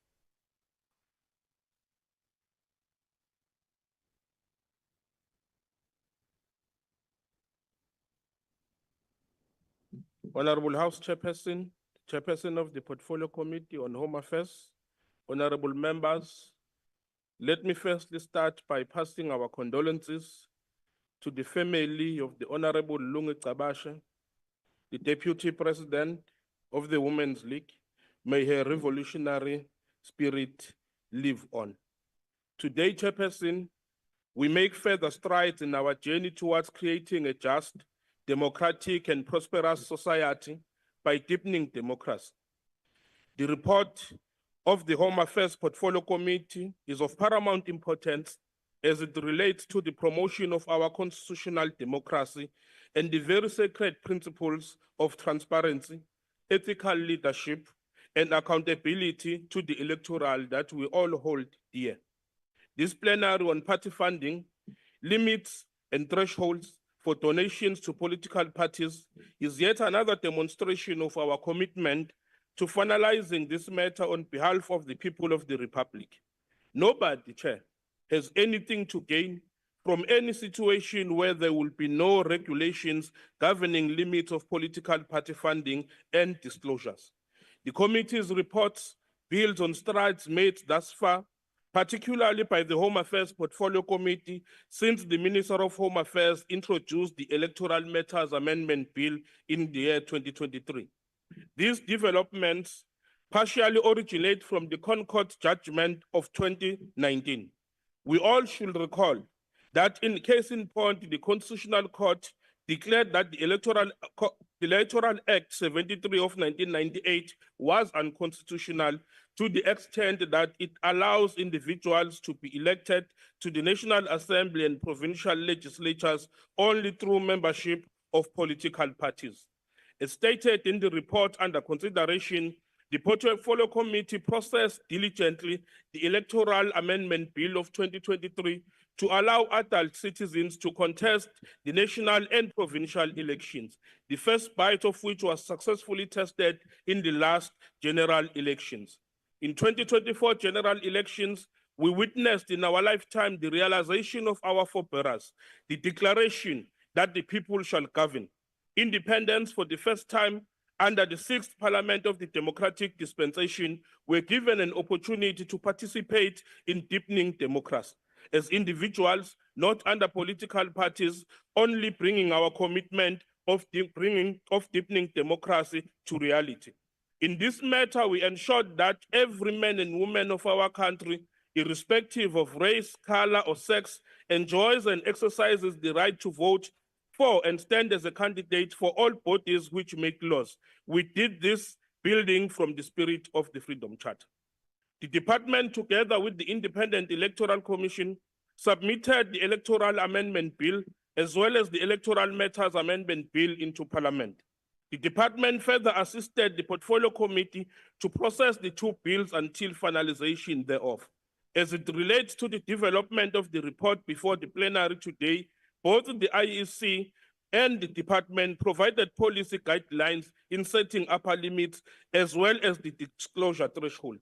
Honorable House Chairperson, Chairperson of the Portfolio Committee on Home Affairs, honorable members, let me firstly start by passing our condolences to the family of the Honorable Lungi Cabashe, the Deputy President of the Women's League. May her revolutionary spirit live on. Today, Chairperson, we make further strides in our journey towards creating a just, democratic, and prosperous society by deepening democracy. The report of the Home Affairs Portfolio Committee is of paramount importance as it relates to the promotion of our constitutional democracy and the very sacred principles of transparency, ethical leadership, and accountability to the electoral that we all hold dear. This plenary on party funding, limits, and thresholds for donations to political parties is yet another demonstration of our commitment to finalizing this matter on behalf of the people of the Republic. Nobody, Chair, has anything to gain from any situation where there will be no regulations governing limits of political party funding and disclosures. The committee's reports builds on strides made thus far, particularly by the Home Affairs Portfolio Committee, since the Minister of Home Affairs introduced the Electoral Matters Amendment Bill in the year 2023. These developments partially originate from the Concord judgment of 2019. We all should recall that in case in point, the Constitutional Court declared that the Electoral Act 73 of 1998 was unconstitutional to the extent that it allows individuals to be elected to the National Assembly and provincial legislatures only through membership of political parties. As stated in the report under consideration, the Portfolio Committee processed diligently the Electoral Amendment Bill of 2023 to allow adult citizens to contest the national and provincial elections, the first bite of which was successfully tested in the last general elections. In 2024 general elections, we witnessed in our lifetime the realization of our forebearers, the declaration that the people shall govern. Independents for the first time under the 6th Parliament of the Democratic Dispensation were given an opportunity to participate in deepening democracy as individuals, not under political parties, only bringing our commitment of deepening democracy to reality. In this matter, we ensured that every man and woman of our country, irrespective of race, color, or sex, enjoys and exercises the right to vote for and stand as a candidate for all bodies which make laws. We did this building from the spirit of the Freedom Charter. The department, together with the Independent Electoral Commission, submitted the Electoral Amendment Bill as well as the Electoral Matters Amendment Bill into Parliament. The department further assisted the Portfolio Committee to process the two bills until finalization thereof. As it relates to the development of the report before the plenary today, both the IEC and the department provided policy guidelines in setting upper limits as well as the disclosure threshold.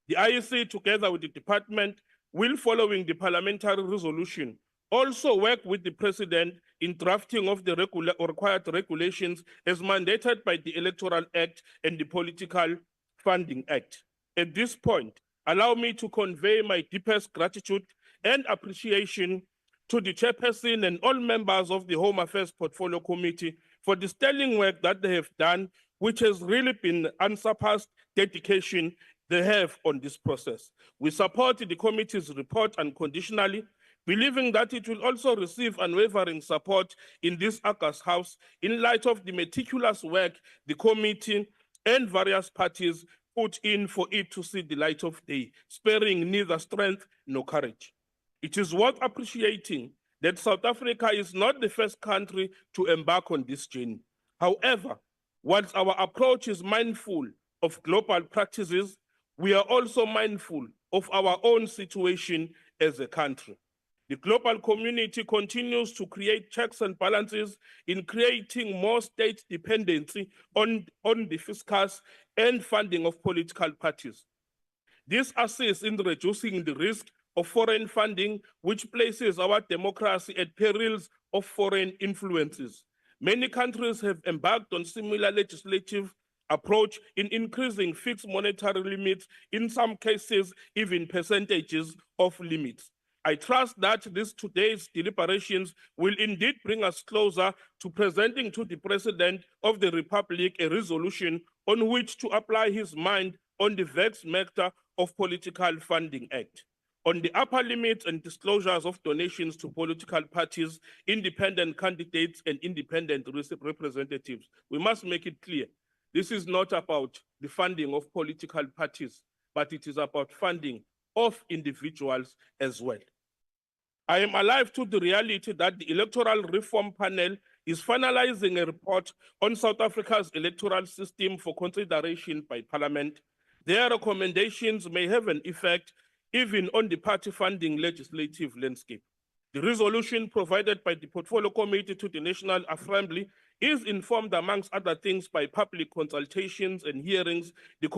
The IEC, together with the department, will, following the parliamentary resolution, also work with the President in drafting of the required regulations as mandated by the Electoral Act and the Political Funding Act. At this point, allow me to convey my deepest gratitude and appreciation to the chairperson and all members of the Home Affairs Portfolio Committee for the sterling work that they have done, which has really been unsurpassed dedication they have on this process. We support the committee's report unconditionally, believing that it will also receive unwavering support in this August House in light of the meticulous work the committee and various parties put in for it to see the light of day, sparing neither strength nor courage. It is worth appreciating that South Africa is not the first country to embark on this journey. However, whilst our approach is mindful of global practices, we are also mindful of our own situation as a country. The global community continues to create checks and balances in creating more state dependency on the fiscus and funding of political parties. This assists in reducing the risk of foreign funding, which places our democracy at perils of foreign influences. Many countries have embarked on similar legislative approach in increasing fixed monetary limits, in some cases, even percentages of limits. I trust that today's deliberations will indeed bring us closer to presenting to the President of the Republic a resolution on which to apply his mind on the vexed matter of Political Funding Act. On the upper limits and disclosures of donations to political parties, independent candidates, and independent representatives, we must make it clear, this is not about the funding of political parties, but it is about funding of individuals as well. I am alive to the reality that the Electoral Reform Panel is finalizing a report on South Africa's electoral system for consideration by Parliament. Their recommendations may have an effect even on the party funding legislative landscape. The resolution provided by the Portfolio Committee to the National Assembly is informed, amongst other things, by public consultations and hearings the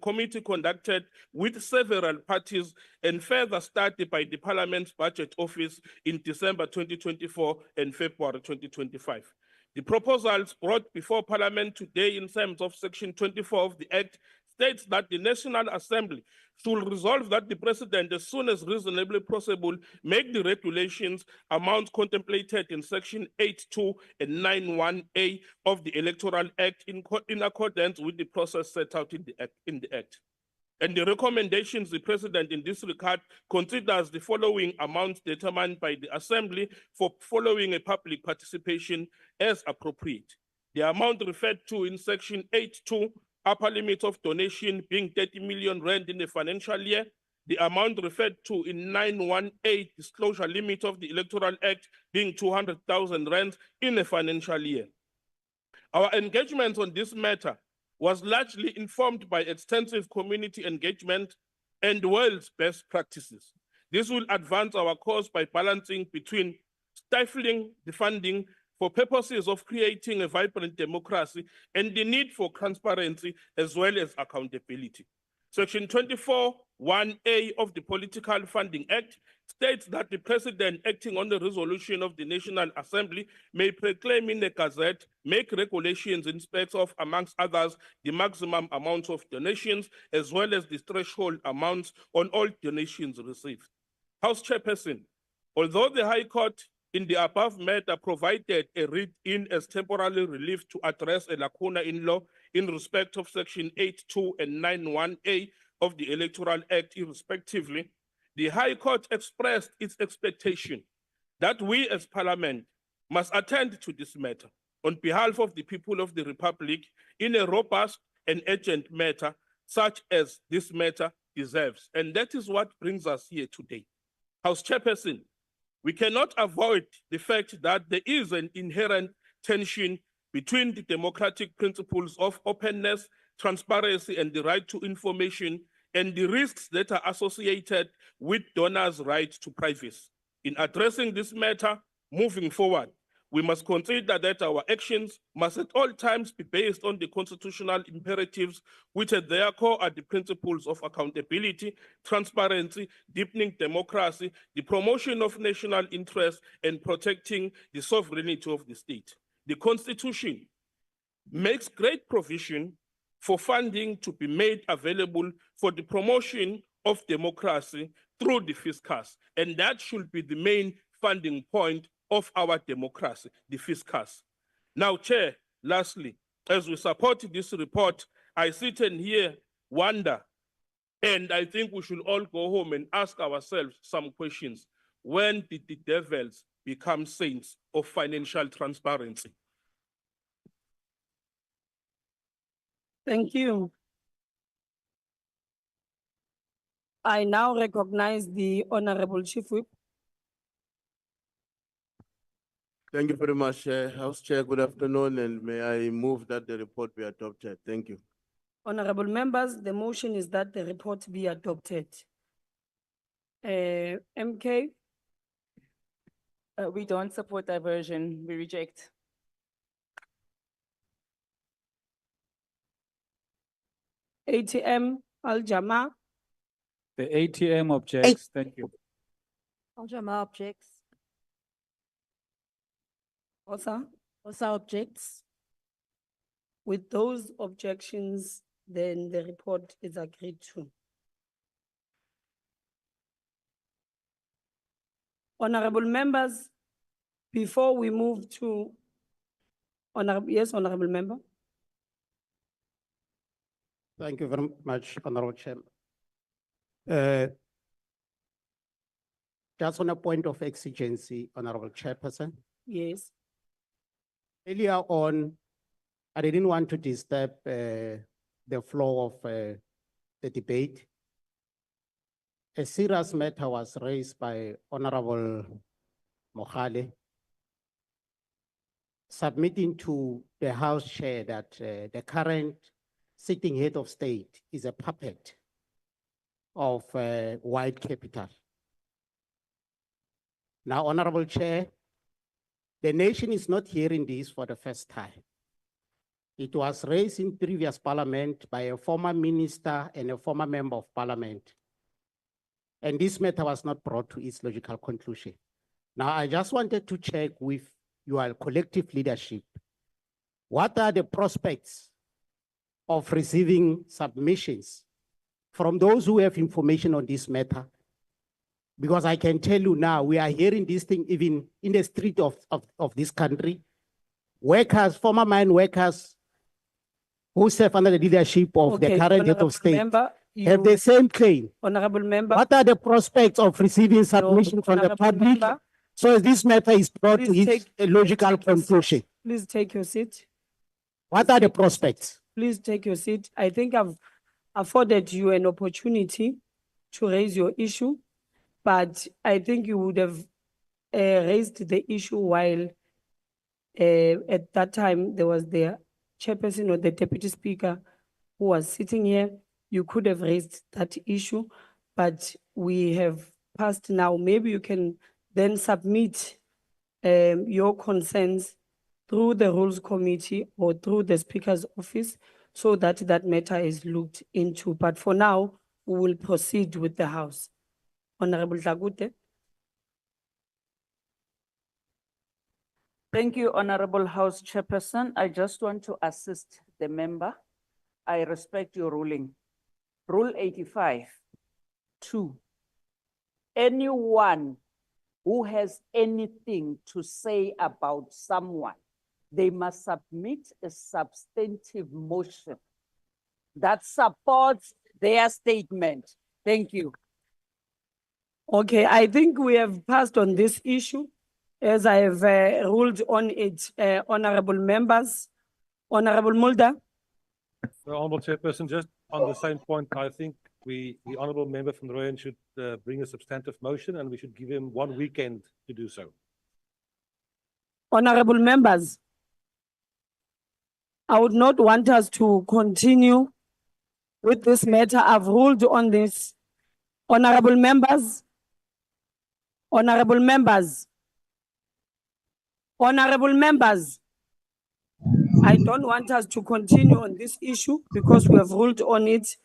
committee conducted with several parties and further study by the Parliament's Budget Office in December 2024 and February 2025. The proposals brought before Parliament today in terms of Section 24 of the Act states that the National Assembly should resolve that the President, as soon as reasonably possible, make the regulations amount contemplated in Section 8.2 and 9.1A of the Electoral Act in accordance with the process set out in the Act. And the recommendations the President in this regard considers the following amounts determined by the Assembly for following a public participation as appropriate. The amount referred to in Section 8.2, upper limit of donation being 30 million rand in a financial year. The amount referred to in 9.1A, disclosure limit of the Electoral Act being 200,000 rand in a financial year. Our engagement on this matter was largely informed by extensive community engagement and world's best practices. This will advance our cause by balancing between stifling the funding for purposes of creating a vibrant democracy and the need for transparency as well as accountability. Section 24(1)A of the Political Funding Act states that the President, acting on the resolution of the National Assembly, may proclaim in the Gazette, make regulations in respect of, amongst others, the maximum amount of donations as well as the threshold amounts on all donations received. House Chairperson, although the High Court in the above matter provided a read-in as temporary relief to address a lacuna in law in respect of Section 8.2 and 9.1A of the Electoral Act irrespectively, the High Court expressed its expectation that we as Parliament must attend to this matter on behalf of the people of the Republic in a robust and urgent matter such as this matter deserves. And that is what brings us here today. House Chairperson, we cannot avoid the fact that there is an inherent tension between the democratic principles of openness, transparency, and the right to information, and the risks that are associated with donors' right to privacy. In addressing this matter, moving forward, we must consider that our actions must at all times be based on the constitutional imperatives, which at their core are the principles of accountability, transparency, deepening democracy, the promotion of national interest, and protecting the sovereignty of the state. The Constitution makes great provision for funding to be made available for the promotion of democracy through the fiscus, and that should be the main funding point of our democracy, the fiscus. Now, Chair, lastly, as we support this report, I sit and here wonder, and I think we should all go home and ask ourselves some questions. When did the devils become saints of financial transparency? Thank you. I now recognize the Honorable Chief Whip. Thank you very much, House Chair. Good afternoon, and may I move that the report be adopted. Thank you. Honorable members, the motion is that the report be adopted. MK, We don't support diversion, we reject. ATM, Al-Jama, The ATM objects. Thank you. Al-Jama objects. Osa. Osa objects. With those objections, then the report is agreed to. Honorable members, before we move to yes, honorable member. Thank you very much, Honorable Chair. Just on a point of exigency, Honorable Chairperson. Yes. Earlier on, I didn't want to disturb the flow of the debate. A serious matter was raised by Honorable Mohale, submitting to the House Chair that the current sitting head of state is a puppet of white capital. Now, Honorable Chair, the nation is not hearing this for the first time. It was raised in previous parliament by a former minister and a former member of parliament. And this matter was not brought to its logical conclusion. Now, I just wanted to check with your collective leadership. What are the prospects of receiving submissions from those who have information on this matter. Because I can tell you now, we are hearing this thing even in the street of this country. Workers, former mine workers who serve under the leadership of the Okay, current head Honourable of state Member, have the same claim. Honourable Member. What are the prospects of receiving submission from the Honourable public? Member. So as this matter is brought to Please its take- logical conclusion. Please take your seat. What are the prospects? Please take your seat. I think I've afforded you an opportunity to raise your issue, but I think you would have raised the issue while at that time there was the chairperson or the deputy speaker who was sitting here. You could have raised that issue, but we have passed now. Maybe you can then submit your concerns through the Rules Committee or through the Speaker's office so that that matter is looked into. But for now, we will proceed with the House. Honorable Dlagute. Thank you, Honorable House Chairperson. I just want to assist the member. I respect your ruling. Rule 85(2). Anyone who has anything to say about someone, they must submit a substantive motion that supports their statement. Thank you. Okay, I think we have passed on this issue as I have ruled on it, honorable members. Honorable Mulder. The Honourable Chairperson, just on the same point, I think the Honourable Member from Royan should bring a substantive motion and we should give him 1 weekend to do so. Honorable members, I would not want us to continue with this matter. I've ruled on this. Honorable members, honorable members, honorable members, I don't want us to continue on this issue because we have ruled on it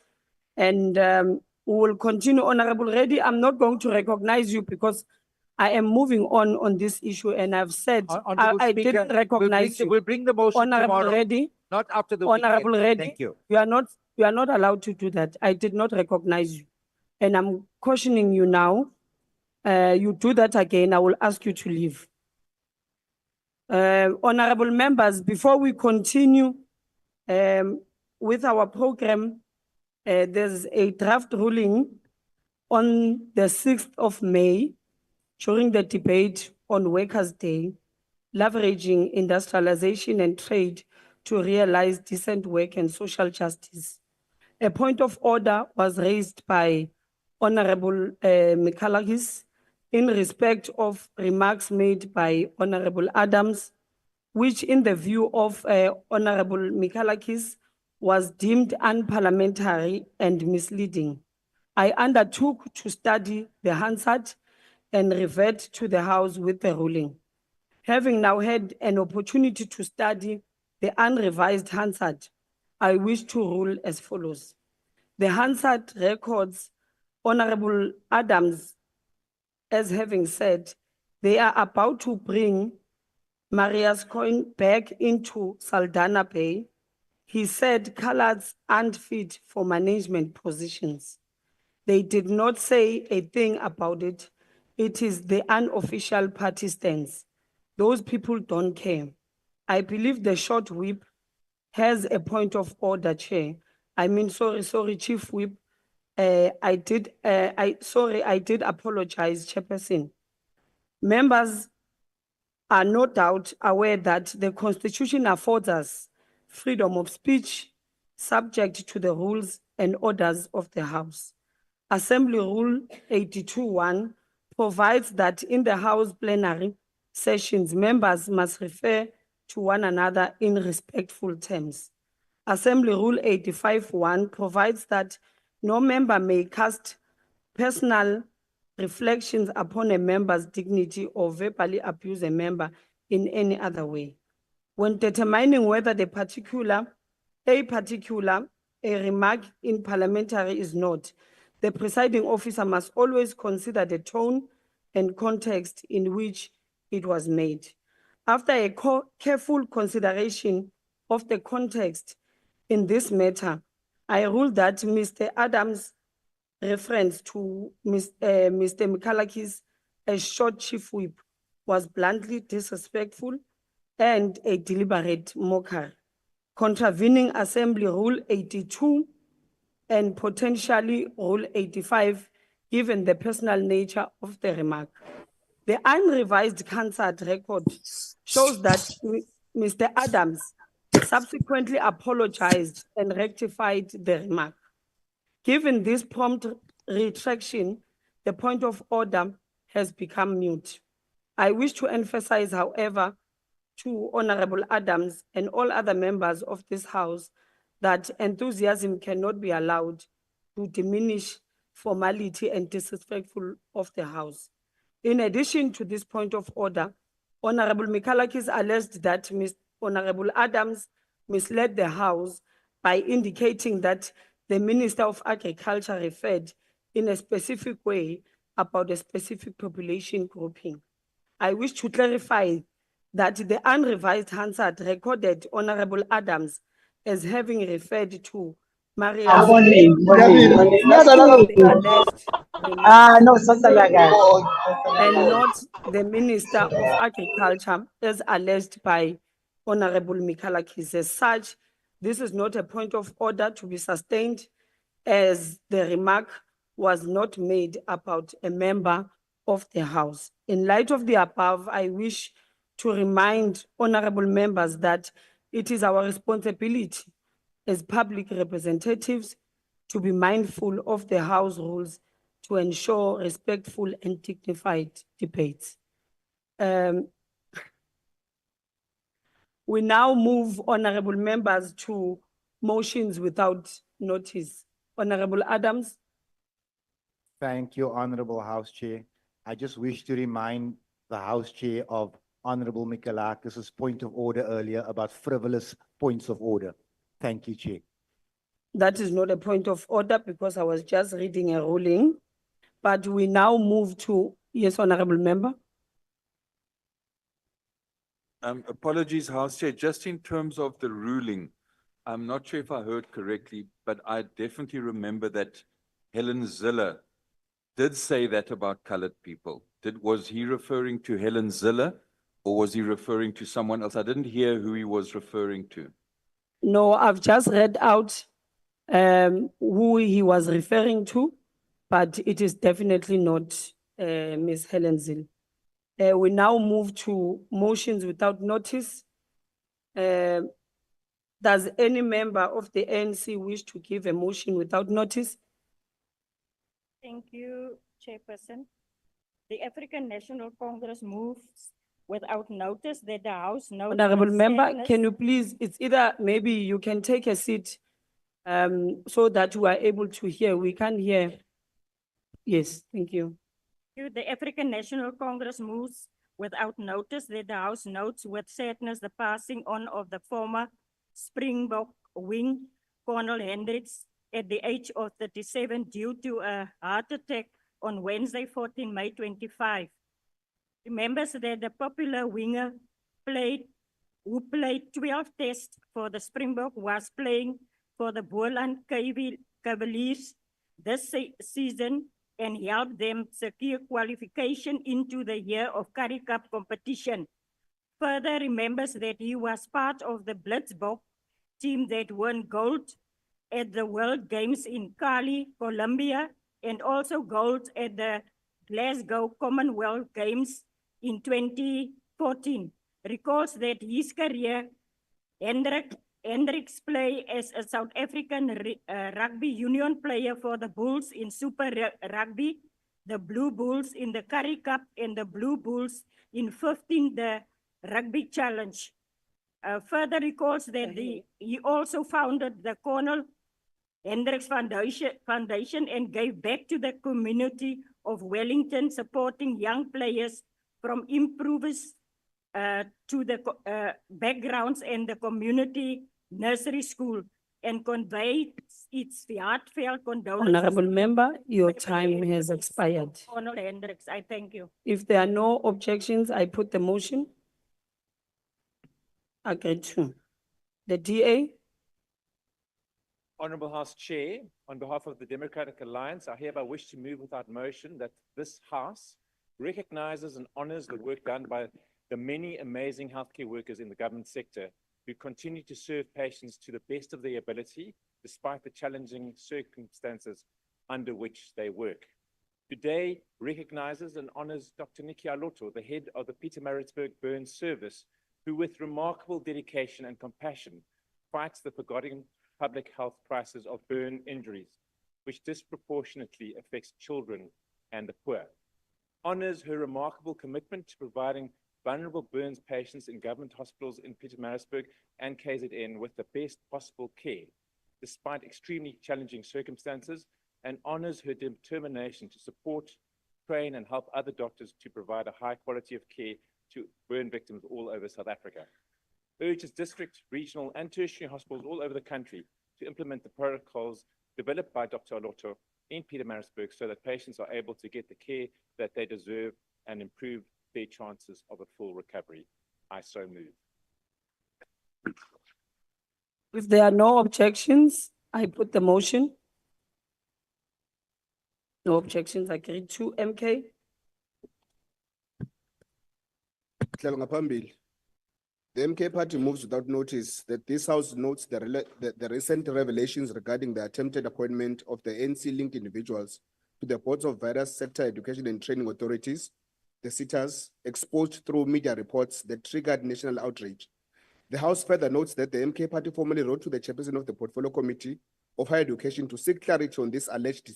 and we will continue. Honorable Reddy, I'm not going to recognize you because I am moving on this issue and I've said I didn't recognize you. We'll bring the motion Honorable tomorrow, Reddy, not after the Honorable weekend. Reddy, Thank you. you are not allowed to do that. I did not recognize you. And I'm cautioning you now. You do that again, I will ask you to leave. Honorable members, before we continue with our program, there's a draft ruling on the 6th of May during the debate on Workers' Day, leveraging industrialization and trade to realize decent work and social justice. A point of order was raised by Honorable Mikalakis in respect of remarks made by Honorable Adams, which in the view of Honorable Mikalakis was deemed unparliamentary and misleading. I undertook to study the Hansard and revert to the House with the ruling. Having now had an opportunity to study the unrevised Hansard, I wish to rule as follows. The Hansard records Honorable Adams as having said they are about to bring Maria's coin back into Saldanha Bay. He said colours aren't fit for management positions. They did not say a thing about it. It is the unofficial party stance. Those people don't care. I believe the short whip has a point of order, Chair. I mean, sorry, Chief Whip. I did apologize, Chairperson. Members are no doubt aware that the Constitution affords us freedom of speech subject to the rules and orders of the House. Assembly Rule 82(1) provides that in the House plenary sessions, members must refer to one another in respectful terms. Assembly Rule 85(1) provides that no member may cast personal reflections upon a member's dignity or verbally abuse a member in any other way. When determining whether a particular remark in parliamentary is not, the presiding officer must always consider the tone and context in which it was made. After a careful consideration of the context In this matter, I rule that Mr. Adams' reference to Mr. Mikalakis as short chief whip was bluntly disrespectful and a deliberate mockery, contravening Assembly Rule 82 and potentially Rule 85, given the personal nature of the remark. The unrevised Hansard record shows that Mr. Adams subsequently apologized and rectified the remark. Given this prompt retraction, the point of order has become mute. I wish to emphasize, however, to Honorable Adams and all other members of this House that enthusiasm cannot be allowed to diminish formality and disrespectful of the House. In addition to this point of order, Honorable Mikalakis alleged that Honorable Adams misled the House by indicating that the Minister of Agriculture referred in a specific way about a specific population grouping. I wish to clarify that the unrevised Hansard recorded Honorable Adams as having referred to Maria and not the Minister of Agriculture as alleged by Honorable Mikalakis. As such, this is not a point of order to be sustained, as the remark was not made about a member of the House. In light of the above, I wish to remind honorable members that it is our responsibility as public representatives to be mindful of the House rules to ensure respectful and dignified debates. We now move, honorable members, to motions without notice. Honorable Adams. Thank you, Honorable House Chair. I just wish to remind the House Chair of Honorable Mikalakis' point of order earlier about frivolous points of order. Thank you, Chair. That is not a point of order because I was just reading a ruling, but we now move to, yes, Honorable Member. Apologies, House Chair, just in terms of the ruling, I'm not sure if I heard correctly, but I definitely remember that Helen Ziller did say that about colored people. Was he referring to Helen Ziller or was he referring to someone else? I didn't hear who he was referring to. No, I've just read out who he was referring to, but it is definitely not Ms. Helen Zil. We now move to motions without notice. Does any member of the ANC wish to give a motion without notice? Thank you, Chairperson. The African National Congress moves without notice that the House notes. Honorable the Member, sadness- can you please, it's either maybe you can take a seat so that we are able to hear. We can't hear. Yes, thank you. The African National Congress moves without notice that the House notes with sadness the passing on of the former Springbok wing, Colonel Hendricks, at the age of 37 due to a heart attack on Wednesday, 14 May 25. Remembers that the popular winger who played 12 tests for the Springbok was playing for the Boland Cavaliers this season and helped them secure qualification into the year of Currie Cup competition. Further remembers that he was part of the Blitzbok team that won gold at the World Games in Cali, Colombia, and also gold at the Glasgow Commonwealth Games in 2014. Recalls that his career, Hendricks play as a South African rugby union player for the Bulls in Super Rugby, the Blue Bulls in the Currie Cup, and the Blue Bulls in 15 the Rugby Challenge. Further recalls that he also founded the Colonel Hendricks Foundation and gave back to the community of Wellington, supporting young players from improvers to the backgrounds and the community nursery school, and conveyed its heartfelt condolences. Honorable Member, your time has expired. Colonel Hendricks, I thank you. If there are no objections, I put the motion. Agreed to. The DA? Honourable House Chair, on behalf of the Democratic Alliance, I hereby wish to move without motion that this House recognizes and honors the work done by the many amazing healthcare workers in the government sector who continue to serve patients to the best of their ability, despite the challenging circumstances under which they work. Today recognizes and honors Dr. Nikki Aloto, the head of the Pietermaritzburg Burn Service, who with remarkable dedication and compassion fights the forgotten public health crisis of burn injuries, which disproportionately affects children and the poor. Honors her remarkable commitment to providing vulnerable burns patients in government hospitals in Pietermaritzburg and KZN with the best possible care, despite extremely challenging circumstances, and honors her determination to support, train, and help other doctors to provide a high quality of care to burn victims all over South Africa. Urges district, regional, and tertiary hospitals all over the country to implement the protocols developed by Dr. Aloto in Pietermaritzburg so that patients are able to get the care that they deserve and improve their chances of a full recovery. I so move. If there are no objections, I put the motion. No objections, agreed to. MK. The MK party moves without notice that this House notes the recent revelations regarding the attempted appointment of the NC-linked individuals to the boards of various sector education and training authorities, the SETAs, exposed through media reports that triggered national outrage. The House further notes that the MK party formally wrote to the chairperson of the Portfolio Committee of Higher Education to seek clarity on these alleged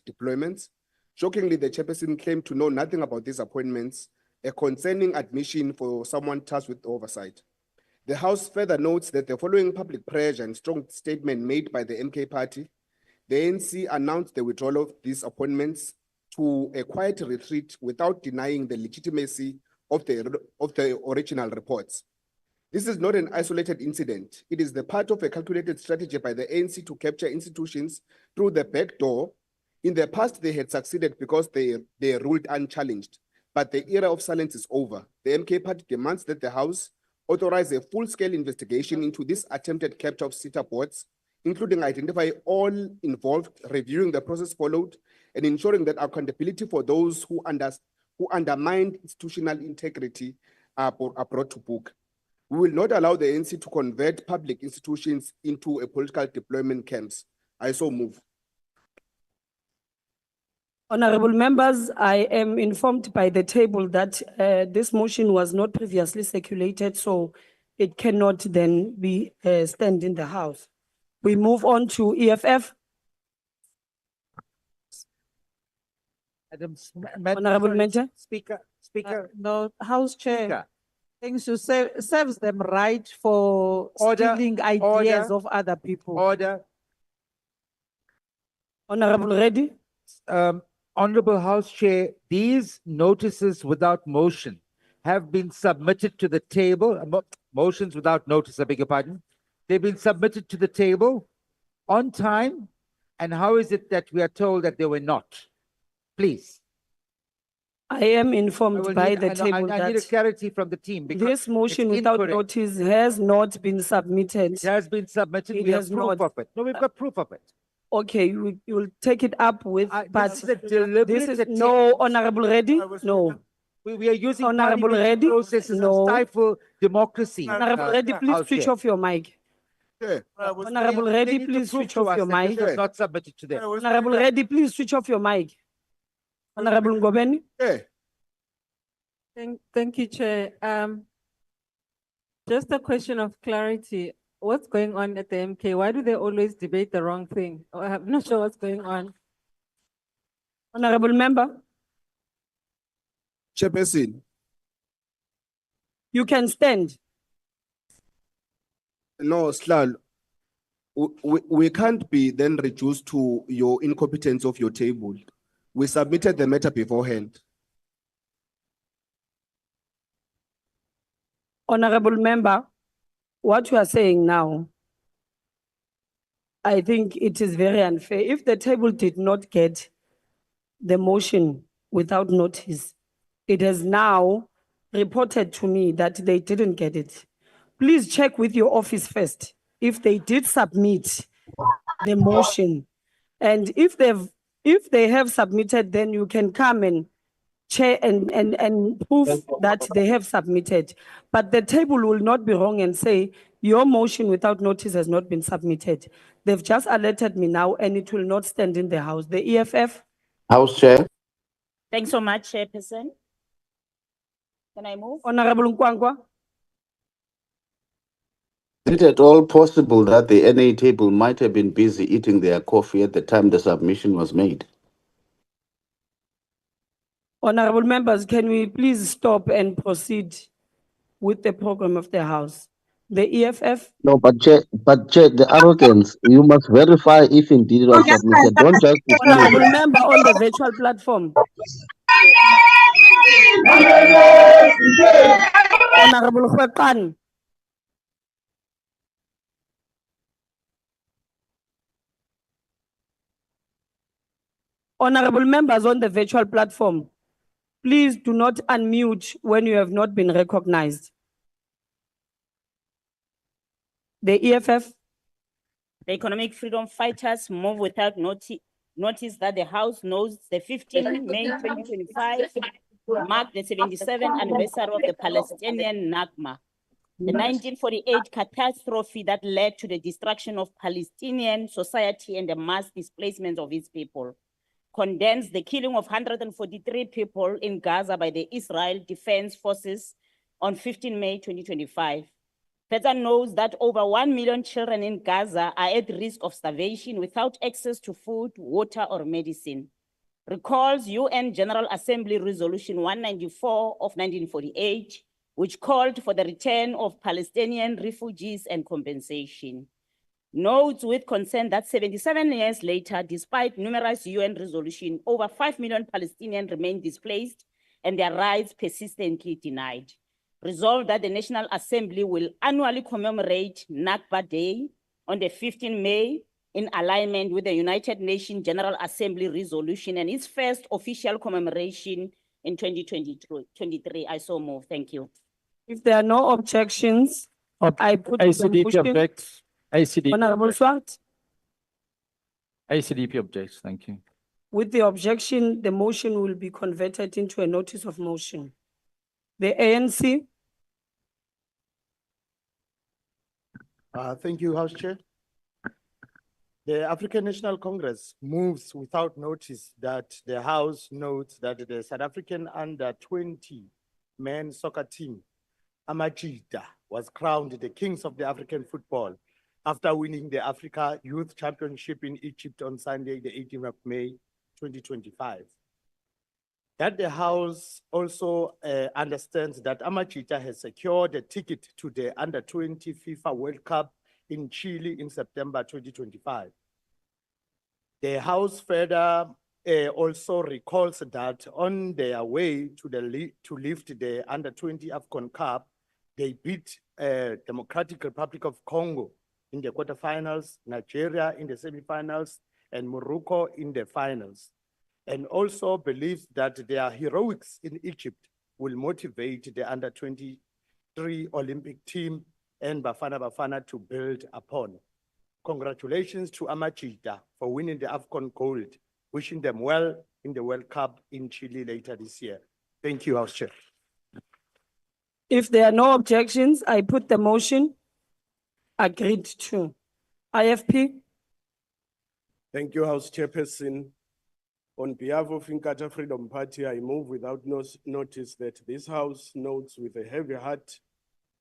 deployments. Shockingly, the chairperson claimed to know nothing about these appointments, a concerning admission for someone tasked with oversight. The House further notes that the following public pressure and strong statement made by the MK party, the ANC announced the withdrawal of these appointments to a quiet retreat without denying the legitimacy of the original reports. This is not an isolated incident. It is the part of a calculated strategy by the ANC to capture institutions through the back door. In the past, they had succeeded because they ruled unchallenged. But the era of silence is over. The MK party demands that the House authorize a full-scale investigation into this attempted capture of SETA boards, including identifying all involved, reviewing the process followed, and ensuring that accountability for those who undermined institutional integrity are brought to book. We will not allow the ANC to convert public institutions into a political deployment camps. I so move. Honorable members, I am informed by the table that this motion was not previously circulated, so it cannot then be stand in the House. We move on to EFF. Honorable Mentor. Speaker. No, House Chair. Things to say serves them right for stealing ideas of other people. Order. Honorable Reddy. Honorable House Chair, these notices without motion have been submitted to the table, motions without notice, I beg your pardon. They've been submitted to the table on time. And how is it that we are told that they were not? Please. I am informed by the table I need a that clarity from the team. because this motion it's without incorrect. notice has not been submitted. It has been submitted. It We have has proof not. of it. No, we've got proof of it. Okay, we will take it up with, but This is a deliberate this is attempt. no, Honorable Reddy, no. We are using Honorable parliamentary Reddy, processes no. to stifle democracy. Honorable Reddy, please House switch Chair. off your mic. Honorable They Reddy, need to please prove switch to off us your that mic. this was not submitted to them. Honorable Reddy, please switch off your mic. Honorable Ngobeni. Thank you, Chair. Just a question of clarity. What's going on at the MK? Why do they always debate the wrong thing? I'm not sure what's going on. Honorable Member. Chairperson. You can stand. No, Slal, we can't be then reduced to your incompetence of your table. We submitted the matter beforehand. Honorable Member, what you are saying now, I think it is very unfair. If the table did not get the motion without notice, it has now reported to me that they didn't get it. Please check with your office first if they did submit the motion. And if they have submitted, then you can come and chair and prove that they have submitted. But the table will not be wrong and say your motion without notice has not been submitted. They've just alerted me now and it will not stand in the House. The EFF. House Chair. Thanks so much, Chairperson. Can I move? Honorable Nkwangwa. Is it at all possible that the NA table might have been busy eating their coffee at the time the submission was made? Honorable members, can we please stop and proceed with the program of the House? The EFF. No, but Chair, the arrogance, you must verify if indeed it was submitted. Don't just dismiss Honorable it. member on the virtual platform. Honorable Khwekan. Honorable members on the virtual platform, please do not unmute when you have not been recognized. The EFF. The economic freedom fighters move without notice that the House knows the 15 May 2025 marked the 77th anniversary of the Palestinian Nakba, the 1948 catastrophe that led to the destruction of Palestinian society and the mass displacement of its people. Condemns the killing of 143 people in Gaza by the Israel Defense Forces on 15 May 2025. Further knows that over 1 million children in Gaza are at risk of starvation without access to food, water, or medicine. Recalls UN General Assembly Resolution 194 of 1948, which called for the return of Palestinian refugees and compensation. Notes with concern that 77 years later, despite numerous UN resolutions, over 5 million Palestinians remain displaced and their rights persistently denied. Resolved that the National Assembly will annually commemorate Nakba Day on the 15th May in alignment with the United Nations General Assembly resolution and its first official commemoration in 2023. I so move. Thank you. If there are no objections, I put the ACDP motion. objects. ACDP. Honorable Swart. ACDP objects. Thank you. With the objection, the motion will be converted into a notice of motion. The ANC. Thank you, House Chair. The African National Congress moves without notice that the House notes that the South African under-20 men's soccer team, Amajita, was crowned the kings of the African football after winning the Africa Youth Championship in Egypt on Sunday, the 18th of May, 2025. That the House also understands that Amajita has secured a ticket to the under-20 FIFA World Cup in Chile in September 2025. The House further also recalls that on their way to lift the under-20 AFCON Cup, they beat Democratic Republic of Congo in the quarterfinals, Nigeria in the semifinals, and Morocco in the finals. And also believes that their heroics in Egypt will motivate the under-23 Olympic team and Bafana to build upon. Congratulations to Amajita for winning the AFCON gold. Wishing them well in the World Cup in Chile later this year. Thank you, House Chair. If there are no objections, I put the motion. Agreed to. IFP. Thank you, House Chairperson. On behalf of Inkatha Freedom Party, I move without notice that this House notes with a heavy heart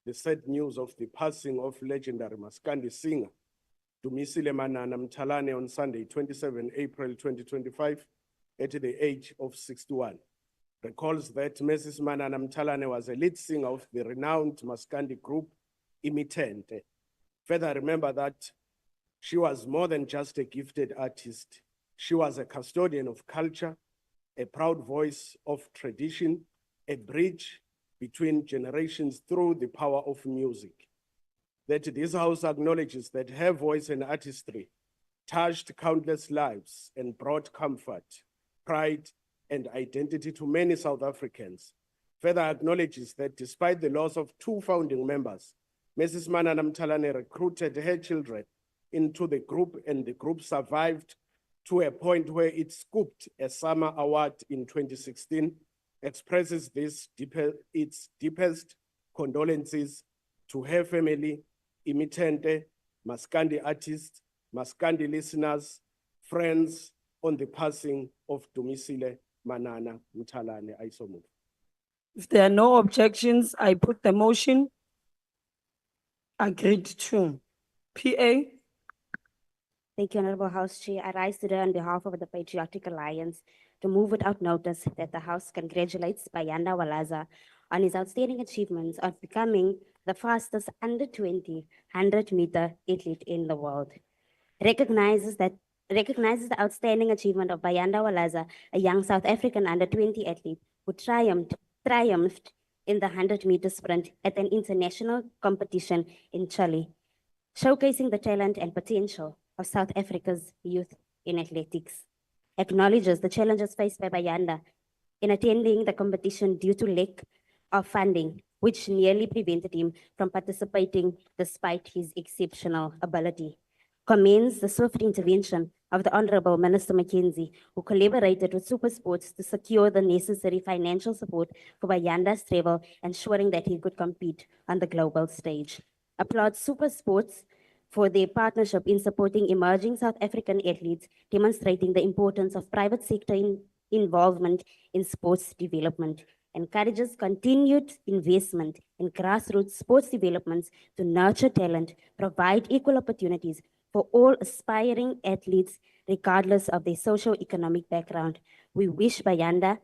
the sad news of the passing of legendary Maskandi singer, Dumisile Manana Mtalane on Sunday, 27 April 2025, at the age of 61. Recalls that Mrs. Manana Mtalane was a lead singer of the renowned Maskandi group, Imitente. Further, remember that she was more than just a gifted artist. She was a custodian of culture, a proud voice of tradition, a bridge between generations through the power of music. That this House acknowledges that her voice and artistry touched countless lives and brought comfort, pride, and identity to many South Africans. Further acknowledges that despite the loss of two founding members, Mrs. Manana Mtalane recruited her children into the group, and the group survived to a point where it scooped a summer award in 2016, expresses its deepest condolences to her family, Imitente, Maskandi artists, Maskandi listeners, friends on the passing of Dumisile Manana Mtalane. I so move. If there are no objections, I put the motion. Agreed to. PA. Thank you, Honorable House Chair. I rise today on behalf of the Patriotic Alliance to move without notice that the House congratulates Bayanda Walaza on his outstanding achievements of becoming the fastest under 20 100-meter athlete in the world. Recognizes the outstanding achievement of Bayanda Walaza, a young South African under 20 athlete who triumphed in the 100-meter sprint at an international competition in Chile, showcasing the talent and potential of South Africa's youth in athletics. Acknowledges the challenges faced by Bayanda in attending the competition due to lack of funding, which nearly prevented him from participating despite his exceptional ability. Commends the swift intervention of the Honorable Minister Mackenzie, who collaborated with SuperSports to secure the necessary financial support for Bayanda's travel, ensuring that he could compete on the global stage. Applauds SuperSports for their partnership in supporting emerging South African athletes, demonstrating the importance of private sector involvement in sports development. Encourages continued investment in grassroots sports developments to nurture talent, provide equal opportunities for all aspiring athletes, regardless of their socio-economic background. We wish Bayanda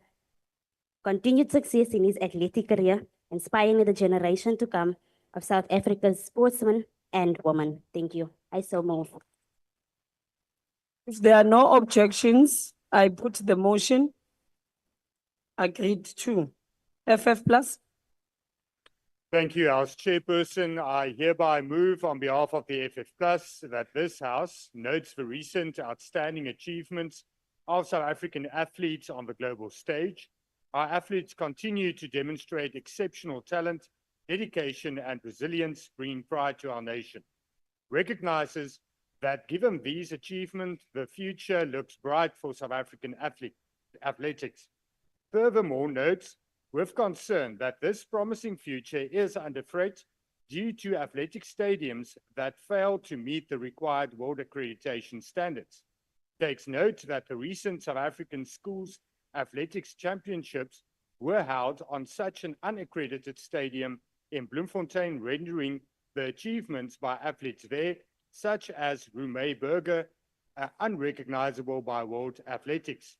continued success in his athletic career, inspiring the generation to come of South Africa's sportsmen and women. Thank you. I so move. If there are no objections, I put the motion. Agreed to. FF plus. Thank you, House Chairperson. I hereby move on behalf of the FF Plus that this House notes the recent outstanding achievements of South African athletes on the global stage. Our athletes continue to demonstrate exceptional talent, dedication, and resilience, bringing pride to our nation. Recognizes that given these achievements, the future looks bright for South African athletics. Furthermore, notes with concern that this promising future is under threat due to athletic stadiums that fail to meet the required world accreditation standards. Takes note that the recent South African Schools Athletics Championships were held on such an unaccredited stadium in Bloemfontein, rendering the achievements by athletes there, such as Rumey Burger, unrecognizable by world athletics.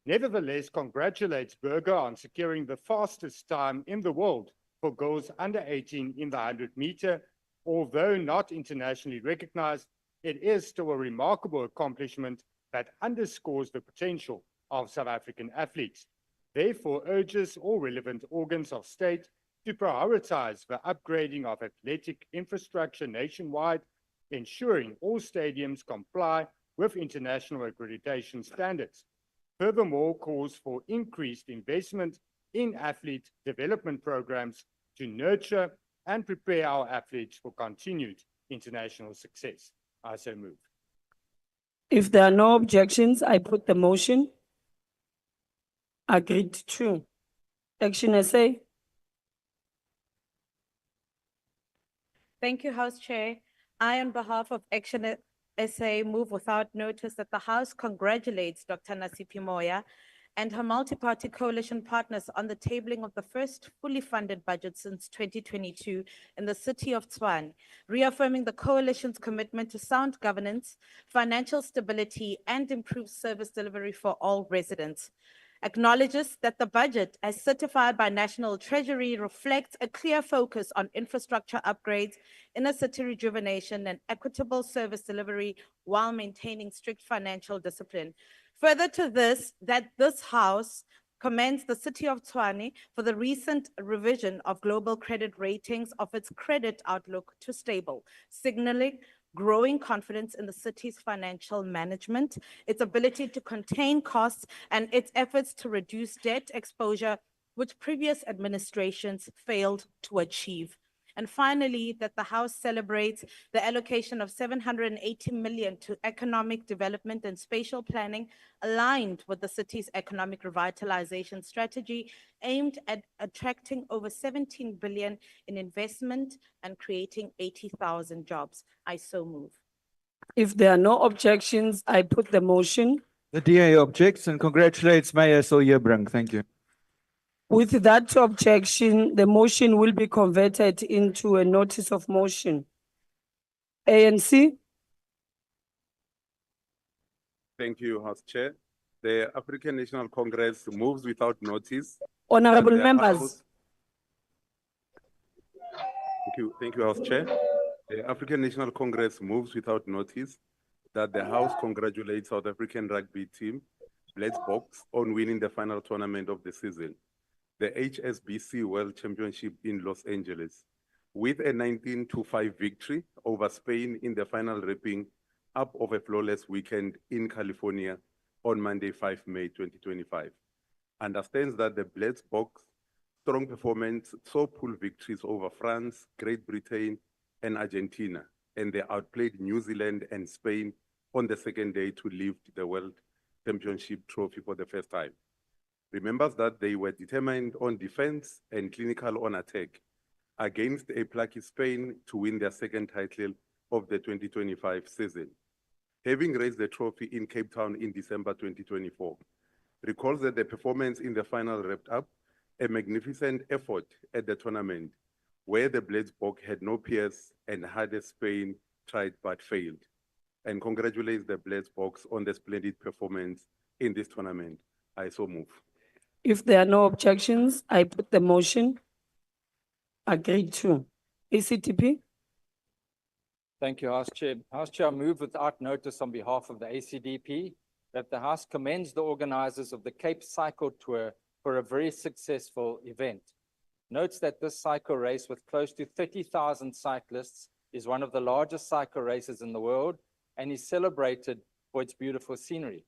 Nevertheless, congratulates Burger on securing the fastest time in the world for girls under 18 in the 100-meter. Although not internationally recognized, it is still a remarkable accomplishment that underscores the potential of South African athletes. Therefore, urges all relevant organs of state to prioritize the upgrading of athletic infrastructure nationwide, ensuring all stadiums comply with international accreditation standards. Furthermore, calls for increased investment in athlete development programs to nurture and prepare our athletes for continued international success. I so move. If there are no objections, I put the motion. Agreed to. Action SA. Thank you, House Chair. I, on behalf of Action SA, move without notice that the House congratulates Dr. Nasiphi Moya and her multi-party coalition partners on the tabling of the first fully funded budget since 2022 in the city of Tshwane, reaffirming the coalition's commitment to sound governance, financial stability, and improved service delivery for all residents. Acknowledges that the budget, as certified by National Treasury, reflects a clear focus on infrastructure upgrades, inner city rejuvenation, and equitable service delivery while maintaining strict financial discipline. Further to this, that this House commends the city of Tshwane for the recent revision of global credit ratings of its credit outlook to stable, signaling growing confidence in the city's financial management, its ability to contain costs, and its efforts to reduce debt exposure, which previous administrations failed to achieve. And finally, that the House celebrates the allocation of 780 million to economic development and spatial planning aligned with the city's economic revitalization strategy aimed at attracting over 17 billion in investment and creating 80,000 jobs. I so move. If there are no objections, I put the motion. The DA objects and congratulates Mayor Siljebrink. Thank you. With that objection, the motion will be converted into a notice of motion. ANC, Thank you, House Chair. The African National Congress moves without notice. honorable that the members. House- Thank you, House Chair. The African National Congress moves without notice that the House congratulates South African rugby team, Blitzboks, on winning the final tournament of the season, the HSBC World Championship in Los Angeles, with a 19-5 victory over Spain in the final wrapping up of a flawless weekend in California on Monday, 5 May 2025. Understands that the Blitzboks' strong performance saw pool victories over France, Great Britain, and Argentina, and they outplayed New Zealand and Spain on the second day to lift the World Championship trophy for the first time. Remembers that they were determined on defense and clinical on attack against a plucky Spain to win their second title of the 2025 season. Having raised the trophy in Cape Town in December 2024, recalls that the performance in the final wrapped up a magnificent effort at the tournament, where the Blitzboks had no peers and hardest Spain tried but failed, and congratulates the Blitzboks on the splendid performance in this tournament. I so move. If there are no objections, I put the motion. Agreed to. ACTP, Thank you, House Chair. House Chair, I move without notice on behalf of the ACDP that the House commends the organizers of the Cape Cycle Tour for a very successful event. Notes that this cycle race with close to 30,000 cyclists is one of the largest cycle races in the world and is celebrated for its beautiful scenery.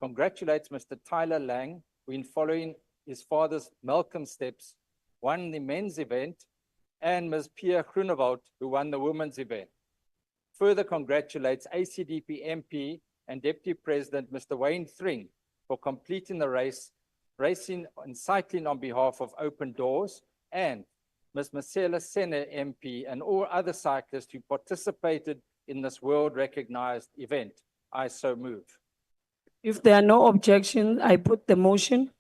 Congratulates Mr. Tyler Lang, who in following his father's Malcolm steps, won the men's event, and Ms. Pia Groenewald, who won the women's event. Further congratulates ACDP MP and Deputy President Mr. Wayne Thring for completing the race, racing and cycling on behalf of Open Doors, and Ms. Marcela Senne MP and all other cyclists who participated in this world-recognized event. I so move. if there are no objections, I put the motion.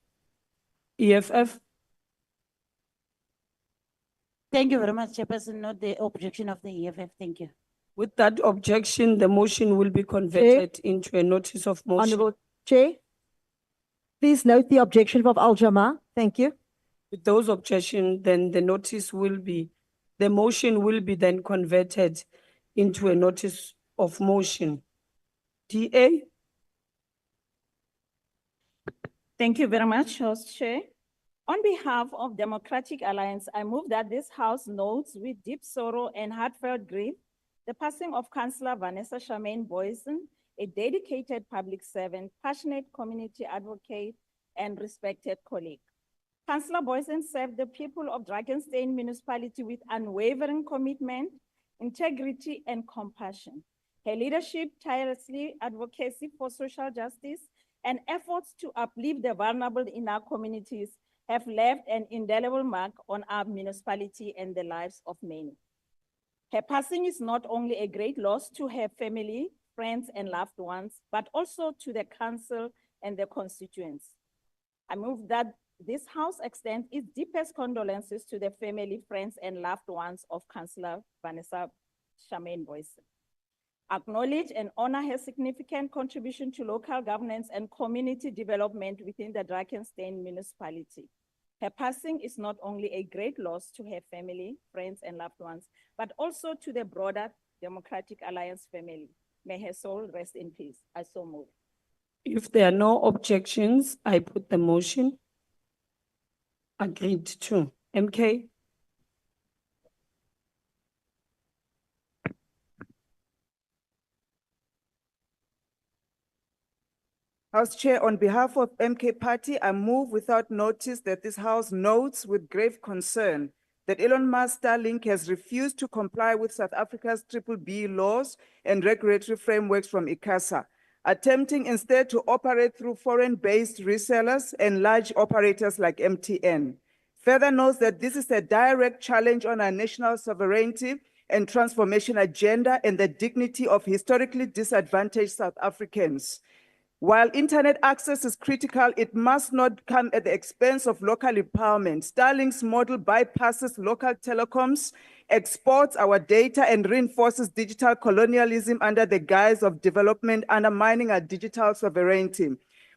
EFF, Thank you very much, Chairperson. Not the objection of the EFF. Thank you. with that objection, the motion will be converted into a notice of motion. Honorable Chair, please note the objection of Al-Jama. Thank you. With those objections, then the motion will be then converted into a notice of motion. DA, Thank you very much, House Chair. On behalf of Democratic Alliance, I move that this House notes with deep sorrow and heartfelt grief the passing of Councillor Vanessa Charmaine Boyson, a dedicated public servant, passionate community advocate, and respected colleague. Councillor Boyson served the people of Drakenstein Municipality with unwavering commitment, integrity, and compassion. Her leadership, tirelessly advocacy for social justice, and efforts to uplift the vulnerable in our communities have left an indelible mark on our municipality and the lives of many. Her passing is not only a great loss to her family, friends, and loved ones, but also to the council and the constituents. I move that this House extends its deepest condolences to the family, friends, and loved ones of Councillor Vanessa Charmaine Boyson. Acknowledge and honor her significant contribution to local governance and community development within the Drakenstein municipality. Her passing is not only a great loss to her family, friends, and loved ones, but also to the broader Democratic Alliance family. May her soul rest in peace. I so move. if there are no objections, I put the motion. Agreed to. MK, House Chair, on behalf of MK Party, I move without notice that this House notes with grave concern that Elon Musk Starlink has refused to comply with South Africa's B laws and regulatory frameworks from ICASA, attempting instead to operate through foreign-based resellers and large operators like MTN. Further notes that this is a direct challenge on our national sovereignty and transformation agenda and the dignity of historically disadvantaged South Africans. While internet access is critical, it must not come at the expense of local empowerment. Starlink's model bypasses local telecoms, exports our data, and reinforces digital colonialism under the guise of development, undermining our digital sovereignty.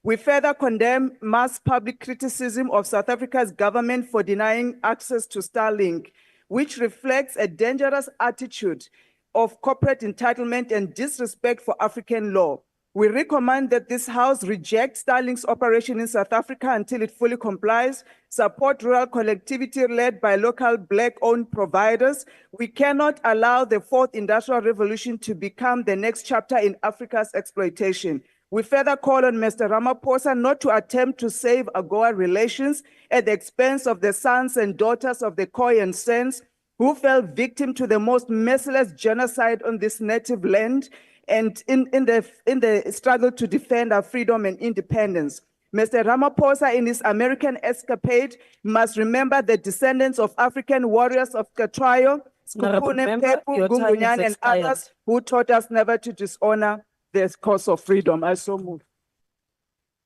We further condemn mass public criticism of South Africa's government for denying access to Starlink, which reflects a dangerous attitude of corporate entitlement and disrespect for African law. We recommend that this House reject Starlink's operation in South Africa until it fully complies, support rural connectivity led by local Black-owned providers. We cannot allow the fourth industrial revolution to become the next chapter in Africa's exploitation. We further call on Mr. Ramaphosa not to attempt to save AGOA relations at the expense of the sons and daughters of the Khoi and Sens, who fell victim to the most merciless genocide on this native land and in the struggle to defend our freedom and independence. Mr. Ramaphosa, in his American escapade, must remember the descendants of African warriors of Catrayo, Honourable Skupune, Member, Pepu, your time Gungunyan, has and expired. others who taught us never to dishonor the cause of freedom. I so move.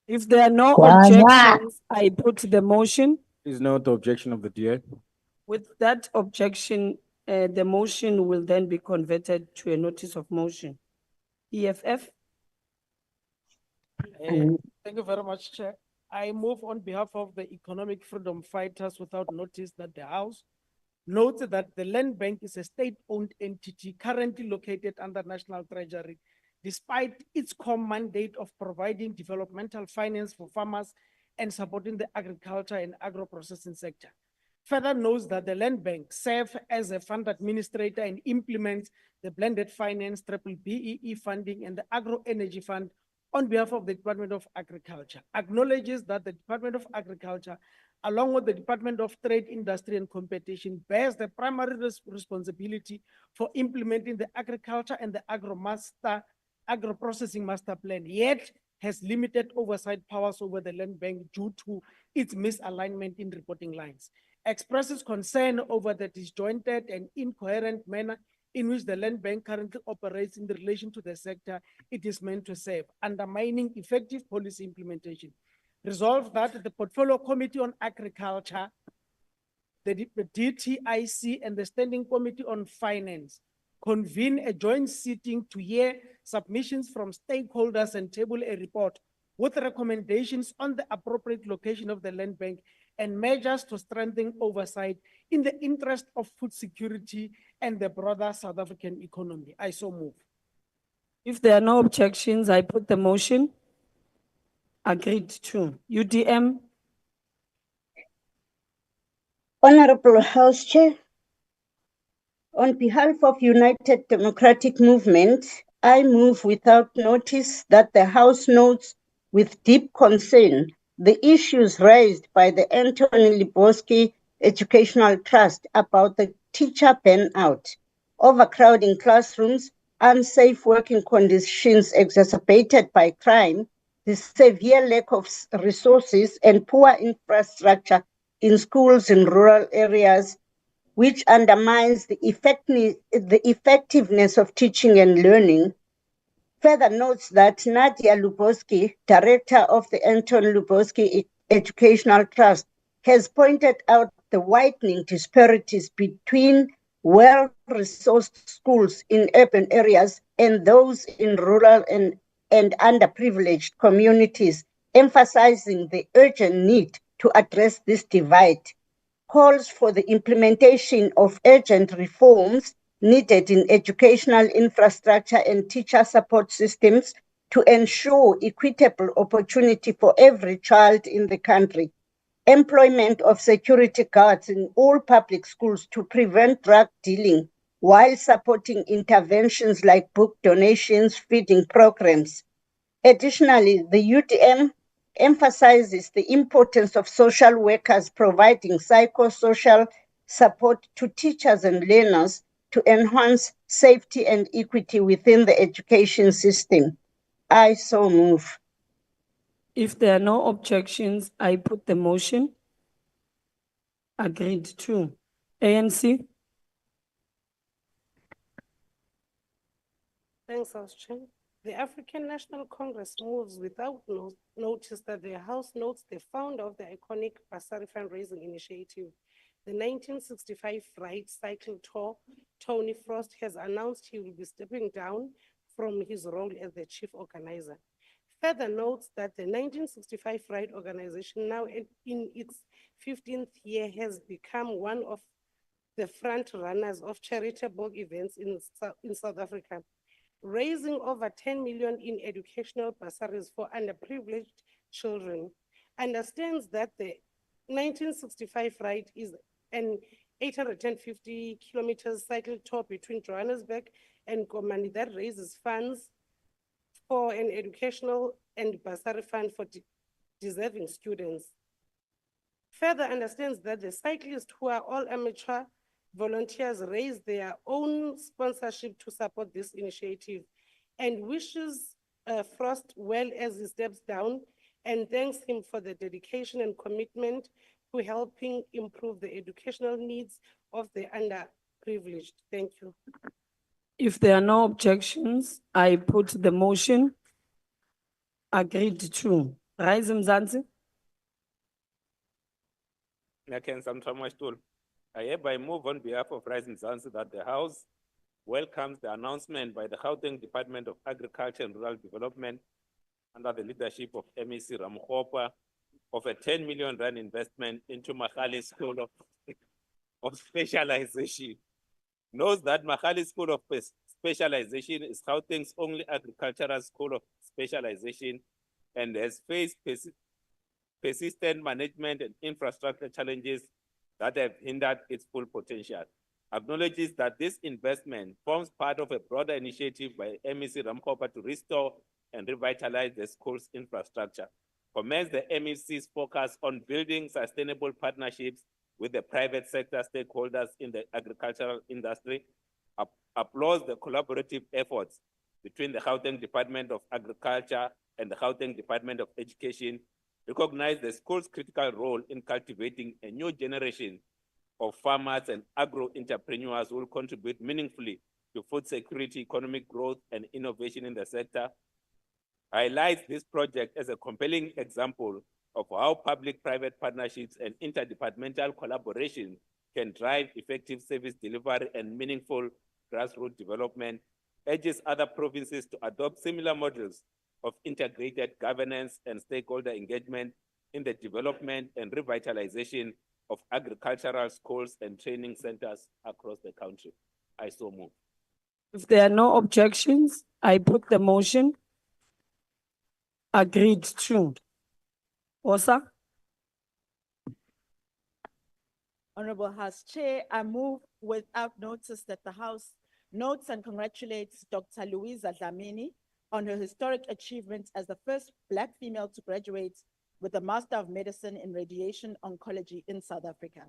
If there are no objections, I put the motion. Please note the objection of the DA. With that objection, the motion will then be converted to a notice of motion. EFF? Thank you very much, Chair. I move on behalf of the economic freedom fighters without notice that the House notes that the Land Bank is a state-owned entity currently located under National Treasury, despite its core mandate of providing developmental finance for farmers and supporting the agriculture and agro-processing sector. Further notes that the Land Bank serves as a fund administrator and implements the blended finance BEE funding and the agro-energy fund on behalf of the Department of Agriculture. Acknowledges that the Department of Agriculture, along with the Department of Trade, Industry and Competition, bears the primary responsibility for implementing the agriculture and the agro-processing master plan, yet has limited oversight powers over the Land Bank due to its misalignment in reporting lines. Expresses concern over the disjointed and incoherent manner in which the Land Bank currently operates in relation to the sector it is meant to serve, undermining effective policy implementation. Resolved that the Portfolio Committee on Agriculture, the DTIC, and the Standing Committee on Finance convene a joint sitting to hear submissions from stakeholders and table a report with recommendations on the appropriate location of the Land Bank and measures to strengthen oversight in the interest of food security and the broader South African economy. I so move. If there are no objections, I put the motion. Agreed to. UDM? Honorable House Chair, on behalf of United Democratic Movement, I move without notice that the House notes with deep concern the issues raised by the Anthony Liboski Educational Trust about the teacher burnout, overcrowding classrooms, unsafe working conditions exacerbated by crime, the severe lack of resources and poor infrastructure in schools in rural areas, which undermines the effectiveness of teaching and learning. Further notes that Nadia Luboski, director of the Anton Luboski Educational Trust, has pointed out the widening disparities between well-resourced schools in urban areas and those in rural and underprivileged communities, emphasizing the urgent need to address this divide. Calls for the implementation of urgent reforms needed in educational infrastructure and teacher support systems to ensure equitable opportunity for every child in the country. Employment of security guards in all public schools to prevent drug dealing while supporting interventions like book donations, feeding programs. Additionally, the UDM emphasizes the importance of social workers providing psychosocial support to teachers and learners to enhance safety and equity within the education system. I so move. If there are no objections, I put the motion. Agreed to. ANC. Thanks, House Chair. The African National Congress moves without notice that the House notes the founder of the iconic Basari fundraising initiative, the 1965 Right Cycle Tour, Tony Frost, has announced he will be stepping down from his role as the chief organizer. Further notes that the 1965 Right organization, now in its 15th year, has become one of the front runners of charitable events in South Africa, raising over 10 million in educational bursaries for underprivileged children. Understands that the 1965 Right is an 850 kilometers cycle tour between Johannesburg and Komani that raises funds for an educational and bursary fund for deserving students. Further understands that the cyclists, who are all amateur volunteers, raise their own sponsorship to support this initiative, and wishes Frost well as he steps down, and thanks him for the dedication and commitment to helping improve the educational needs of the underprivileged. Thank you. If there are no objections, I put the motion. Agreed to. Rise Mzansi. I hereby move on behalf of Rise Mzansi that the House welcomes the announcement by the Gauteng Department of Agriculture and Rural Development under the leadership of MEC Ramokgopa of a 10 million rand investment into Mahali School of Specialization. Knows that Mahali School of Specialization is Gauteng's only agricultural school of specialization and has faced persistent management and infrastructure challenges that have hindered its full potential. Acknowledges that this investment forms part of a broader initiative by MEC Ramokgopa to restore and revitalize the school's infrastructure. Commends the MEC's focus on building sustainable partnerships with the private sector stakeholders in the agricultural industry. Applauds the collaborative efforts between the Gauteng Department of Agriculture and the Gauteng Department of Education. Recognize the school's critical role in cultivating a new generation of farmers and agro-entrepreneurs who will contribute meaningfully to food security, economic growth, and innovation in the sector. Highlights this project as a compelling example of how public-private partnerships and interdepartmental collaboration can drive effective service delivery and meaningful grassroots development. Urges other provinces to adopt similar models of integrated governance and stakeholder engagement in the development and revitalization of agricultural schools and training centers across the country. I so move. If there are no objections, I put the motion. Agreed to. Osa. Honorable House Chair, I move without notice that the House notes and congratulates Dr. Louisa Dlamini on her historic achievement as the first Black female to graduate with a Master of Medicine in Radiation Oncology in South Africa.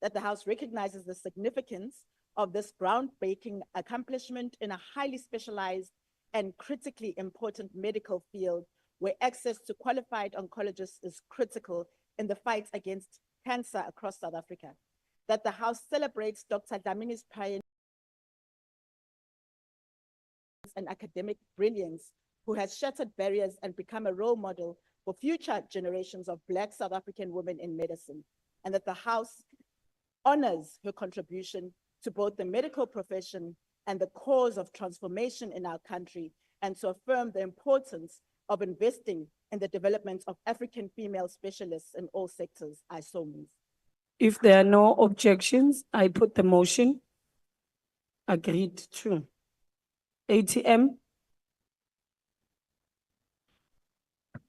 That the House recognizes the significance of this groundbreaking accomplishment in a highly specialized and critically important medical field where access to qualified oncologists is critical in the fight against cancer across South Africa. That the House celebrates Dr. Dlamini's pioneer and academic brilliance, who has shattered barriers and become a role model for future generations of Black South African women in medicine. And that the House honors her contribution to both the medical profession and the cause of transformation in our country, and to affirm the importance of investing in the development of African female specialists in all sectors. I so move. If there are no objections, I put the motion. Agreed to. ATM.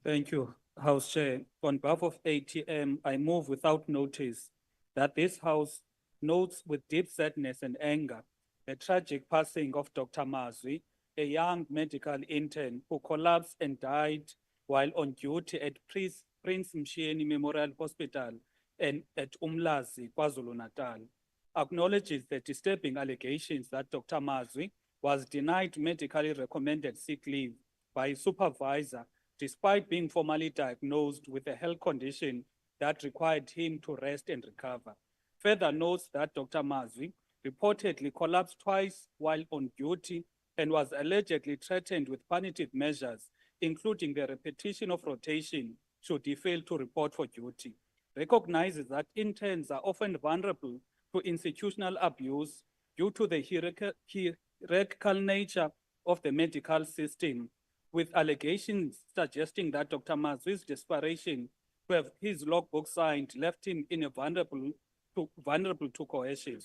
Thank you, House Chair. On behalf of ATM, I move without notice that this House notes with deep sadness and anger the tragic passing of Dr. Mazwi, a young medical intern who collapsed and died while on duty at Prince Mshieni Memorial Hospital and at Umlazi, KwaZulu-Natal. acknowledges the disturbing allegations that Dr. Mazwi was denied medically recommended sick leave by a supervisor despite being formally diagnosed with a health condition that required him to rest and recover. Further notes that Dr. Mazwi reportedly collapsed twice while on duty and was allegedly threatened with punitive measures, including the repetition of rotation should he fail to report for duty. Recognizes that interns are often vulnerable to institutional abuse due to the hierarchical nature of the medical system, with allegations suggesting that Dr. Mazwi's desperation to have his logbook signed left him in a vulnerable to coercion.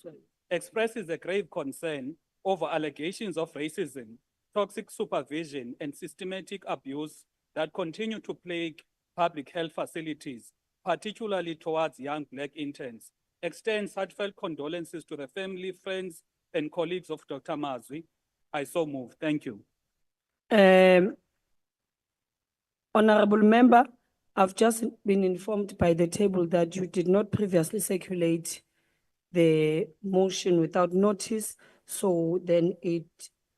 Expresses a grave concern over allegations of racism, toxic supervision, and systematic abuse that continue to plague public health facilities, particularly towards young Black interns. Extends heartfelt condolences to the family, friends, and colleagues of Dr. Mazwi. I so move. Thank you. Honorable Member, I've just been informed by the table that you did not previously circulate the motion without notice, so then it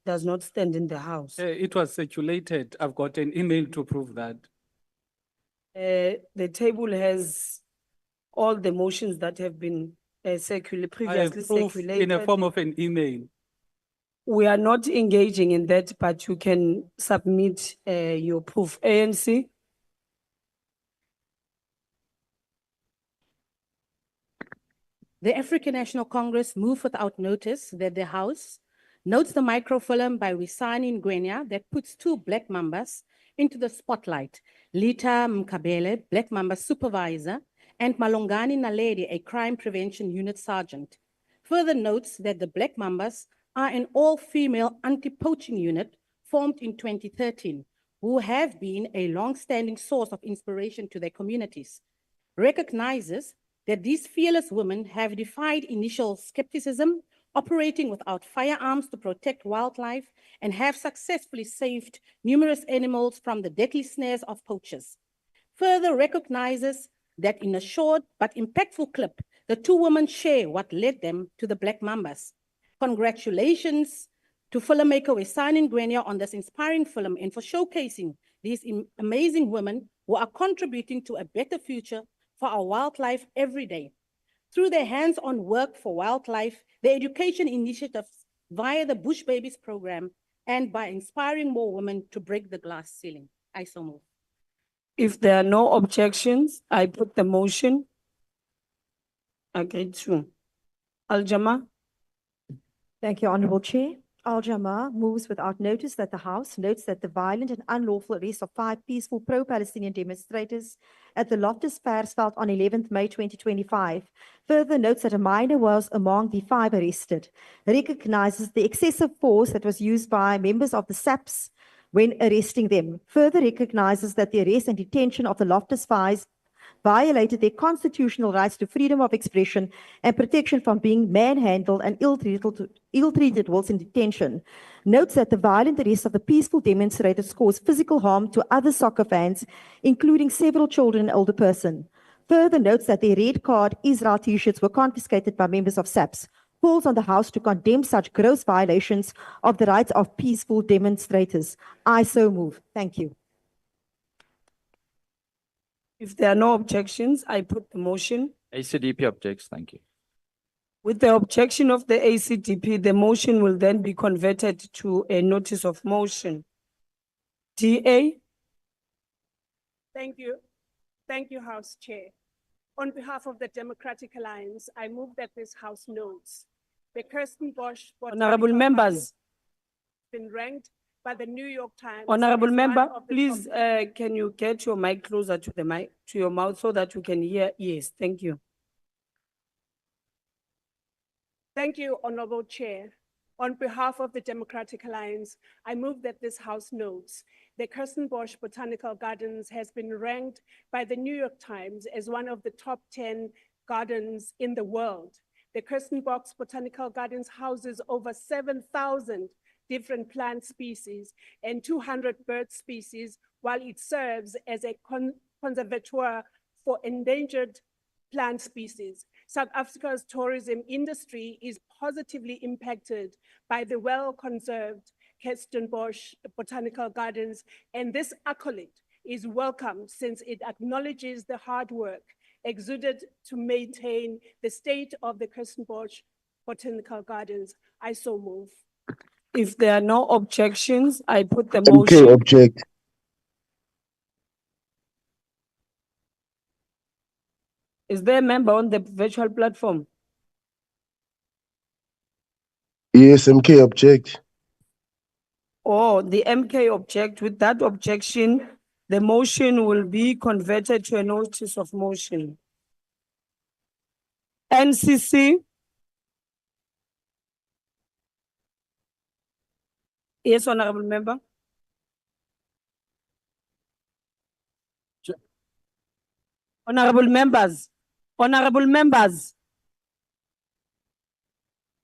does not stand in the House. It was circulated. I've got an email to prove that. The table has all the motions that have been I have previously proof circulated. in a form of an email. We are not engaging in that, but you can submit your proof. ANC. The African National Congress moved without notice that the House notes the microfilm by Wisani Ngwenya that puts two Black Mambas into the spotlight. Lita Mkabele, Black Mamba supervisor, and Malongani Naledi, a crime prevention unit sergeant. Further notes that the Black Mambas are an all-female anti-poaching unit formed in 2013, who have been a long-standing source of inspiration to their communities. Recognizes that these fearless women have defied initial skepticism, operating without firearms to protect wildlife, and have successfully saved numerous animals from the deadly snares of poachers. Further recognizes that in a short but impactful clip, the two women share what led them to the Black Mambas. Congratulations to filmmaker Wisani Ngwenya on this inspiring film and for showcasing these amazing women who are contributing to a better future for our wildlife every day. Through their hands-on work for wildlife, the education initiatives via the Bush Babies program, and by inspiring more women to break the glass ceiling. I so move. If there are no objections, I put the motion. Agreed to. Al-Jama. Thank you, Honorable Chair. Al-Jama moves without notice that the House notes that the violent and unlawful arrest of 5 peaceful pro-Palestinian demonstrators at the Loftus Versveld on 11th May 2025 further notes that a minor was among the 5 arrested, recognizes the excessive force that was used by members of the SAPS when arresting them, further recognizes that the arrest and detention of the Loftus Fives violated their constitutional rights to freedom of expression and protection from being manhandled and ill-treated whilst in detention. Notes that the violent arrest of the peaceful demonstrators caused physical harm to other soccer fans, including several children and older person. Further notes that their red card Israel t-shirts were confiscated by members of SAPS. Calls on the House to condemn such gross violations of the rights of peaceful demonstrators. I so move. Thank you. If there are no objections, I put the motion. ACDP objects. Thank you. With the objection of the ACDP, the motion will then be converted to a notice of motion. DA. Thank you. Thank you, House Chair. On behalf of the Democratic Alliance, I move that this House notes the Kirsten Bosch. Honorable members. Been ranked by the New York Times. Honorable as member, one of the please, top- can you get your mic closer to the mic, to your mouth so that you can hear? Yes, thank you. Thank you, Honorable Chair. On behalf of the Democratic Alliance, I move that this House notes the Kirsten Bosch Botanical Gardens has been ranked by the New York Times as one of the top 10 gardens in the world. The Kirsten Bosch Botanical Gardens houses over 7,000 different plant species and 200 bird species, while it serves as a conservatoire for endangered plant species. South Africa's tourism industry is positively impacted by the well-conserved Kirstenbosch Botanical Gardens, and this accolade is welcome since it acknowledges the hard work exuded to maintain the state of the Kirstenbosch Botanical Gardens. I so move. If there are no objections, I put the MK motion. object. Is there a member on the virtual platform? Yes, MK object. Or the MK object? With that objection, the motion will be converted to a notice of motion. NCC? Yes, honorable member. Honorable members,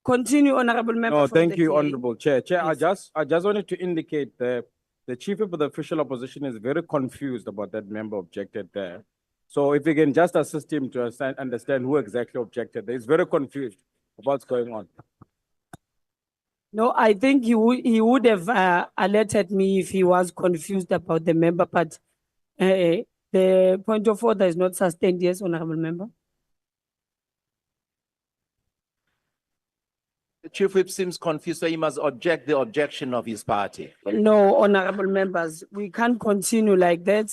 continue, honorable member. No, from thank the you, DA. Honorable Chair. Chair, Yes. I just wanted to indicate that the Chief Whip of the official opposition is very confused about that member objected there. So if you can just assist him to understand who exactly objected. He's very confused about what's going on. No, I think he would have alerted me if he was confused about the member, but the point of order is not sustained. Yes, honorable member. The Chief Whip seems confused, so he must object the objection of his party. No, honorable members, we can't continue like that.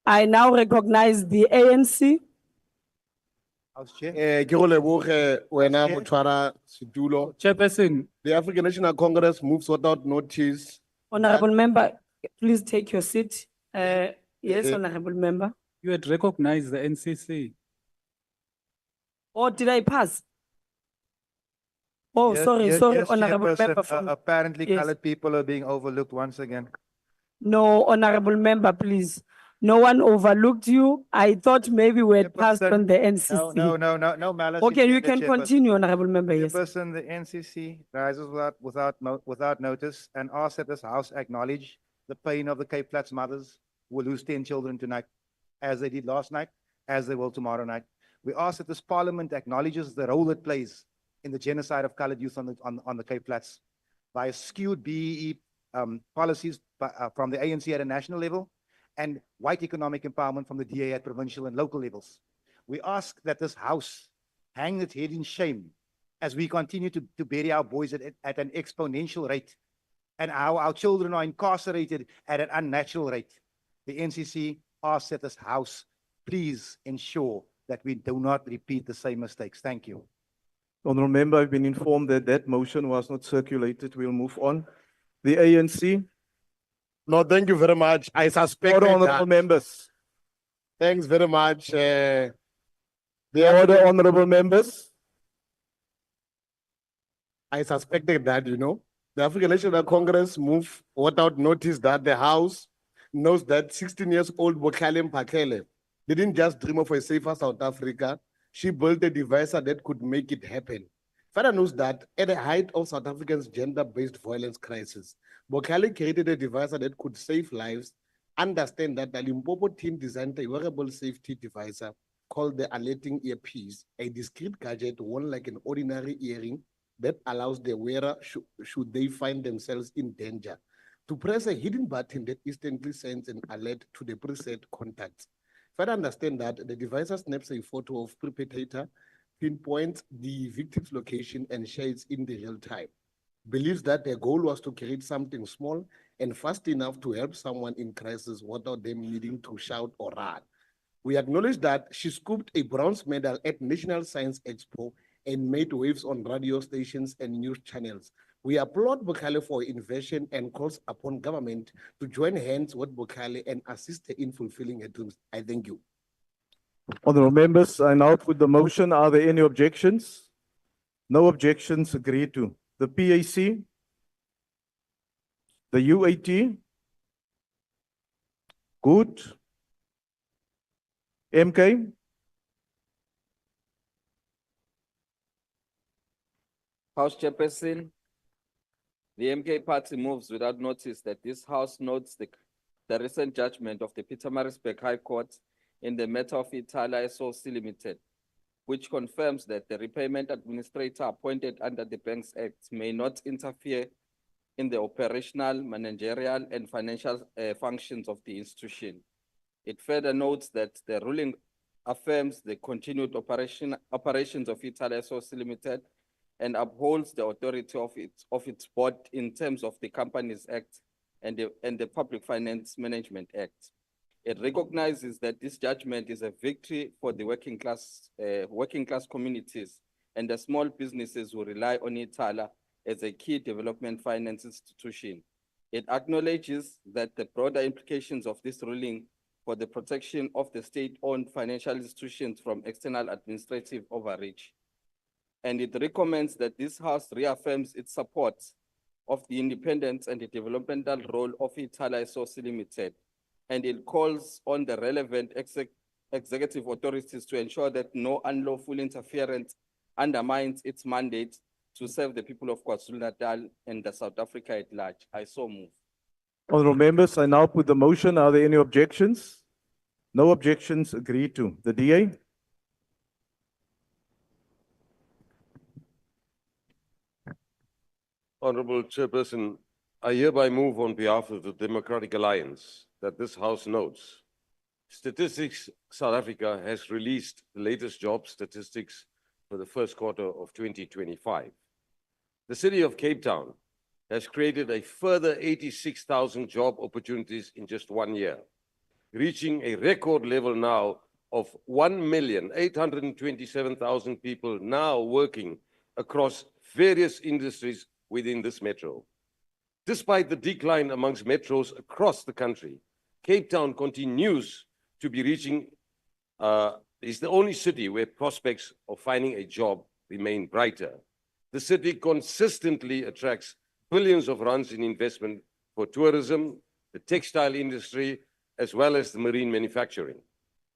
I now recognize the ANC. Chairperson, the African National Congress moves without notice. Honorable member, please take your seat. Yes, honorable member. You had recognized the NCC. Or did I pass? Oh, Yes, sorry, yes, sorry, yes, honorable Chairperson. member. from- Apparently, Yes. colored people are being overlooked once again. No, honorable member, please. No one overlooked you. I thought maybe we had passed on the NCC. No malice. Okay, you intended, can Chairperson. continue, honorable member, yes. Chairperson, the NCC rises without notice and asks that this House acknowledge the pain of the Cape Flats mothers who will lose 10 children tonight, as they did last night, as they will tomorrow night. We ask that this Parliament acknowledges the role it plays in the genocide of colored youth on the Cape Flats by skewed BEE policies from the ANC at a national level and white economic empowerment from the DA at provincial and local levels. We ask that this House hang its head in shame as we continue to bury our boys at an exponential rate and our children are incarcerated at an unnatural rate. The NCC asks that this House please ensure that we do not repeat the same mistakes. Thank you. Honourable Member, I've been informed that that motion was not circulated. We'll move on. The ANC. No, thank you very much. I suspect Order, honourable members. Thanks very much. The order, honourable members. I suspected that, the African National Congress moved without notice that the House knows that 16 years old Bokhale Mpakele didn't just dream of a safer South Africa. She built a device that could make it happen. Further knows that at the height of South Africa's gender-based violence crisis, Bokhale created a device that could save lives. Understand that the Limpopo team designed a wearable safety device called the alerting earpiece, a discrete gadget worn like an ordinary earring that allows the wearer, should they find themselves in danger, to press a hidden button that instantly sends an alert to the preset contacts. Further understand that the device snaps a photo of perpetrator, pinpoints the victim's location and shares in the real time. Believes that their goal was to create something small and fast enough to help someone in crisis without them needing to shout or run. We acknowledge that she scooped a bronze medal at National Science Expo and made waves on radio stations and news channels. We applaud Bokhale for her invention and calls upon government to join hands with Bokhale and assist her in fulfilling her dreams. I thank you. Honourable members, I now put the motion. Are there any objections? No objections, agreed to. The PAC, the UAT, good. MK, House Chairperson, the MK party moves without notice that this House notes the recent judgment of the Pietermaritzburg High Court in the matter of Italia SOC Limited, which confirms that the repayment administrator appointed under the Banks Act may not interfere in the operational, managerial, and financial functions of the institution. It further notes that the ruling affirms the continued operations of Italia SOC Limited and upholds the authority of its board in terms of the Companies Act and the Public Finance Management Act. It recognizes that this judgment is a victory for the working class communities and the small businesses who rely on Italia as a key development finance institution. It acknowledges that the broader implications of this ruling for the protection of the state-owned financial institutions from external administrative overreach. And it recommends that this House reaffirms its support of the independence and the developmental role of Italia SOC Limited. And it calls on the relevant executive authorities to ensure that no unlawful interference undermines its mandate to serve the people of KwaZulu-Natal and the South Africa at large. I so move. Honorable members, I now put the motion. Are there any objections? No objections, agreed to. The DA? Honorable Chairperson, I hereby move on behalf of the Democratic Alliance that this House notes Statistics South Africa has released the latest job statistics for the first quarter of 2025. The city of Cape Town has created a further 86,000 job opportunities in just 1 year, reaching a record level now of 1,827,000 people now working across various industries within this metro. Despite the decline amongst metros across the country, Cape Town continues to be is the only city where prospects of finding a job remain brighter. The city consistently attracts billions of rands in investment for tourism, the textile industry, as well as the marine manufacturing.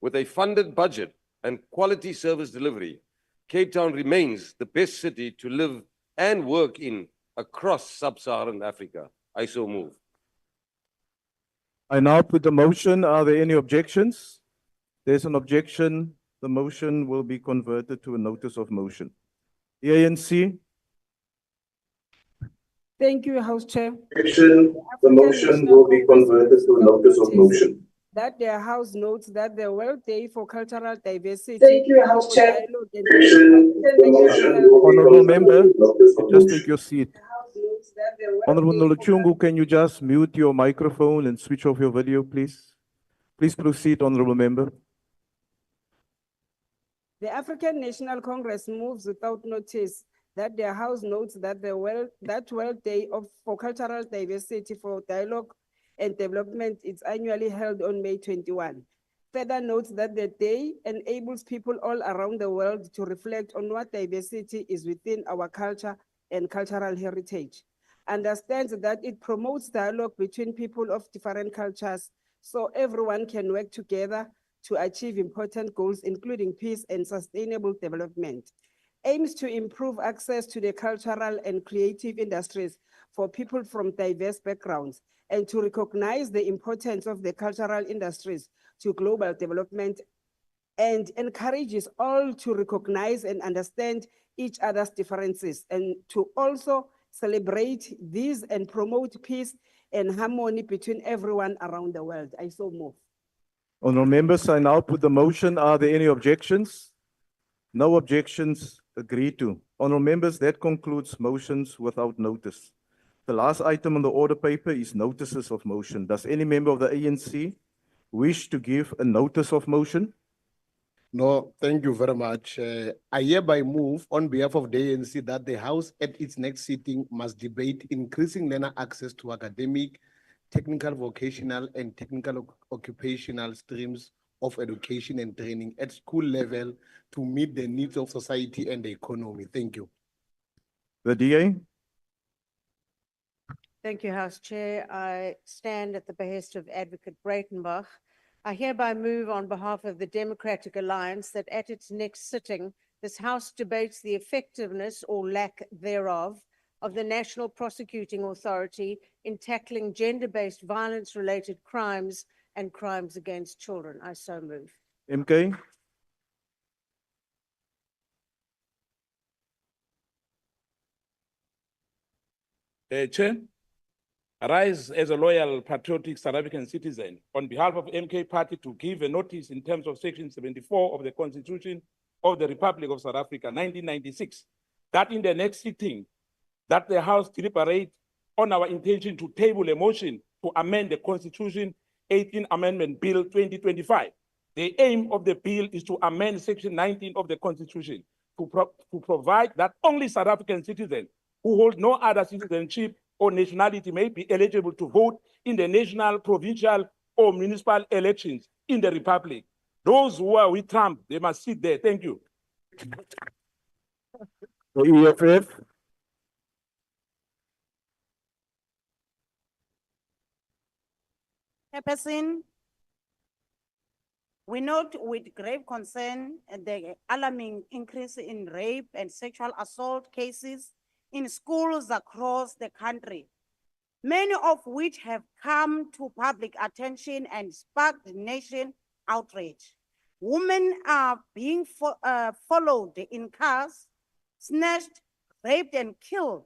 With a funded budget and quality service delivery, Cape Town remains the best city to live and work in across sub-Saharan Africa. I so move. I now put the motion. Are there any objections? There's an objection. The motion will be converted to a notice of motion. The ANC. Thank you, House Chair. The motion will be converted to a notice of motion. That the House notes that the World Day for Cultural Diversity. Thank you, House Chair. Honorable member, just take your seat. Honorable Nolochungu, can you just mute your microphone and switch off your video, please? Please proceed, Honorable member. The African National Congress moves without notice that the House notes that World Day for Cultural Diversity for Dialogue and Development is annually held on May 21. Further notes that the day enables people all around the world to reflect on what diversity is within our culture and cultural heritage. Understands that it promotes dialogue between people of different cultures so everyone can work together to achieve important goals, including peace and sustainable development. Aims to improve access to the cultural and creative industries for people from diverse backgrounds and to recognize the importance of the cultural industries to global development, and encourages all to recognize and understand each other's differences and to also celebrate these and promote peace and harmony between everyone around the world. I so move. Honorable members, I now put the motion. Are there any objections? No objections, agreed to. Honorable members, that concludes motions without notice. The last item on the order paper is notices of motion. Does any member of the ANC wish to give a notice of motion? No, thank you very much. I hereby move on behalf of the ANC that the House at its next sitting must debate increasing learner access to academic, technical, vocational, and technical occupational streams of education and training at school level to meet the needs of society and the economy. Thank you. The DA? Thank you, House Chair. I stand at the behest of Advocate Breitenbach. I hereby move on behalf of the Democratic Alliance that at its next sitting, this House debates the effectiveness or lack thereof of the National Prosecuting Authority in tackling gender-based violence-related crimes and crimes against children. I so move. MK? Chair, I rise as a loyal, patriotic South African citizen on behalf of MK Party to give a notice in terms of Section 74 of the Constitution of the Republic of South Africa, 1996, that in the next sitting, that the House deliberate on our intention to table a motion to amend the Constitution 18 Amendment Bill 2025. The aim of the bill is to amend Section 19 of the Constitution to provide that only South African citizens who hold no other citizenship or nationality may be eligible to vote in the national, provincial, or municipal elections in the Republic. Those who are with Trump, they must sit there. Thank you. The EFF? Chairperson, we note with grave concern the alarming increase in rape and sexual assault cases in schools across the country, many of which have come to public attention and sparked nation outrage. Women are being followed in cars, snatched, raped, and killed,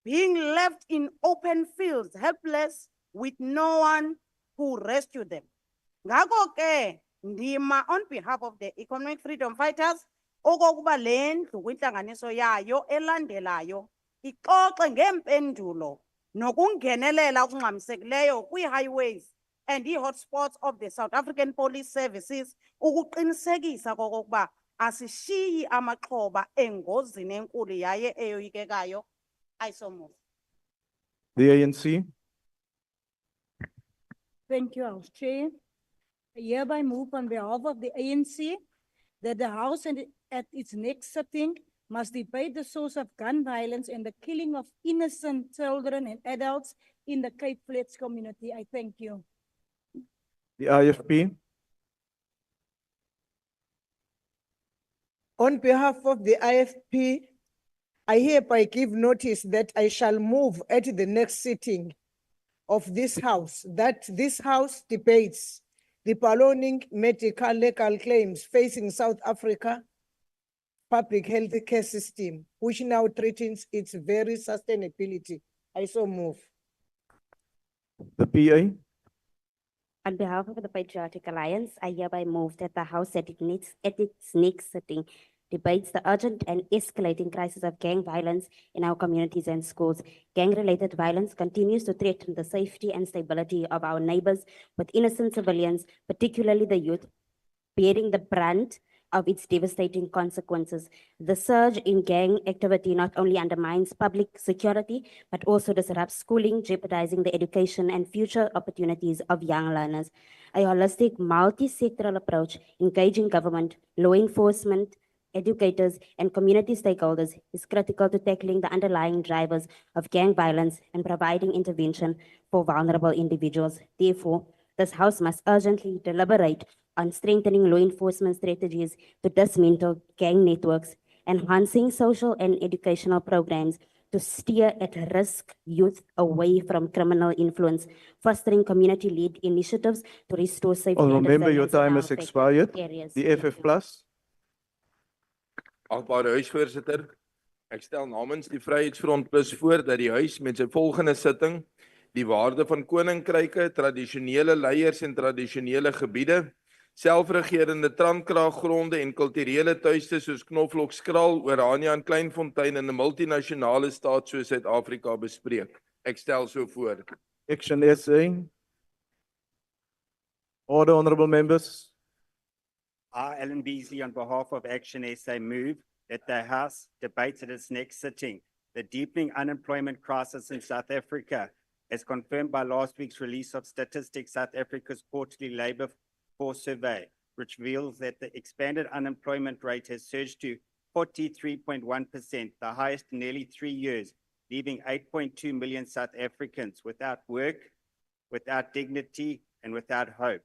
being left in open fields, helpless, with no one who rescue them. Ngakho ke ndima on behalf of the economic freedom fighters okokuba le ndlu kwintlanganiso yayo elandelayo ixoxe ngempendulo nokungenelela okungxamisekileyo kwi-highways and i-hotspots of the South African Police Services ukuqinisekisa kokokuba asishiyi amaxhoba engozini enkulu yaye eyoyikekayo. I so move. The ANC? Thank you, House Chair. I hereby move on behalf of the ANC that the House at its next sitting must debate the source of gun violence and the killing of innocent children and adults in the Cape Flats community. I thank you. The IFP? On behalf of the IFP, I hereby give notice that I shall move at the next sitting of this House, that this House debates the ballooning medical legal claims facing South Africa public health care system, which now threatens its very sustainability. I so move. The PA? On behalf of the Patriotic Alliance, I hereby move that the House at its next sitting debates the urgent and escalating crisis of gang violence in our communities and schools. Gang-related violence continues to threaten the safety and stability of our neighbors, with innocent civilians, particularly the youth, bearing the brunt of its devastating consequences. The surge in gang activity not only undermines public security, but also disrupts schooling, jeopardizing the education and future opportunities of young learners. A holistic, multi-sectoral approach, engaging government, law enforcement, educators, and community stakeholders is critical to tackling the underlying drivers of gang violence and providing intervention for vulnerable individuals. Therefore, this House must urgently deliberate on strengthening law enforcement strategies to dismantle gang networks, enhancing social and educational programs to steer at-risk youth away from criminal influence, fostering community-led initiatives to restore safety. Remember, your time has expired. The FF Plus? Achtbare huisvoorsitter, ek stel namens die Vryheidsfront Plus voor dat die huis met sy volgende sitting die waarde van koninkryke, tradisionele leiers en tradisionele gebiede, selfregerende tandkraaggronde en kulturele tuiste soos Knoflokskraal, Orania en Kleinfontein in 'n multinasjonale staat soos Suid-Afrika bespreek. Ek stel so voor. Action SA. Order, honorable members. I, Alan Beasley, on behalf of Action SA, move that the House debates at its next sitting the deepening unemployment crisis in South Africa, as confirmed by last week's release of Statistics South Africa's quarterly labour force survey, which reveals that the expanded unemployment rate has surged to 43.1%, the highest in nearly 3 years, leaving 8.2 million South Africans without work, without dignity, and without hope,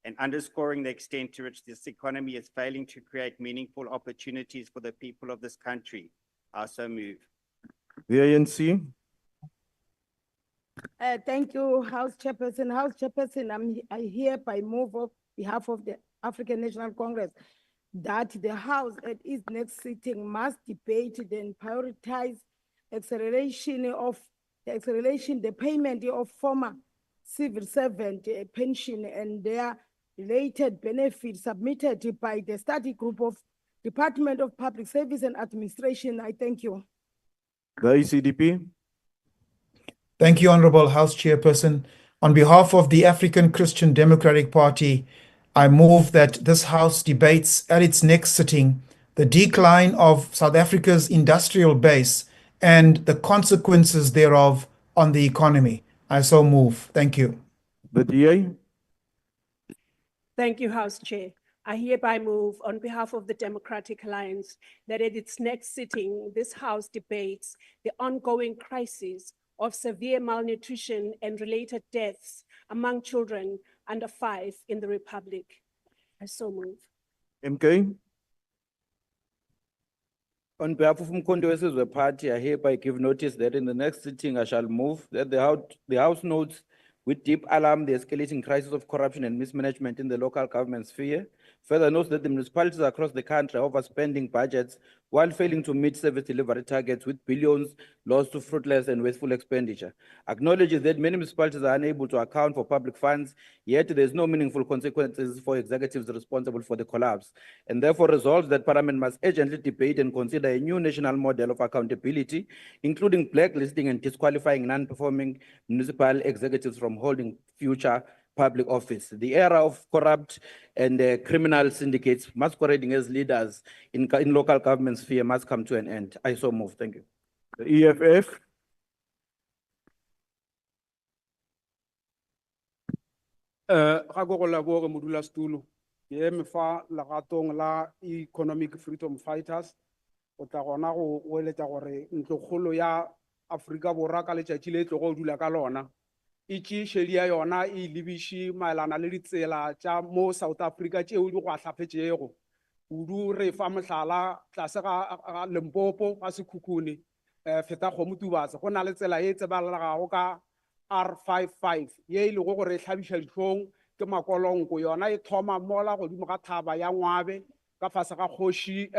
and underscoring the extent to which this economy is failing to create meaningful opportunities for the people of this country. I so move. The ANC. Thank you, House Chairperson. House Chairperson, I hereby move on behalf of the African National Congress that the House at its next sitting must debate and prioritize the payment of former civil servant pension and their related benefits submitted by the study group of Department of Public Service and Administration. I thank you. The ACDP. Thank you, Honorable House Chairperson. On behalf of the African Christian Democratic Party, I move that this House debates at its next sitting the decline of South Africa's industrial base and the consequences thereof on the economy. I so move. Thank you. The DA. Thank you, House Chair. I hereby move on behalf of the Democratic Alliance that at its next sitting, this House debates the ongoing crisis of severe malnutrition and related deaths among children under 5 in the Republic. I so move. MK. On behalf of Umkhonto Wesizwe Party, I hereby give notice that in the next sitting, I shall move that the House notes with deep alarm the escalating crisis of corruption and mismanagement in the local government sphere. Further notes that the municipalities across the country are overspending budgets while failing to meet service delivery targets with billions lost to fruitless and wasteful expenditure. Acknowledges that many municipalities are unable to account for public funds, yet there is no meaningful consequences for executives responsible for the collapse, and therefore resolves that Parliament must urgently debate and consider a new national model of accountability, including blacklisting and disqualifying non-performing municipal executives from holding future public office. The era of corrupt and criminal syndicates masquerading as leaders in local government sphere must come to an end. I so move. Thank you. The EFF. Ga go la bo re modula stulo ye me fa lagatong la economic freedom fighters o tla gona go eletsa gore ntlokgolo ya Afrika Borwa ka letšatši le tlo go dula ka lona itši shedia yona e lebiši maelana le ditsela tša mo South Africa tšeo di go ahlapetšego kudu re fa mohlala tlase ga Limpopo ga Sekhukhune feta Kgomotubatse go na le tsela e tsebalagago ka R55 ye ile go gore hlabiša dihlong ke makolonko yona e thoma mola godimo ga thaba ya Ngwabe ka fase ga Kgoši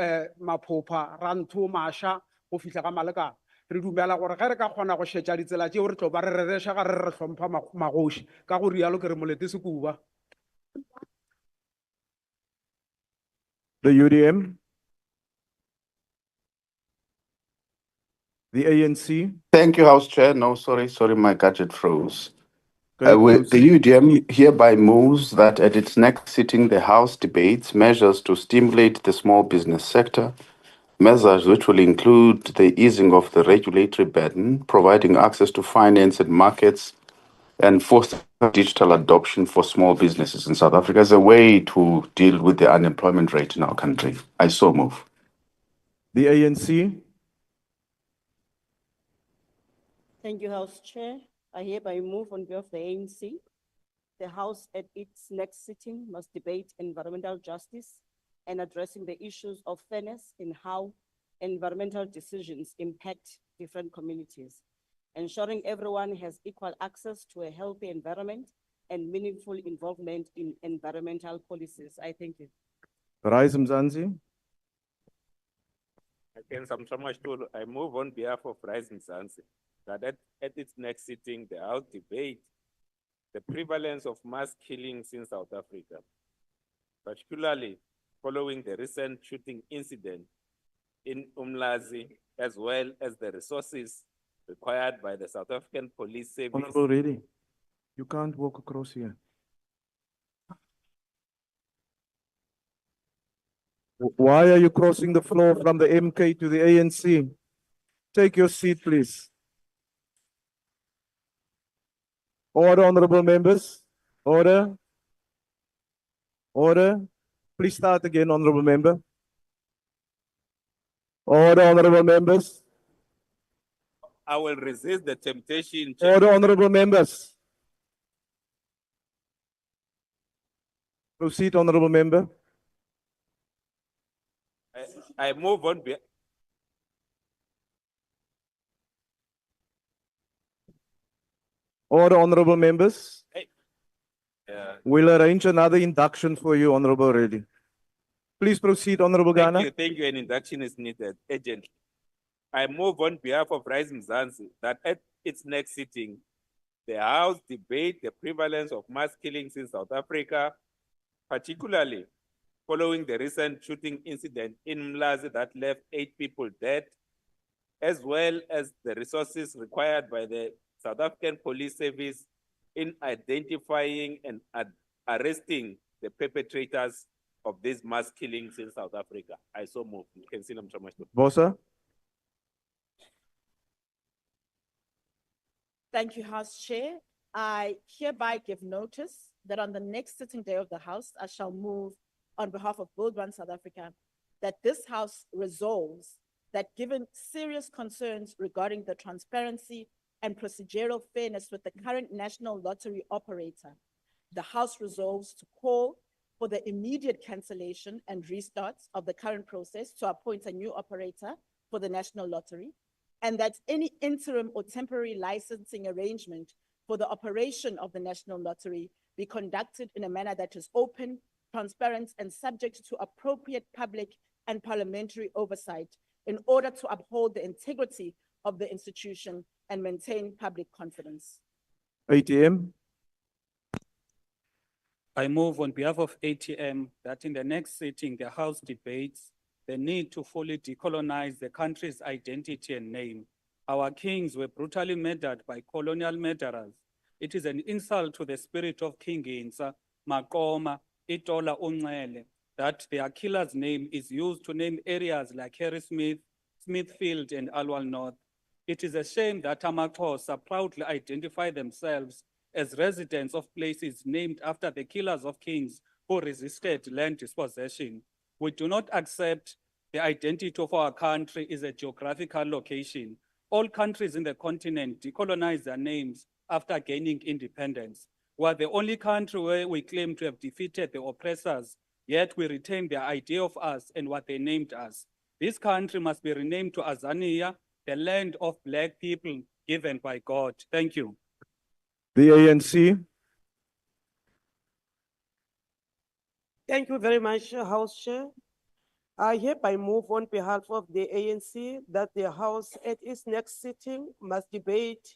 Maphopha Rantho Masha go fihla ga Malekane re dumela gore ge re ka kgona go šetša ditsela tšeo re tlo ba re rereša ga re hlompha magoši ka go rialo ke re molete Sekuba. The UDM. The ANC. Thank you, House Chair. No, sorry, my gadget froze. Okay, The UDM hereby moves that at its next sitting, the House debates measures to stimulate the small business sector, measures which will include the easing of the regulatory burden, providing access to finance and markets, and foster digital adoption for small businesses in South Africa as a way to deal with the unemployment rate in our country. I so move. The ANC. Thank you, House Chair. I hereby move on behalf of the ANC. The House at its next sitting must debate environmental justice and addressing the issues of fairness in how environmental decisions impact different communities, ensuring everyone has equal access to a healthy environment and meaningful involvement in environmental policies. I thank you. Rise Mzansi. Again, I move on behalf of Rise Mzansi that at its next sitting, the House debate the prevalence of mass killings in South Africa, particularly following the recent shooting incident in Umlazi, as well as the resources required by the South African Police Service. Honorable Reddy, you can't walk across here. Why are you crossing the floor from the MK to the ANC? Take your seat, please. Order, honorable members. Order. Order. Please start again, honorable member. Order, honorable members. I will resist the temptation. Order, honorable members. Proceed, honorable member. I move on. Order, honorable members. We'll arrange another induction for you, Honorable Reddy. Please proceed, Honorable Ghana. Thank you. An induction is needed urgently. I move on behalf of Rise Mzansi that at its next sitting, the House debate the prevalence of mass killings in South Africa, particularly following the recent shooting incident in Mlazi that left 8 people dead, as well as the resources required by the South African Police Service in identifying and arresting the perpetrators of these mass killings in South Africa. I so move. You can see them so much. Bosa. Thank you, House Chair. I hereby give notice that on the next sitting day of the House, I shall move on behalf of Build One South Africa that this House resolves that given serious concerns regarding the transparency and procedural fairness with the current national lottery operator, the House resolves to call for the immediate cancellation and restart of the current process to appoint a new operator for the national lottery, and that any interim or temporary licensing arrangement for the operation of the national lottery be conducted in a manner that is open, transparent, and subject to appropriate public and parliamentary oversight in order to uphold the integrity of the institution and maintain public confidence. ATM. I move on behalf of ATM that in the next sitting, the House debates the need to fully decolonize the country's identity and name. Our kings were brutally murdered by colonial murderers. It is an insult to the spirit of King Insa, Makoma, Itola Unele, that their killer's name is used to name areas like Harrismith, Smithfield, and Alwal North. It is a shame that Amaxhosa proudly identify themselves as residents of places named after the killers of kings who resisted land dispossession. We do not accept the identity of our country is a geographical location. All countries in the continent decolonize their names after gaining independence. We are the only country where we claim to have defeated the oppressors, yet we retain their idea of us and what they named us. This country must be renamed to Azania, the land of Black people given by God. Thank you. The ANC. Thank you very much, House Chair. I hereby move on behalf of the ANC that the House at its next sitting must debate,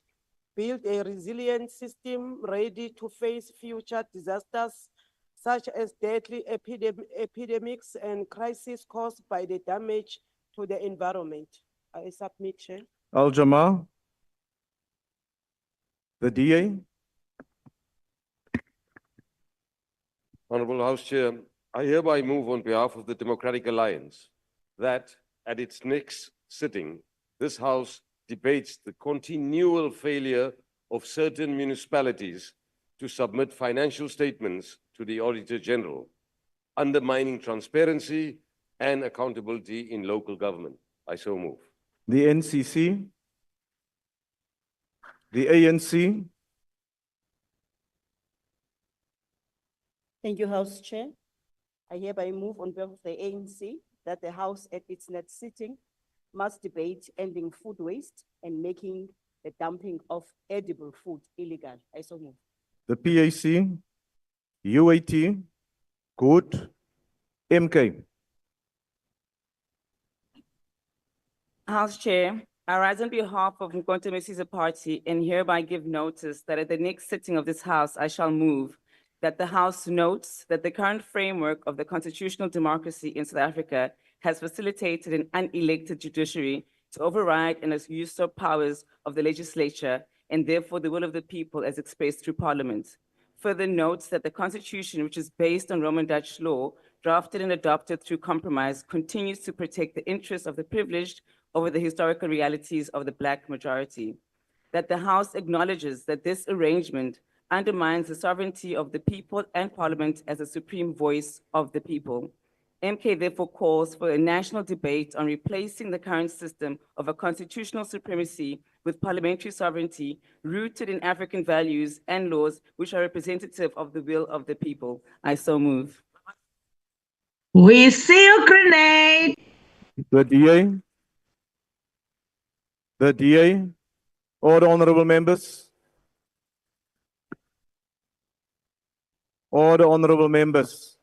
build a resilient system ready to face future disasters such as deadly epidemics and crises caused by the damage to the environment. I submit, Chair. Al Jamal. The DA. Honorable House Chair, I hereby move on behalf of the Democratic Alliance that at its next sitting, this House debates the continual failure of certain municipalities to submit financial statements to the Auditor General, undermining transparency and accountability in local government. I so move. The NCC. The ANC. Thank you, House Chair. I hereby move on behalf of the ANC that the House at its next sitting must debate ending food waste and making the dumping of edible food illegal. I so move. The PAC. UAT. Good. MK. House Chair, I rise on behalf of Mkonto Mesi's party and hereby give notice that at the next sitting of this House, I shall move that the House notes that the current framework of the constitutional democracy in South Africa has facilitated an unelected judiciary to override and usurp powers of the legislature and therefore the will of the people as expressed through Parliament. Further notes that the Constitution, which is based on Roman Dutch law, drafted and adopted through compromise, continues to protect the interests of the privileged over the historical realities of the Black majority. That the House acknowledges that this arrangement undermines the sovereignty of the people and Parliament as a supreme voice of the people. MK therefore calls for a national debate on replacing the current system of a constitutional supremacy with parliamentary sovereignty rooted in African values and laws which are representative of the will of the people. I so move. We see you, grenade. The DA. The DA. All the honorable members. Order, honorable members.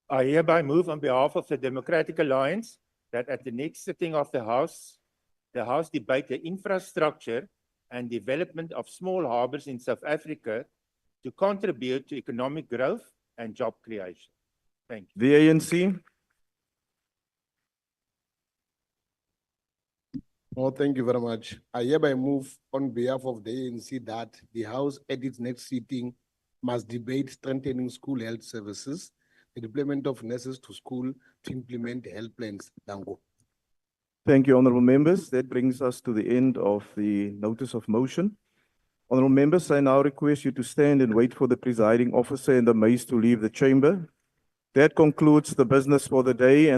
I hereby move on behalf of the Democratic Alliance that at the next sitting of the House debate the infrastructure and development of small harbors in South Africa to contribute to economic growth and job creation. Thank you. The ANC. Oh, thank you very much. I hereby move on behalf of the ANC that the House at its next sitting must debate strengthening school health services, the deployment of nurses to school to implement health plans. Dango. Thank you, honorable members. That brings us to the end of the notice of motion. Honorable members, I now request you to stand and wait for the presiding officer and the mace to leave the chamber. That concludes the business for the day and